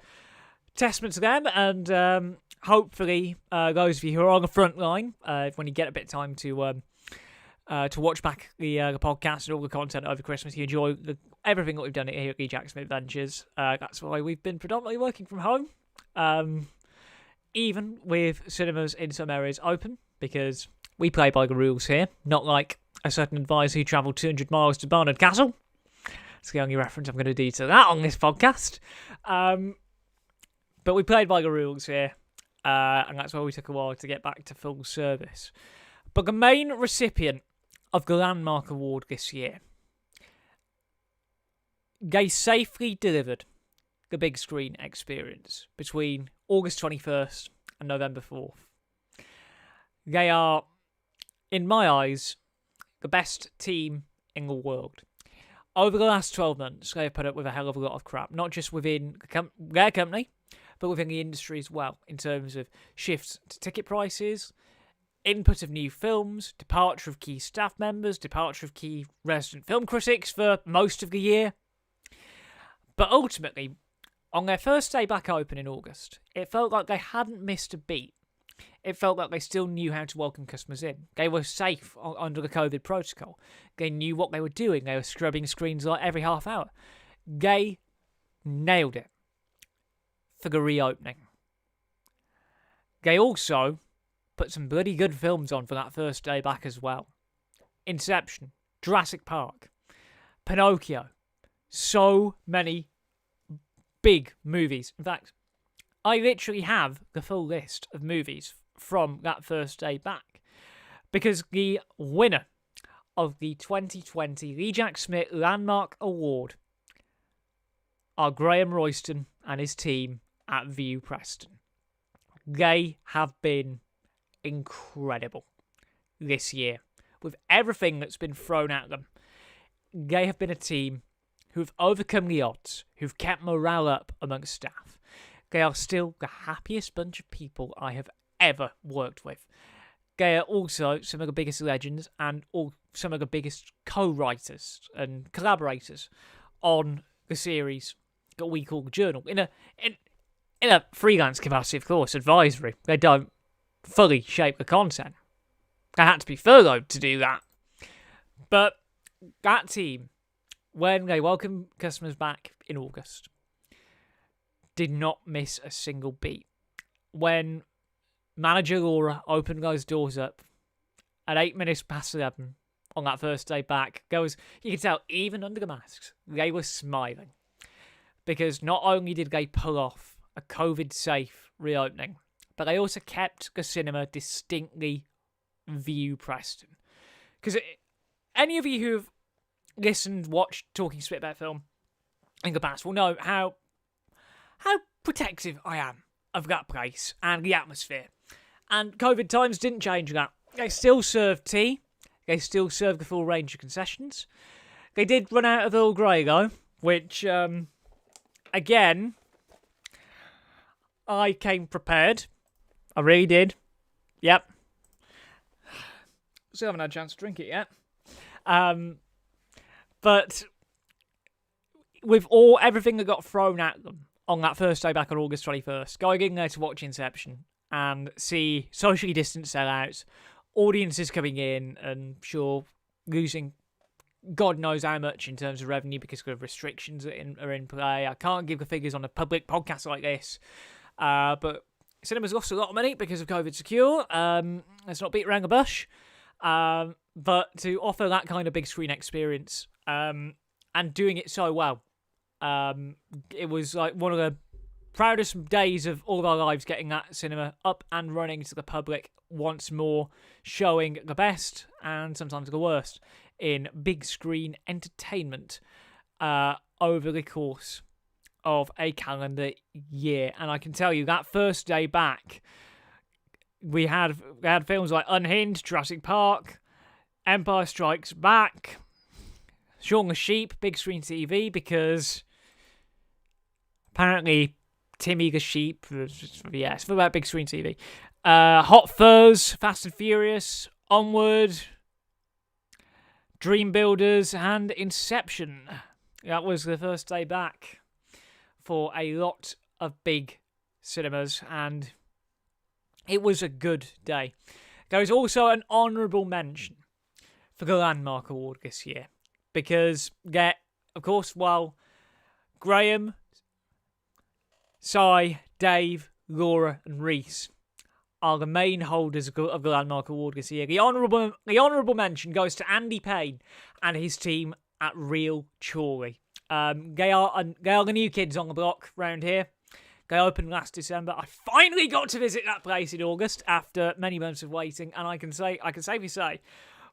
testament to them, and hopefully those of you who are on the front line, when you get a bit of time to watch back the podcast and all the content over Christmas, you enjoy everything that we've done here at TheJackSmit Ventures. That's why we've been predominantly working from home, even with cinemas in some areas open, because we play by the rules here, not like a certain advisor who travelled 200 miles to Barnard Castle. That's the only reference I'm going to do to that on this podcast. But we played by the rules here, and that's why we took a while to get back to full service. But the main recipient of the Landmark Award this year, they safely delivered the big screen experience between August 21st and November 4th. They are, in my eyes, the best team in the world. Over the last 12 months, they have put up with a hell of a lot of crap, not just within their company, but within the industry as well, in terms of shifts to ticket prices, input of new films, departure of key staff members, departure of key resident film critics for most of the year. But ultimately, on their first day back open in August, it felt like they hadn't missed a beat. It felt like they still knew how to welcome customers in. They were safe under the COVID protocol. They knew what they were doing. They were scrubbing screens like every half hour. They nailed it for the reopening. They also put some bloody good films on for that first day back as well. Inception, Jurassic Park, Pinocchio. So many big movies. In fact, I literally have the full list of movies from that first day back, because the winner of the 2020 TheJackSmit Landmark Award are Graham Royston and his team at View Preston. They have been incredible this year. With everything that's been thrown at them, they have been a team who've overcome the odds, who've kept morale up amongst staff. They are still the happiest bunch of people I have ever worked with. They are also some of the biggest legends and some of the biggest co-writers and collaborators on the series that we call The Journal. In a freelance capacity, of course, advisory. They don't fully shape the content. They had to be furloughed to do that. But that team, when they welcomed customers back in August, did not miss a single beat. When manager Laura opened those doors up at 8 minutes past 11 on that first day back, you could tell even under the masks, they were smiling. Because not only did they pull off a COVID-safe reopening, but they also kept the cinema distinctly View Preston. Because any of you who've listened, watched Talking Smit about film in the past will know how protective I am of that place and the atmosphere. And COVID times didn't change that. They still serve tea. They still serve the full range of concessions. They did run out of Earl Grey, though, which, again, I came prepared. I really did. Yep. Still haven't had a chance to drink it yet. But with everything that got thrown at them on that first day back on August 21st, going in there to watch Inception and see socially distanced sellouts, audiences coming in and sure losing God knows how much in terms of revenue because of restrictions that are in play. I can't give the figures on a public podcast like this, but cinemas lost a lot of money because of COVID secure. Let's not beat around the bush. But to offer that kind of big screen experience and doing it so well, it was like one of the proudest days of all of our lives, getting that cinema up and running to the public once more, showing the best and sometimes the worst in big screen entertainment over the course of a calendar year. And I can tell you that first day back, we had films like Unhinged, Jurassic Park, Empire Strikes Back, Shaun the Sheep, big screen TV, because apparently Timmy the Sheep, it's about big screen TV. Hot Fuzz, Fast and Furious, Onward, Dream Builders, and Inception. That was the first day back for a lot of big cinemas, and it was a good day. There is also an honourable mention for the Landmark Award this year, because, of course, while Graham, Si, Dave, Laura, and Reese are the main holders of the Landmark Award this year, the honourable mention goes to Andy Payne and his team at Real Chorley. They are the new kids on the block round here. They opened last December. I finally got to visit that place in August after many months of waiting, and I can safely say,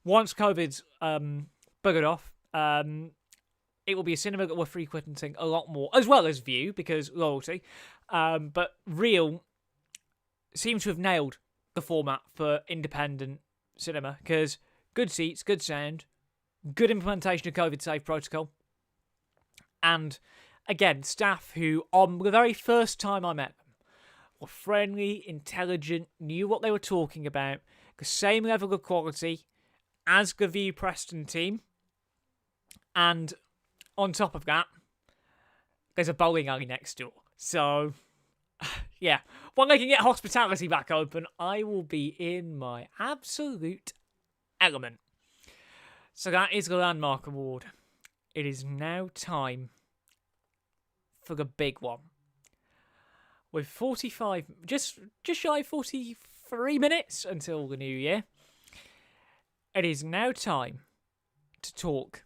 once COVID's buggered off, it will be a cinema that we're frequenting a lot more, as well as View, because loyalty. But Real seems to have nailed the format for independent cinema, because good seats, good sound, good implementation of COVID-safe protocol, and again, staff who, on the very first time I met them, were friendly, intelligent, knew what they were talking about, the same level of quality as the View Preston team, and on top of that, there's a bowling alley next door. So, yeah, when they can get hospitality back open, I will be in my absolute element. So that is the Landmark Award. It is now time for the big one. With 45, just shy of 43 minutes until the new year, it is now time to talk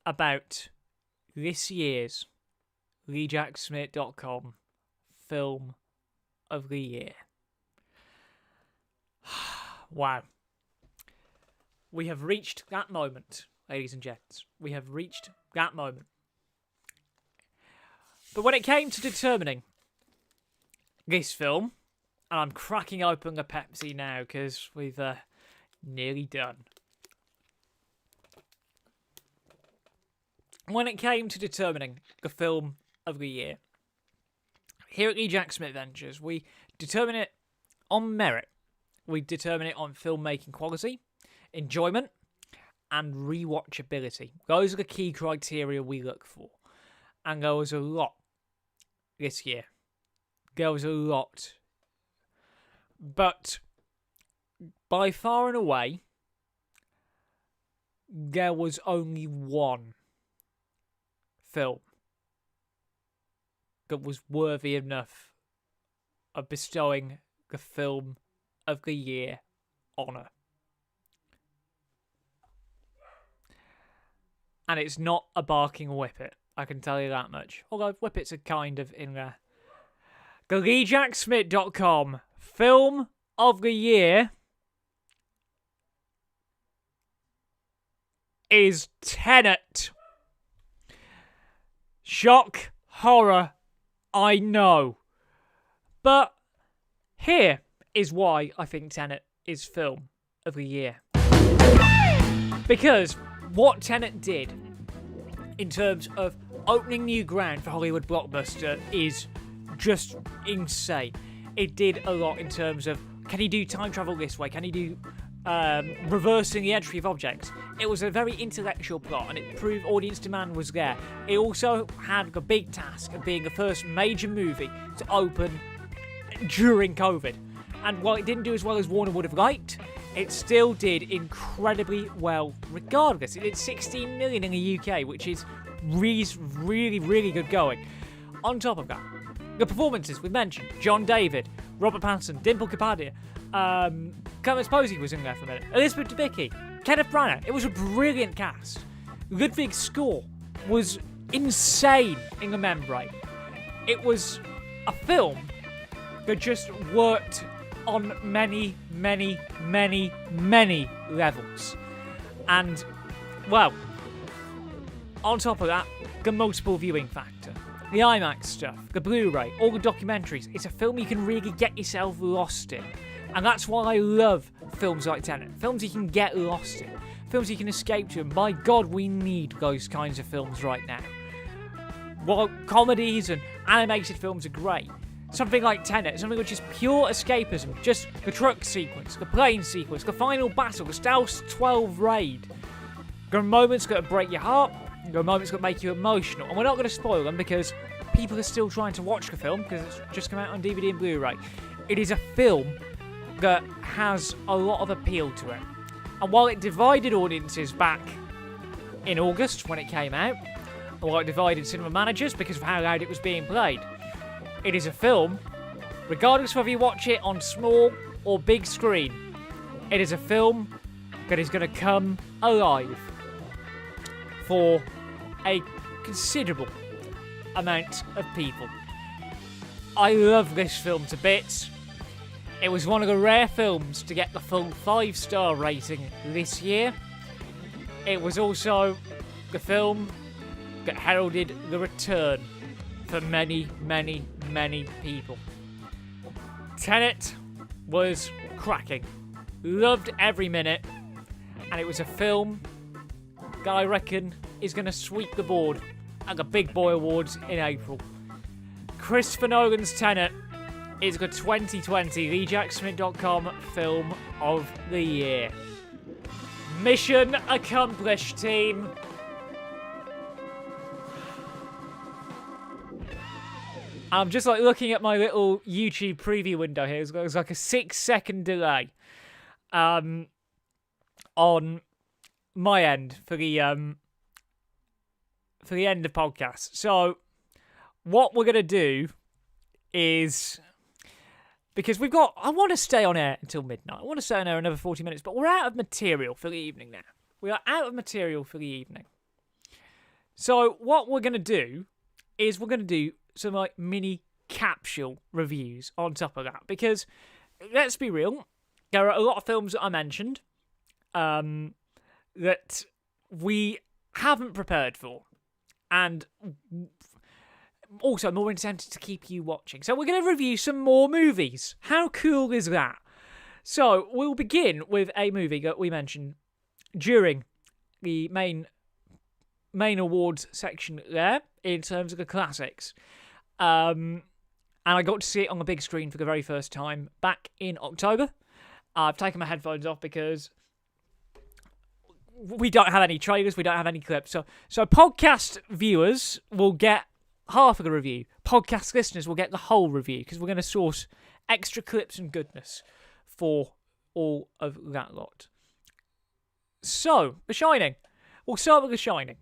about this year's TheJackSmit.com Film of the Year. Wow. We have reached that moment, ladies and gents. We have reached that moment. But when it came to determining this film, and I'm cracking open the Pepsi now because we've nearly done. When it came to determining the film of the year, here at the Jack Smit Ventures, we determine it on merit. We determine it on filmmaking quality, enjoyment, and rewatchability. Those are the key criteria we look for. And there was a lot this year. There was a lot But by far and away, there was only one film that was worthy enough of bestowing the Film of the Year honour. And it's not a barking whippet, I can tell you that much. Although whippets are kind of in there. The TheJackSmit.com Film of the Year is Tenet. Shock, horror, I know. But here is why I think Tenet is Film of the Year. Because what Tenet did in terms of opening new ground for Hollywood blockbuster is just insane. It did a lot in terms of, can he do time travel this way? Can he do reversing the entry of objects? It was a very intellectual plot, and it proved audience demand was there. It also had the big task of being the first major movie to open during COVID. And while it didn't do as well as Warner would have liked, it still did incredibly well regardless. It did 16 million in the UK, which is really, really good going. On top of that, the performances we mentioned: John David, Robert Pattinson, Dimple Kapadia, Clemens Posey was in there for a minute, Elizabeth Debicki, Kenneth Branagh. It was a brilliant cast. Ludwig's score was insane in the membrane. It was a film that just worked on many levels. And, well, on top of that, the multiple viewing factor, the IMAX stuff, the Blu-ray, all the documentaries. It's a film you can really get yourself lost in. And that's why I love films like Tenet. Films you can get lost in. Films you can escape to. And by God, we need those kinds of films right now. While comedies and animated films are great, something like Tenet, something which is pure escapism, just the truck sequence, the plane sequence, the final battle, the Stealth 12 raid. There are moments that break your heart, there are moments that make you emotional, and we're not going to spoil them because people are still trying to watch the film because it's just come out on DVD and Blu-ray. It is a film that has a lot of appeal to it. And while it divided audiences back in August when it came out, and while it divided cinema managers because of how loud it was being played, it is a film, regardless whether you watch it on small or big screen, it is a film that is going to come alive for a considerable amount of people. I love this film to bits. It was one of the rare films to get the full 5-star rating this year. It was also the film that heralded the return for many people. Tenet was cracking. Loved every minute. And it was a film that I reckon is going to sweep the board at the Big Boy Awards in April. Christopher Nolan's Tenet is the 2020 TheJackSmit.com Film of the Year. Mission accomplished, team. I'm just like looking at my little YouTube preview window here. There's like a 6-second delay on my end for the end of podcast. So what we're gonna do is, because I want to stay on air until midnight. I want to stay on air another 40 minutes, but we're out of material for the evening now. We are out of material for the evening. So what we're gonna do is we're gonna do some like mini capsule reviews on top of that, because let's be real, there are a lot of films that I mentioned that we haven't prepared for, and also more incentive to keep you watching. So we're going to review some more movies. How cool is that? So we'll begin with a movie that we mentioned during the main awards section there in terms of the classics. And I got to see it on the big screen for the very first time back in October. I've taken my headphones off because we don't have any trailers, we don't have any clips. So podcast viewers will get half of the review. Podcast listeners will get the whole review because we're going to source extra clips and goodness for all of that lot. So, The Shining. We'll start with The Shining.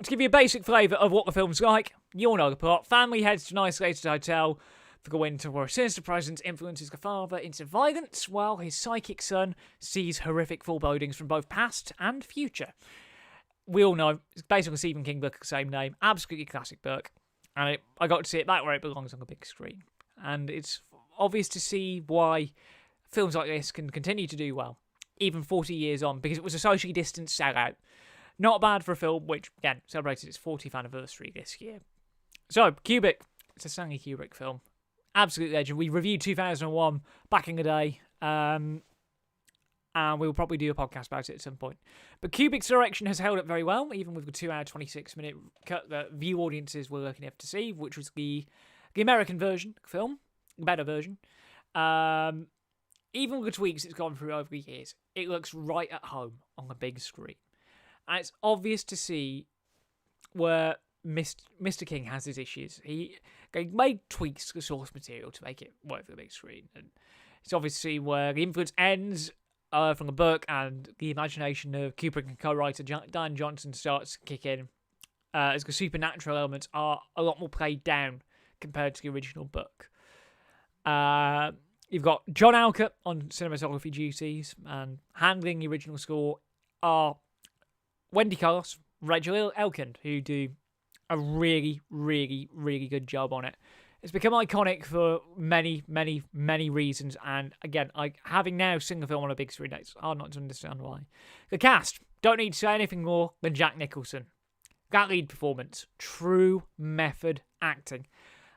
To give you a basic flavour of what the film's like, you'll know the plot. Family heads to an isolated hotel for the winter where a sinister presence influences the father into violence while his psychic son sees horrific forebodings from both past and future. We all know it's based on a Stephen King book of the same name. Absolutely classic book. And I got to see it back where it belongs on the big screen. And it's obvious to see why films like this can continue to do well, even 40 years on, because it was a socially distanced sellout. Not bad for a film which, again, celebrated its 40th anniversary this year. So, Kubrick. It's a Stanley Kubrick film. Absolute legend. We reviewed 2001 back in the day, and we'll probably do a podcast about it at some point. But Kubrick's direction has held up very well, even with the 2 hour, 26-minute cut that view audiences were lucky enough to see, which was the American version of the film, the better version. Even with the tweaks it's gone through over the years, it looks right at home on the big screen. And it's obvious to see where Mr. King has his issues. He made tweaks to the source material to make it work for the big screen. And it's obvious to see where the influence ends from the book and the imagination of Kubrick and co-writer Dan Johnson starts to kick in, as the supernatural elements are a lot more played down compared to the original book. You've got John Alcott on cinematography duties, and handling the original score are Wendy Carlos, Rachel Elkind, who do a really, really, really good job on it. It's become iconic for many, many, many reasons, and again, having now seen the film on a big screen, it's hard not to understand why. The cast, don't need to say anything more than Jack Nicholson. That lead performance, true method acting.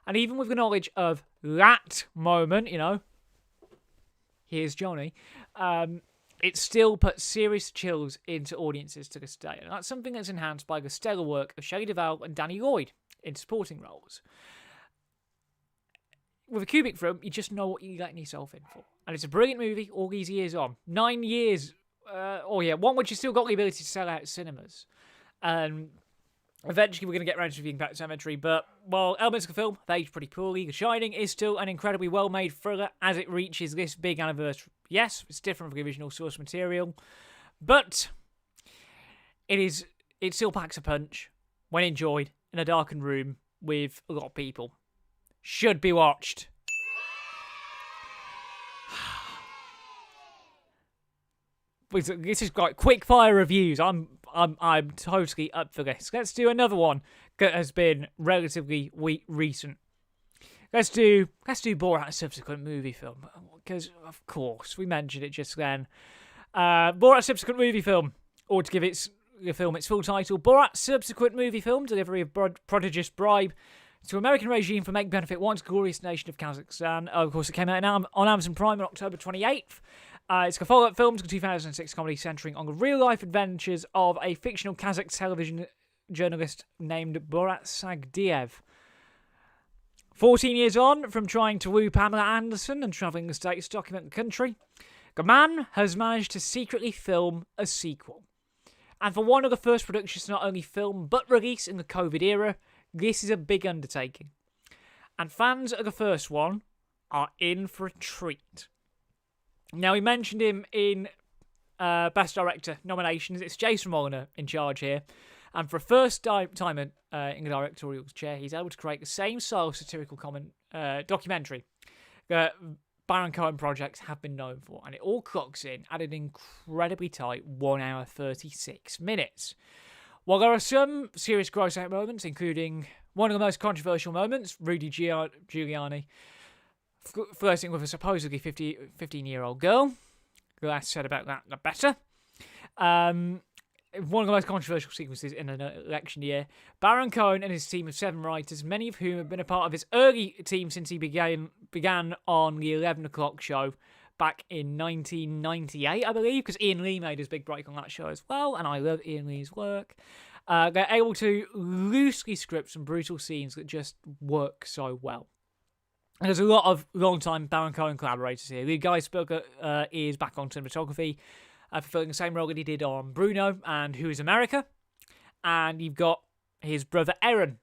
And even with the knowledge of that moment, here's Johnny, it still puts serious chills into audiences to this day. And that's something that's enhanced by the stellar work of Shelley Duvall and Danny Lloyd in supporting roles. With a Kubrick film, you just know what you're letting yourself in for. And it's a brilliant movie all these years on. 9 years, one which has still got the ability to sell out cinemas. Eventually, we're going to get around to reviewing Pet Cemetery, but while elements of the film have aged pretty poorly, The Shining is still an incredibly well-made thriller as it reaches this big anniversary. Yes, it's different from the original source material, but it still packs a punch when enjoyed in a darkened room with a lot of people. Should be watched. This is like quick-fire reviews. I'm totally up for this. Let's do another one that has been relatively recent. Let's do Borat, a subsequent movie film, because of course we mentioned it just then. Borat, subsequent movie film, or to give the film its full title, Borat, subsequent movie film, delivery of prodigious bribe to American regime for make benefit once glorious nation of Kazakhstan. Of course, it came out on Amazon Prime on October 28th. It's a follow-up film to the 2006 comedy centering on the real-life adventures of a fictional Kazakh television journalist named Borat Sagdiyev. 14 years on from trying to woo Pamela Anderson and travelling the States to document the country, the man has managed to secretly film a sequel. And for one of the first productions to not only film but release in the COVID era, this is a big undertaking. And fans of the first one are in for a treat. Now, we mentioned him in Best Director nominations. It's Jason Molyneux in charge here. And for a first time in the directorial chair, he's able to create the same style of satirical documentary that Baron Cohen projects have been known for. And it all clocks in at an incredibly tight 1 hour 36 minutes. While there are some serious gross-out moments, including one of the most controversial moments, Rudy Giuliani flirting with a supposedly 15-year-old girl. The less said about that, the better. One of the most controversial sequences in an election year. Baron Cohen and his team of 7 writers, many of whom have been a part of his early team since he began on the 11 o'clock show back in 1998, I believe, because Ian Lee made his big break on that show as well, and I love Ian Lee's work. They're able to loosely script some brutal scenes that just work so well. And there's a lot of long-time Baron Cohen collaborators here. The Guy Spilker is back on cinematography, fulfilling the same role that he did on Bruno and Who is America. And you've got his brother Aaron,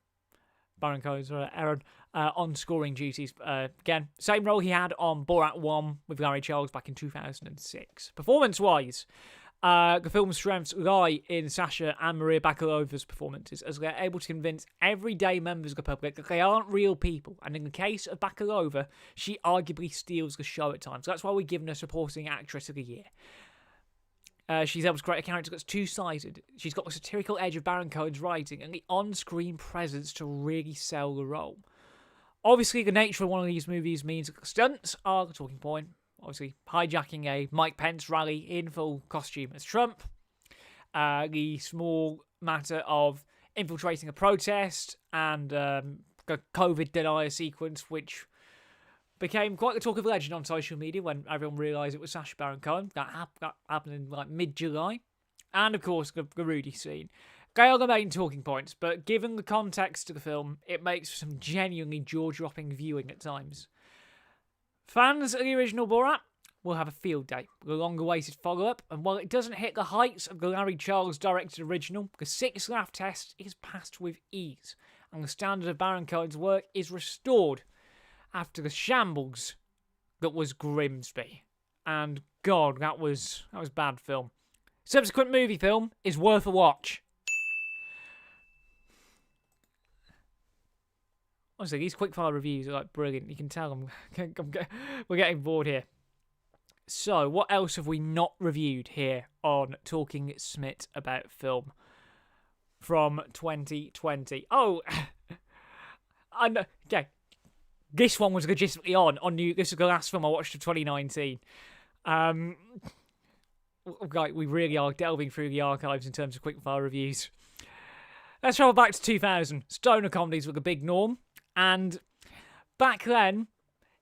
Baron Cohen's brother Aaron, on scoring duties. Again, same role he had on Borat 1 with Larry Charles back in 2006. Performance-wise, the film's strengths lie in Sasha and Maria Bakalova's performances, as they're able to convince everyday members of the public that they aren't real people. And in the case of Bakalova, she arguably steals the show at times. That's why we're giving her Supporting Actress of the Year. She's able to create a character that's two-sided. She's got the satirical edge of Baron Cohen's writing and the on-screen presence to really sell the role. Obviously, the nature of one of these movies means that the stunts are the talking point. Obviously, hijacking a Mike Pence rally in full costume as Trump. The small matter of infiltrating a protest and the COVID denier sequence, which became quite the talk of legend on social media when everyone realised it was Sacha Baron Cohen. That happened in like mid-July. And of course, the Rudy scene. They are the main talking points, but given the context of the film, it makes for some genuinely jaw-dropping viewing at times. Fans of the original Borat will have a field day with a long-awaited follow-up, and while it doesn't hit the heights of the Larry Charles directed original, the 6-laugh test is passed with ease, and the standard of Baron Cohen's work is restored after the shambles that was Grimsby. And God, that was bad film. Subsequent Moviefilm is worth a watch. Honestly, these quickfire reviews are like brilliant. You can tell we're getting bored here. So, what else have we not reviewed here on Talking Smit About Film from 2020? Oh, okay. This one was legitimately on New. This is the last film I watched of 2019. We really are delving through the archives in terms of quickfire reviews. Let's travel back to 2000. Stoner comedies were the big norm. And back then,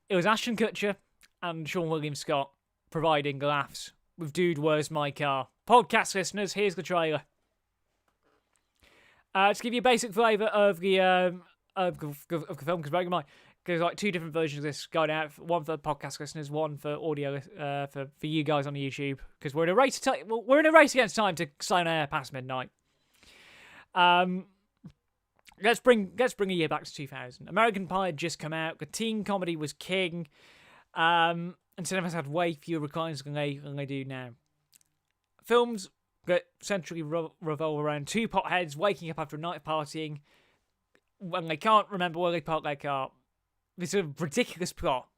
it was Ashton Kutcher and Sean William Scott providing the laughs with Dude, Where's My Car? Podcast listeners, here's the trailer. To give you a basic flavour of the film, because bear in mind, there's like two different versions of this going out. One for podcast listeners, one for audio for you guys on the YouTube, because we're in a race. We're in a race against time to sign air past midnight. Let's bring a year back to 2000. American Pie had just come out. The teen comedy was king. And cinemas had way fewer recliners than they do now. Films that centrally revolve around two potheads waking up after a night of partying when they can't remember where they parked their car. This is a ridiculous plot.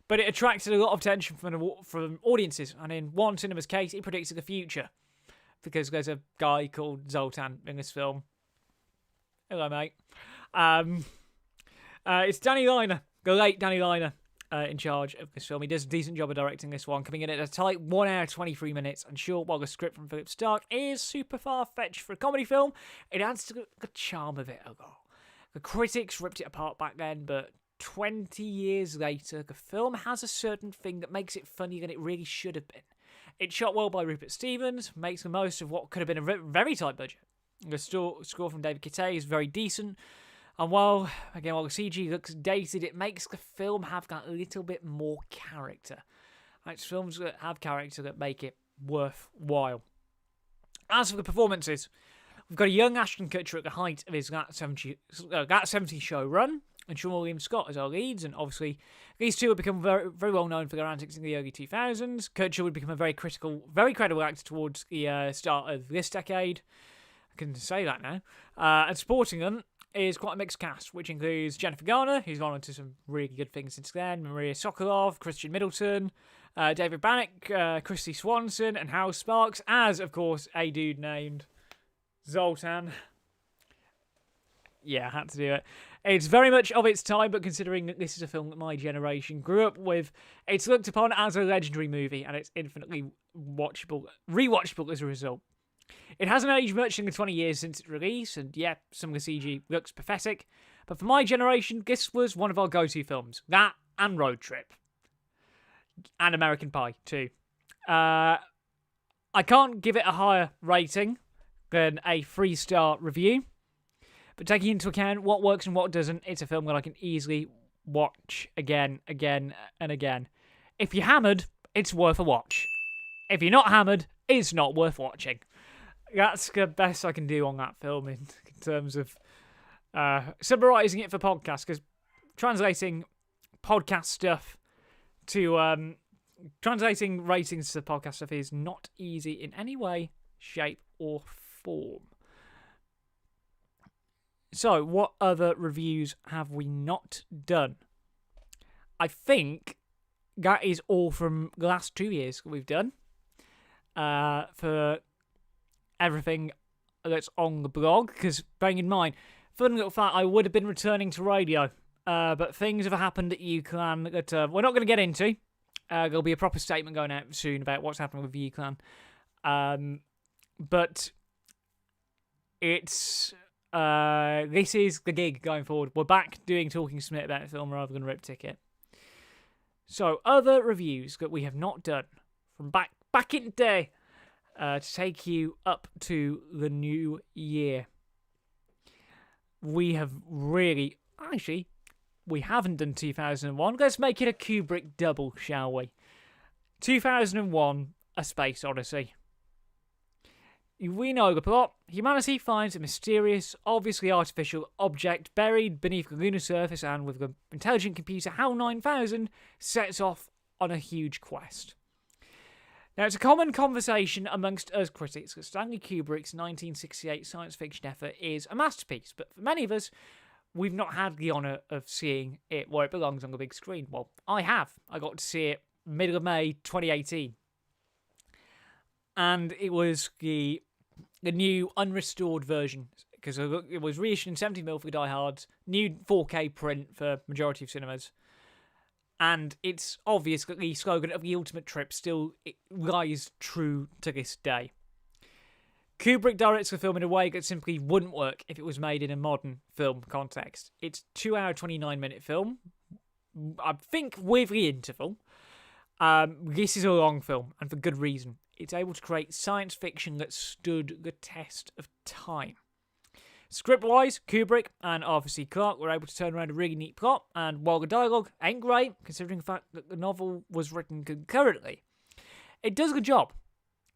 But it attracted a lot of attention from audiences. And in one cinema's case, it predicted the future. Because there's a guy called Zoltan in this film. Hello, mate. It's Danny Liner, the late Danny Liner, in charge of this film. He does a decent job of directing this one, coming in at a tight 1 hour, 23 minutes. And sure, while the script from Philip Stark is super far-fetched for a comedy film, it adds to the charm of it a lot. The critics ripped it apart back then, but 20 years later, the film has a certain thing that makes it funnier than it really should have been. It's shot well by Rupert Stevens, makes the most of what could have been a very tight budget. The score from David Kittay is very decent, and while the CG looks dated, it makes the film have that little bit more character. It's films that have character that make it worthwhile. As for the performances, we've got a young Ashton Kutcher at the height of his That 70 Show run, and Sean William Scott as our leads, and obviously these two have become very, very well known for their antics in the early 2000s. Kutcher would become a very credible actor towards the start of this decade. I can say that now. And supporting them is quite a mixed cast, which includes Jennifer Garner, who's gone on to some really good things since then, Maria Sokolov, Christian Middleton, David Bannock, Christy Swanson, and Hal Sparks, as, of course, a dude named Zoltan. Yeah, I had to do it. It's very much of its time, but considering that this is a film that my generation grew up with, it's looked upon as a legendary movie, and it's infinitely rewatchable as a result. It hasn't aged much in the 20 years since its release, and yeah, some of the CG looks pathetic, but for my generation, this was one of our go-to films. That and Road Trip. And American Pie, too. I can't give it a higher rating than a 3-star review, but taking into account what works and what doesn't, it's a film that I can easily watch again, and again. If you're hammered, it's worth a watch. If you're not hammered, it's not worth watching. That's the best I can do on that film in terms of Summarising it for podcasts, because translating podcast stuff to translating ratings to podcast stuff is not easy in any way, shape, or form. So, what other reviews have we not done? I think that is all from the last 2 years that we've done for everything that's on the blog. Because, bearing in mind, fun little fact, I would have been returning to radio, but things have happened at UCLan that we're not going to get into. There'll be a proper statement going out soon about what's happening with UCLan. But it's this is the gig going forward. We're back doing Talking Smit about film rather than Rip Ticket. So, other reviews that we have not done from back in the day to take you up to the new year. We have really... Actually, we haven't done 2001. Let's make it a Kubrick double, shall we? 2001, A Space Odyssey. We know the plot. Humanity finds a mysterious, obviously artificial object buried beneath the lunar surface, and with the intelligent computer HAL 9000 sets off on a huge quest. Now, it's a common conversation amongst us critics that Stanley Kubrick's 1968 science fiction effort is a masterpiece, but for many of us, we've not had the honour of seeing it where it belongs on the big screen. Well, I have. I got to see it middle of May 2018. And it was the new unrestored version, because it was reissued in 70mm for diehards, new 4K print for majority of cinemas. And it's obvious that the slogan of the ultimate trip still lies true to this day. Kubrick directs the film in a way that simply wouldn't work if it was made in a modern film context. It's 2 hour, 29-minute film, I think with the interval. This is a long film, and for good reason. It's able to create science fiction that stood the test of time. Script-wise, Kubrick and Arthur C. Clarke were able to turn around a really neat plot, and while the dialogue ain't great, considering the fact that the novel was written concurrently, it does a good job.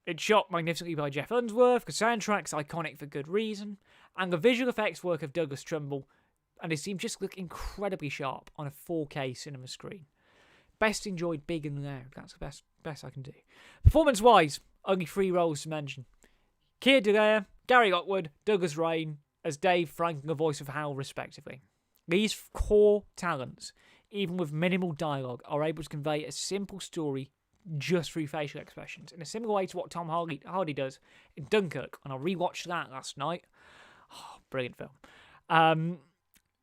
It's shot magnificently by Jeff Unsworth, the soundtrack's iconic for good reason, and the visual effects work of Douglas Trumbull, and they seem just look incredibly sharp on a 4K cinema screen. Best enjoyed big and loud. That's the best I can do. Performance-wise, only 3 roles to mention. Keir Dullea, Gary Lockwood, Douglas Rain as Dave, Frank, and the voice of Hal, respectively. These core talents, even with minimal dialogue, are able to convey a simple story just through facial expressions, in a similar way to what Tom Hardy does in Dunkirk, and I rewatched that last night. Oh, brilliant film.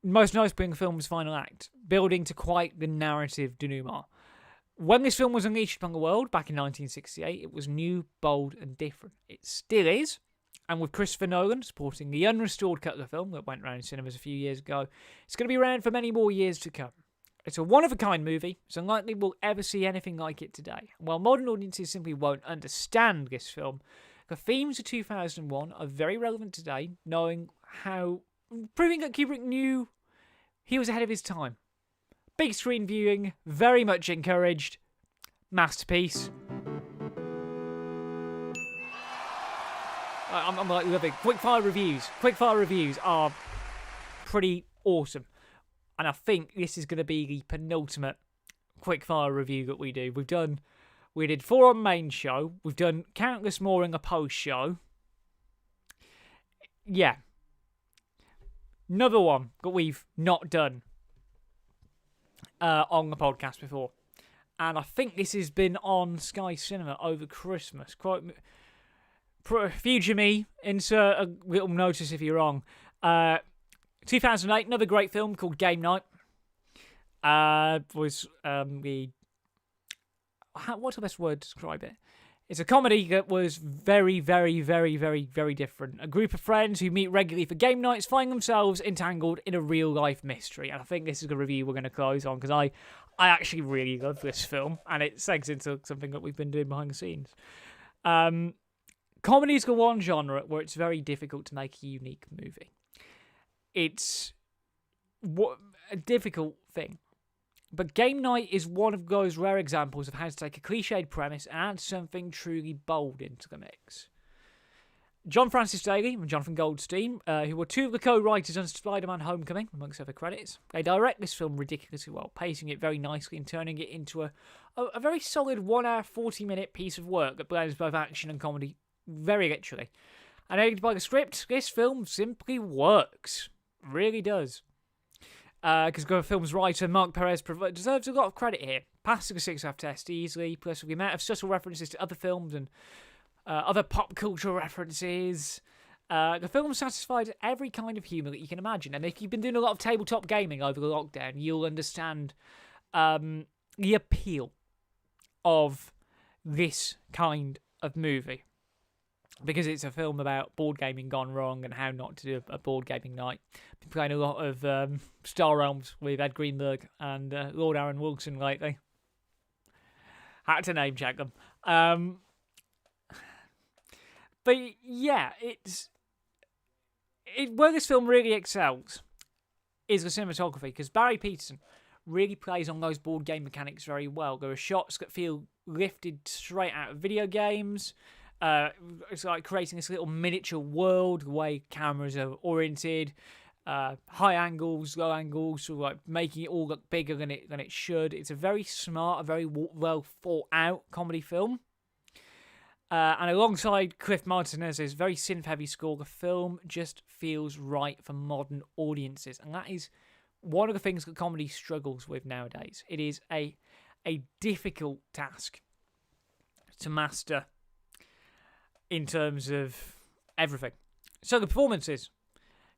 Most noticeable in the film's final act, building to quite the narrative denouement. When this film was unleashed upon the world back in 1968, it was new, bold, and different. It still is, and with Christopher Nolan supporting the unrestored cut of the film that went around in cinemas a few years ago, it's going to be around for many more years to come. It's a one-of-a-kind movie. It's unlikely we'll ever see anything like it today. While modern audiences simply won't understand this film, the themes of 2001 are very relevant today, proving that Kubrick knew he was ahead of his time. Big screen viewing, very much encouraged. Masterpiece. I'm like loving Quickfire reviews. Quickfire reviews are pretty awesome. And I think this is going to be the penultimate Quickfire review that we do. We did 4 on main show. We've done countless more in the post show. Yeah. Another one that we've not done on the podcast before. And I think this has been on Sky Cinema over Christmas. Future me, insert a little notice if you're wrong. 2008, another great film called Game Night. What's the best word to describe it? It's a comedy that was very, very, very, very, very different. A group of friends who meet regularly for game nights find themselves entangled in a real-life mystery. And I think this is a review we're going to close on, because I actually really love this film, and it segs into something that we've been doing behind the scenes. Comedy is the one genre where it's very difficult to make a unique movie. It's a difficult thing. But Game Night is one of those rare examples of how to take a cliched premise and add something truly bold into the mix. John Francis Daly and Jonathan Goldstein, who were two of the co-writers on Spider-Man Homecoming, amongst other credits. They direct this film ridiculously well, pacing it very nicely and turning it into a very solid 1 hour, 40-minute piece of work that blends both action and comedy very literally. And aided by the script, this film simply works. Really does. Because the film's writer, Mark Perez, deserves a lot of credit here. Passing the TSAF test easily, plus the amount of subtle references to other films and other pop culture references. The film satisfied every kind of humour that you can imagine. And if you've been doing a lot of tabletop gaming over the lockdown, you'll understand the appeal of this kind of movie. Because it's a film about board gaming gone wrong and how not to do a board gaming night. Been playing a lot of Star Realms with Ed Greenberg and Lord Aaron Wilson lately. Had to name check them. But yeah, where this film really excels is the cinematography, because Barry Peterson really plays on those board game mechanics very well. There are shots that feel lifted straight out of video games. It's like creating this little miniature world, the way cameras are oriented, high angles, low angles, sort of like making it all look bigger than it should. It's a very smart, a very well thought out comedy film. And alongside Cliff Martinez's very synth-heavy score, the film just feels right for modern audiences. And that is one of the things that comedy struggles with nowadays. It is a difficult task to master in terms of everything. So the performances,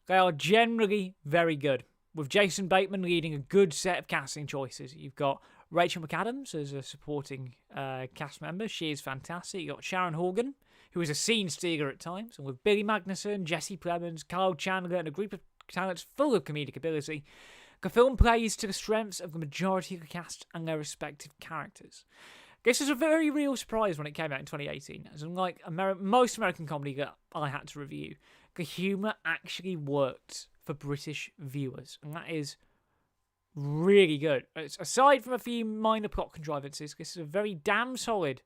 they are generally very good, with Jason Bateman leading a good set of casting choices. You've got Rachel McAdams as a supporting cast member. She is fantastic. You've got Sharon Horgan, who is a scene stealer at times, and with Billy Magnuson, Jesse Plemons, Kyle Chandler, and a group of talents full of comedic ability, the film plays to the strengths of the majority of the cast and their respective characters. This was a very real surprise when it came out in 2018, as unlike most American comedy that I had to review, the humour actually worked for British viewers, and that is really good. Aside from a few minor plot contrivances, this is a very damn solid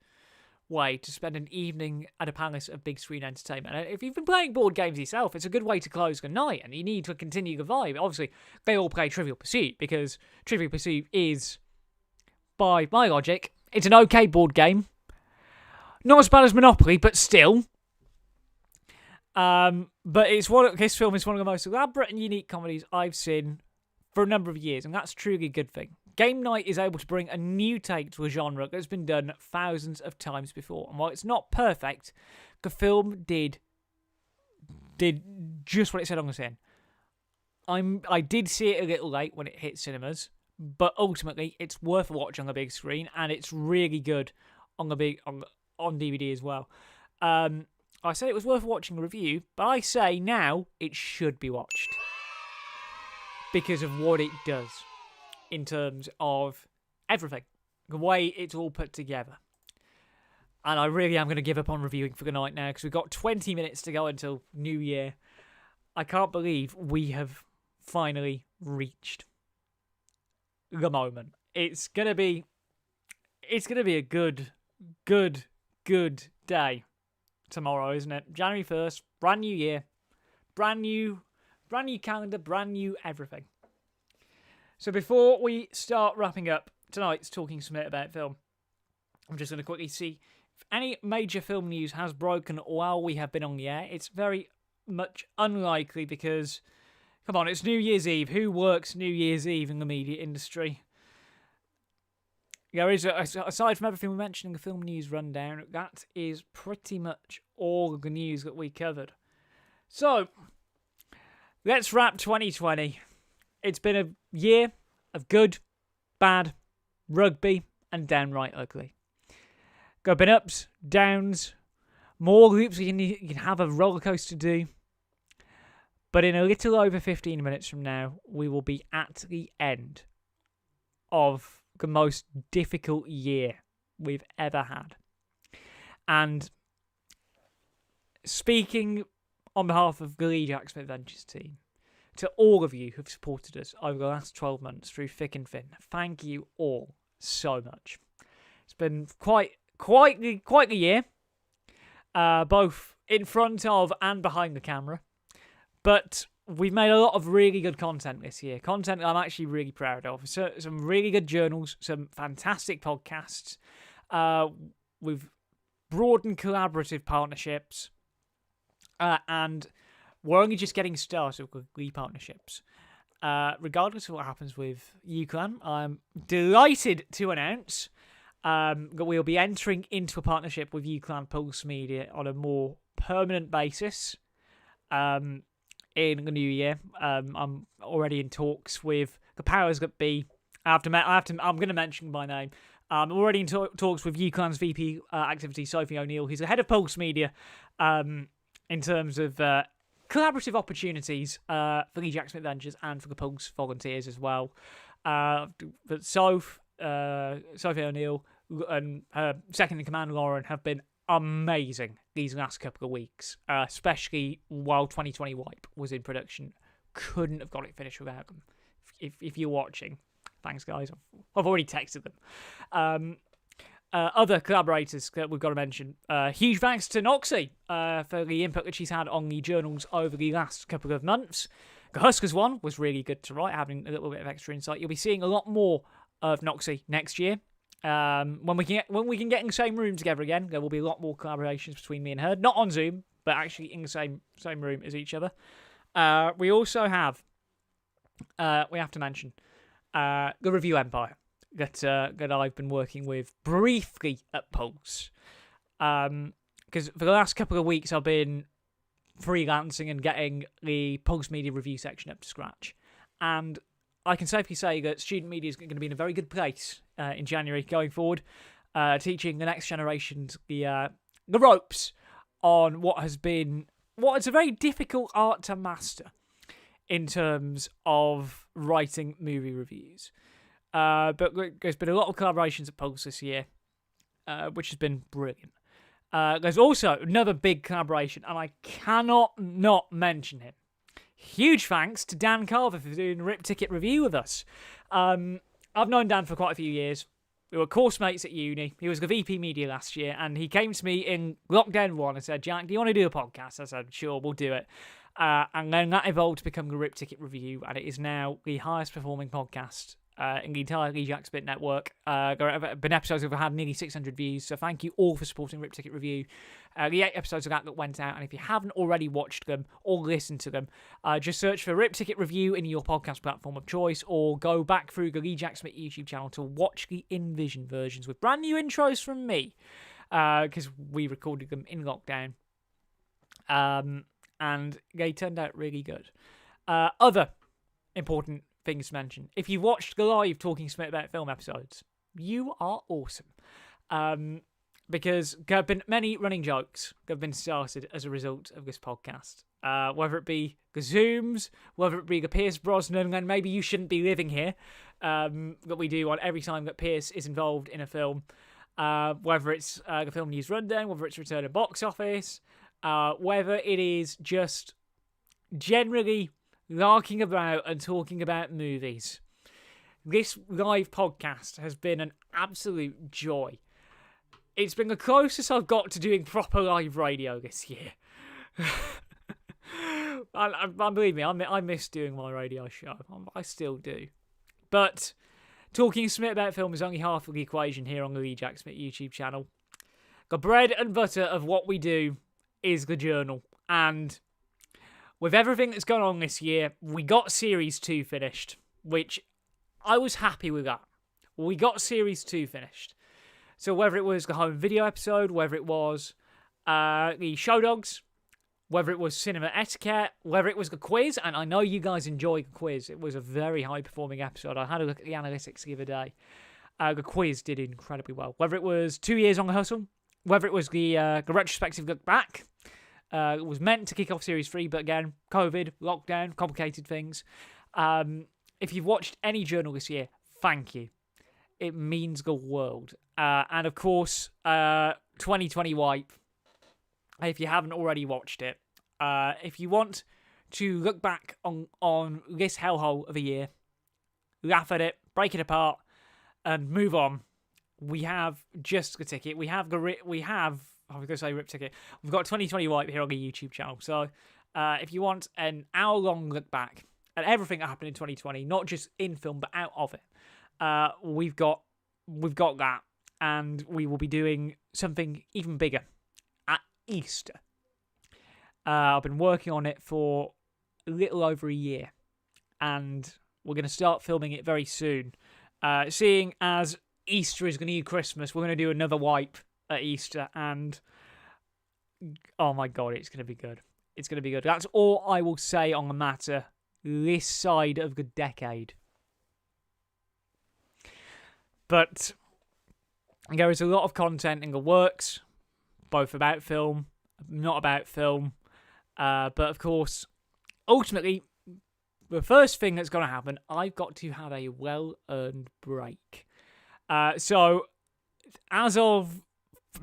way to spend an evening at a palace of big screen entertainment. And if you've been playing board games yourself, it's a good way to close the night, and you need to continue the vibe. Obviously, they all play Trivial Pursuit, because Trivial Pursuit is, by my logic, it's an okay board game. Not as bad as Monopoly, but still. But this film is one of the most elaborate and unique comedies I've seen for a number of years, and that's truly a good thing. Game night is able to bring a new take to a genre that's been done thousands of times before. And while it's not perfect, the film did just what it said on the tin. I did see it a little late when it hit cinemas, but ultimately it's worth a watch on the big screen, and it's really good on DVD as well. I said it was worth watching the review, but I say now it should be watched because of what it does in terms of everything, the way it's all put together. And I really am going to give up on reviewing for the night now, because we've got 20 minutes to go until New Year. I can't believe we have finally reached the moment. It's gonna be a good day tomorrow, isn't it? January 1st, brand new year, brand new calendar, brand new everything. So before we start wrapping up tonight's Talking Smit About Film, I'm just going to quickly see if any major film news has broken while we have been on the air. It's very much unlikely because, come on, it's New Year's Eve. Who works New Year's Eve in the media industry? There is, aside from everything we mentioned in the film news rundown, that is pretty much all of the news that we covered. So, let's wrap 2020. It's been a year of good, bad, rugby, and downright ugly. Got been ups, downs, more loops you can have a roller coaster do. But in a little over 15 minutes from now, we will be at the end of the most difficult year we've ever had. And speaking on behalf of the TheJackSmit Ventures team, to all of you who've supported us over the last 12 months through thick and thin, thank you all so much. It's been quite the year, both in front of and behind the camera. But we've made a lot of really good content this year. Content I'm actually really proud of. So, some really good journals, some fantastic podcasts. We've broadened collaborative partnerships. And we're only just getting started with Glee partnerships. Regardless of what happens with UClan, I'm delighted to announce that we'll be entering into a partnership with UClan Pulse Media on a more permanent basis in the new year. I'm already in talks with the powers that be. I'm going to mention by name. I'm already in talks with UClan's VP activity, Sophie O'Neill, who's the head of Pulse Media, in terms of collaborative opportunities for the Jack Smit Ventures and for the Pulse volunteers as well. But Sophie O'Neill and her second in command, Lauren, have been amazing these last couple of weeks, especially while 2020 Wipe was in production. Couldn't have got it finished without them. If you're watching, thanks guys. I've already texted them. Other collaborators that we've got to mention. Huge thanks to Noxie for the input that she's had on the journals over the last couple of months. The Huskers one was really good to write, having a little bit of extra insight. You'll be seeing a lot more of Noxie next year. When we can get in the same room together again, there will be a lot more collaborations between me and her. Not on Zoom, but actually in the same room as each other. We also have, we have to mention, the Review Empire that I've been working with briefly at Pulse. Because for the last couple of weeks I've been freelancing and getting the Pulse Media review section up to scratch. And I can safely say that student media is going to be in a very good place in January going forward, teaching the next generations the ropes on what is a very difficult art to master in terms of writing movie reviews. But there's been a lot of collaborations at Pulse this year, which has been brilliant. There's also another big collaboration, and I cannot not mention him. Huge thanks to Dan Carver for doing a Rip Ticket review with us. I've known Dan for quite a few years. We were course mates at uni. He was the VP Media last year, and he came to me in lockdown 1 and said, "Jack, do you want to do a podcast?" I said, "Sure, we'll do it." And then that evolved to become the Rip Ticket review, and it is now the highest performing podcast in the entire TheJackSmit network. There have been episodes that have had nearly 600 views, so thank you all for supporting Rip Ticket Review. The 8 episodes of that went out, and if you haven't already watched them or listened to them, just search for Rip Ticket Review in your podcast platform of choice, or go back through the TheJackSmit YouTube channel to watch the in-vision versions with brand new intros from me, because we recorded them in lockdown, and they turned out really good. Other important things to mention: if you watched the live Talking Smit About Film episodes, you are awesome. Because there have been many running jokes that have been started as a result of this podcast. Whether it be the Zooms, whether it be the Pierce Brosnan, and maybe you shouldn't be living here, that we do on every time that Pierce is involved in a film. Whether it's the Film News Rundown, whether it's Return of Box Office, whether it is just generally larking about and talking about movies. This live podcast has been an absolute joy. It's been the closest I've got to doing proper live radio this year. Believe me, I miss doing my radio show. I still do. But Talking Smit About Film is only half of the equation here on the TheJackSmit YouTube channel. The bread and butter of what we do is the journal. And with everything that's gone on this year, we got Series 2 finished, which I was happy with that. We got Series 2 finished. So whether it was the home video episode, whether it was the show dogs, whether it was cinema etiquette, whether it was the quiz, and I know you guys enjoyed the quiz. It was a very high-performing episode. I had a look at the analytics the other day. The quiz did incredibly well. Whether it was 2 years on the hustle, whether it was the retrospective look back, it was meant to kick off Series 3, but again, COVID, lockdown, complicated things. If you've watched any journal this year, thank you. It means the world. And of course, 2020 Wipe, if you haven't already watched it. If you want to look back on this hellhole of a year, laugh at it, break it apart, and move on, we have just the ticket. We have I was going to say Rip Ticket. We've got 2020 Wipe here on the YouTube channel. So if you want an hour-long look back at everything that happened in 2020, not just in film, but out of it, we've got that. And we will be doing something even bigger at Easter. I've been working on it for a little over a year. And we're going to start filming it very soon. Seeing as Easter is the new Christmas, we're going to do another wipe at Easter. And, oh my God, it's going to be good. It's going to be good. That's all I will say on the matter this side of the decade. But there is a lot of content in the works, both about film, not about film. But of course, ultimately, the first thing that's going to happen, I've got to have a well-earned break. So, as of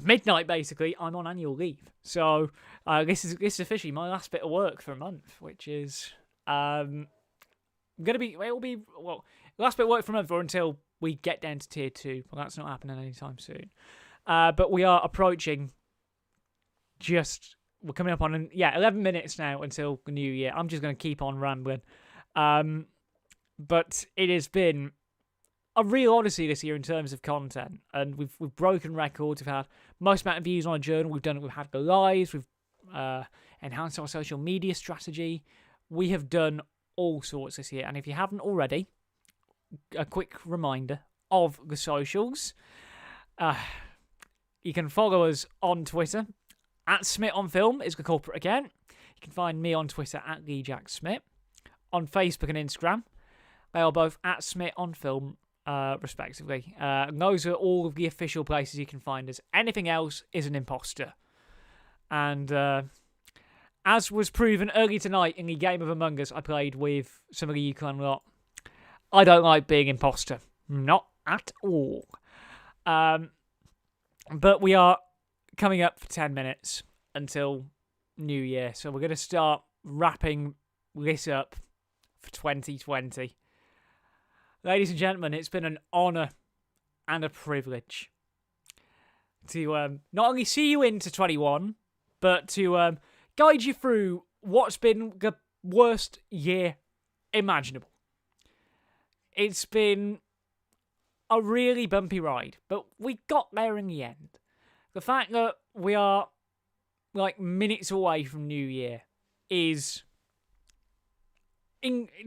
midnight, basically, I'm on annual leave. So, this is officially my last bit of work for a month, which is last bit of work for a month or until we get down to tier 2. Well, that's not happening anytime soon. But we are approaching we're coming up on, 11 minutes now until the new year. I'm just going to keep on rambling. But it has been a real odyssey this year in terms of content. And we've broken records. We've had most amount of views on a journal. We've had the lives. We've enhanced our social media strategy. We have done all sorts this year. And if you haven't already, a quick reminder of the socials. You can follow us on Twitter. @SmitOnFilm is the culprit again. You can find me on Twitter @TheJackSmit. On Facebook and Instagram, they are both @SmitOnFilm, respectively. Those are all of the official places you can find us. Anything else is an imposter. And as was proven earlier tonight in the game of Among Us I played with some of the Yukon lot, I don't like being imposter. Not at all. But we are coming up for 10 minutes until New Year. So we're going to start wrapping this up for 2020. Ladies and gentlemen, it's been an honour and a privilege to not only see you into 21, but to guide you through what's been the worst year imaginable. It's been a really bumpy ride, but we got there in the end. The fact that we are like minutes away from New Year is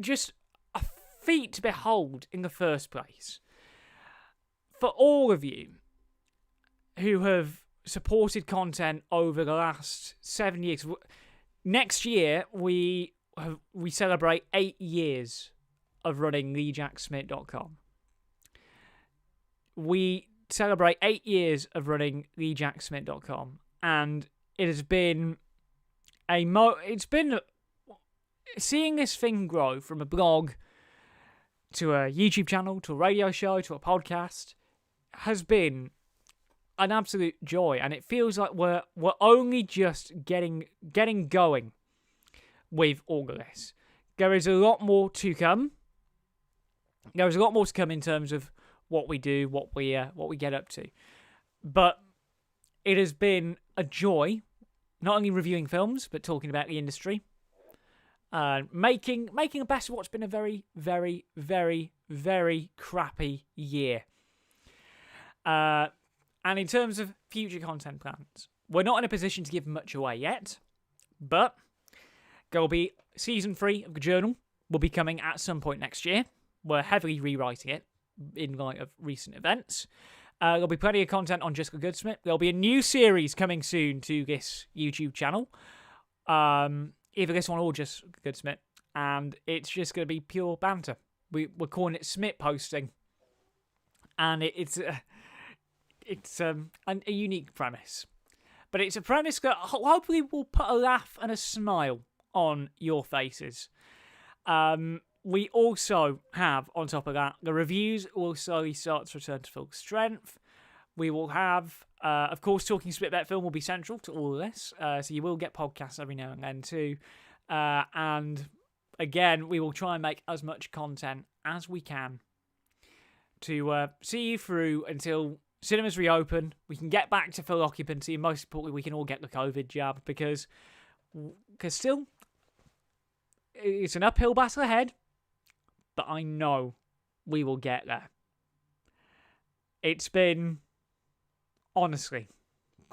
just a feat to behold in the first place. For all of you who have supported content over the last 7 years, next year we celebrate 8 years of running TheJackSmit.com. We celebrate 8 years of running TheJackSmit.com, and it has been seeing this thing grow from a blog to a YouTube channel to a radio show to a podcast has been an absolute joy, and it feels like we're only just getting going with all of this. There is a lot more to come. There is a lot more to come in terms of what we do, what we get up to. But it has been a joy, not only reviewing films, but talking about the industry. Making the best of what's been a very, very, very, very crappy year. And in terms of future content plans, we're not in a position to give much away yet, but there will be season 3 of the journal will be coming at some point next year. We're heavily rewriting it in light of recent events. There'll be plenty of content on Just the Goodsmith. There'll be a new series coming soon to this YouTube channel. Either this one or Just the Goodsmith. And it's just going to be pure banter. We're calling it Smit Posting. And it's a unique premise. But it's a premise that hopefully will put a laugh and a smile on your faces. We also have, on top of that, the reviews will slowly start to return to full strength. We will have, of course, Talking Smit Film will be central to all of this. So you will get podcasts every now and then too. And again, we will try and make as much content as we can to see you through until cinemas reopen, we can get back to full occupancy, and most importantly, we can all get the COVID jab, because still, it's an uphill battle ahead, but I know we will get there. It's been, honestly,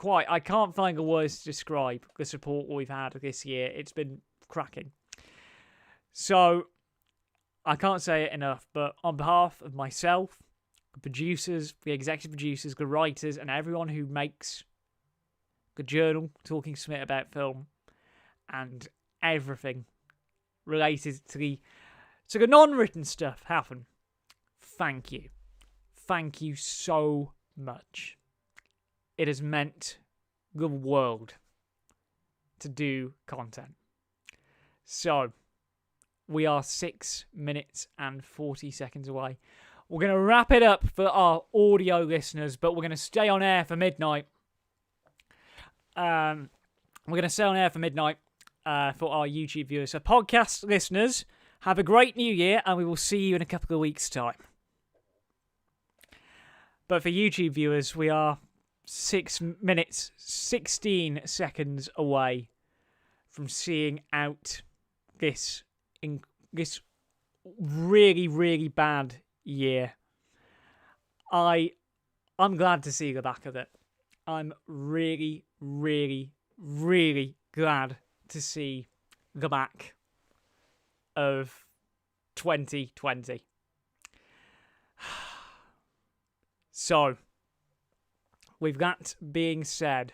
I can't find the words to describe the support we've had this year. It's been cracking. So, I can't say it enough, but on behalf of myself, the producers, the executive producers, the writers, and everyone who makes the journal Talking Smit About Film, and everything related to the non-written stuff happen, thank you. Thank you so much. It has meant the world to do content. So, we are 6 minutes and 40 seconds away. We're going to wrap it up for our audio listeners, but we're going to stay on air for midnight. For our YouTube viewers. So, podcast listeners, have a great new year, and we will see you in a couple of weeks' time. But for YouTube viewers, we are 6 minutes, 16 seconds away from seeing out this really, really bad year. I'm glad to see the back of it. I'm really, really, really glad to see the back of 2020. So, with that being said,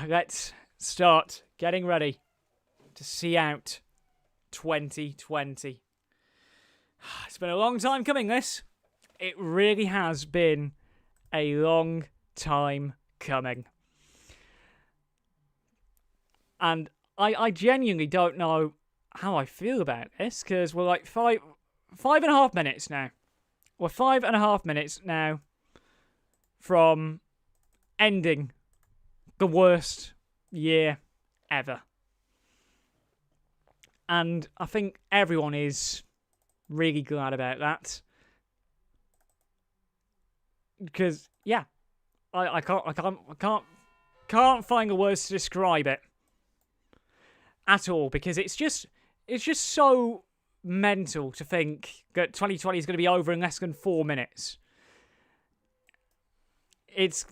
let's start getting ready to see out 2020. It's been a long time coming, this. It really has been a long time coming. And I genuinely don't know how I feel about this, because we're like five and a half minutes now. We're 5.5 minutes now from ending the worst year ever. And I think everyone is really glad about that. Because, yeah, I can't find the words to describe it at all, because it's just so mental to think that 2020 is going to be over in less than 4 minutes. It's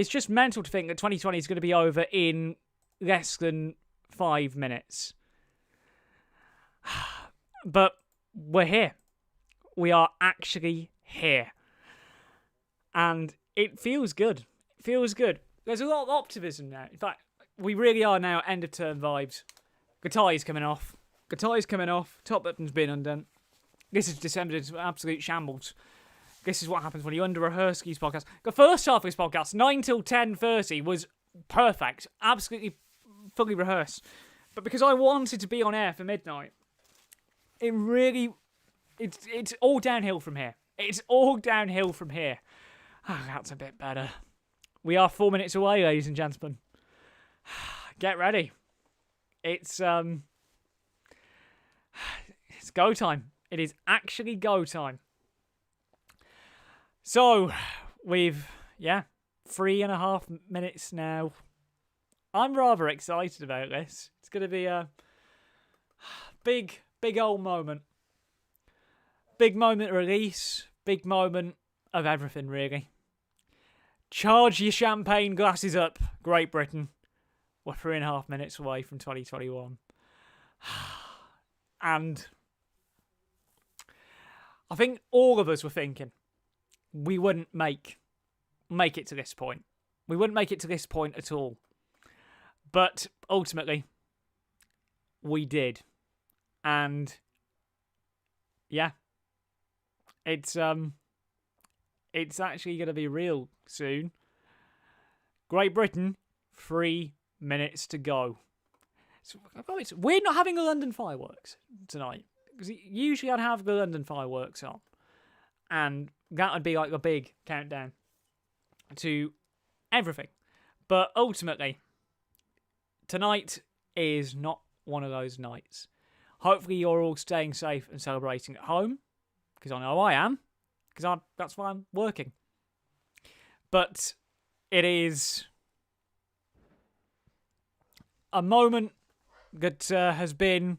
just mental to think that 2020 is going to be over in less than 5 minutes. But we're here. We are actually here. And it feels good. It feels good. There's a lot of optimism now. In fact, we really are now end of term vibes. Guitar is coming off. Top button's been undone. This has descended into absolute shambles. This is what happens when you under-rehearse these podcasts. The first half of this podcast, 9 till 10:30, was perfect. Absolutely fully rehearsed. But because I wanted to be on air for midnight, it's all downhill from here. It's all downhill from here. Oh, that's a bit better. We are 4 minutes away, ladies and gentlemen. Get ready. It's go time. It is actually go time. So, we've, 3.5 minutes now. I'm rather excited about this. It's going to be a big old moment. Big moment release. Big moment of everything, really. Charge your champagne glasses up, Great Britain. We're 3.5 minutes away from 2021. And I think all of us were thinking we wouldn't make it to this point. We wouldn't make it to this point at all. But ultimately, we did. And yeah, it's actually going to be real soon. Great Britain, 3 minutes to go. It's weird not having the London fireworks tonight, because usually I'd have the London fireworks on, and that would be like a big countdown to everything. But ultimately, tonight is not one of those nights. Hopefully you're all staying safe and celebrating at home, because I know I am, because that's why I'm working. But it is a moment that has been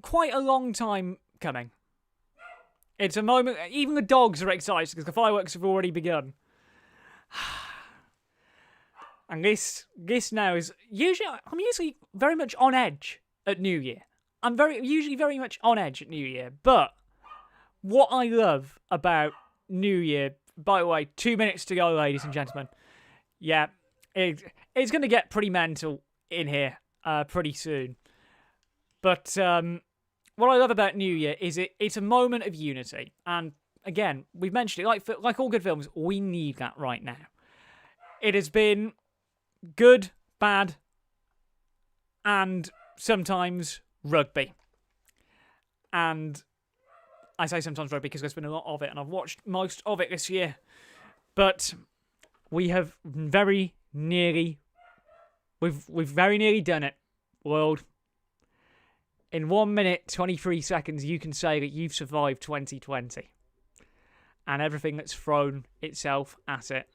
quite a long time coming. It's a moment, even the dogs are excited because the fireworks have already begun. And this now is I'm usually very much on edge at New Year. I'm usually very much on edge at New Year. But what I love about New Year, by the way, 2 minutes to go, ladies and gentlemen. Yeah, it's going to get pretty mental in here pretty soon. But what I love about New Year is it's a moment of unity. And again, we've mentioned it, like all good films, we need that right now. It has been good, bad, and sometimes rugby. And I say sometimes rugby because there's been a lot of it, and I've watched most of it this year. But we have very nearly done it, world. In 1 minute, 23 seconds, you can say that you've survived 2020. And everything that's thrown itself at it.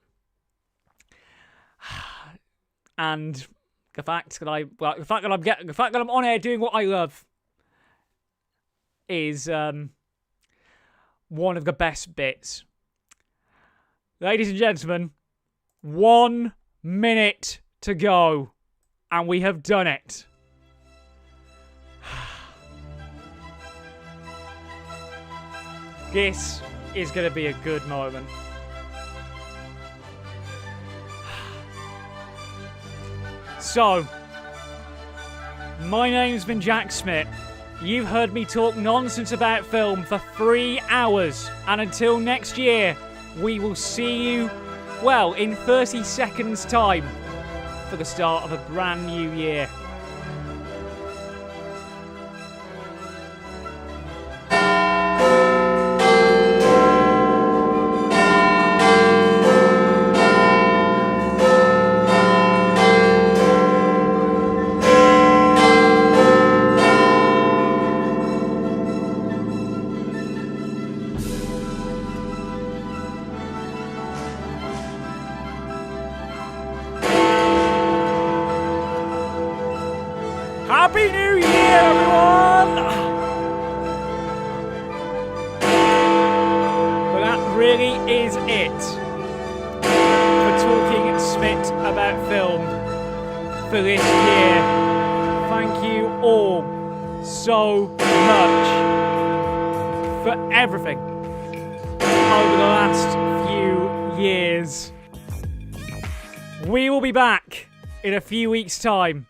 And the fact that I'm on air doing what I love is one of the best bits. Ladies and gentlemen, 1 minute to go, and we have done it. This is going to be a good moment. So, my name's been Jack Smit. You've heard me talk nonsense about film for 3 hours. And until next year, we will see you, well, in 30 seconds' time for the start of a brand new year. Happy New Year, everyone! But that really is it for Talking Smit about film for this year. Thank you all so much for everything over the last few years. We will be back in a few weeks' time.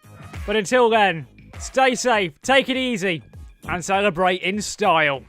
But until then, stay safe, take it easy, and celebrate in style.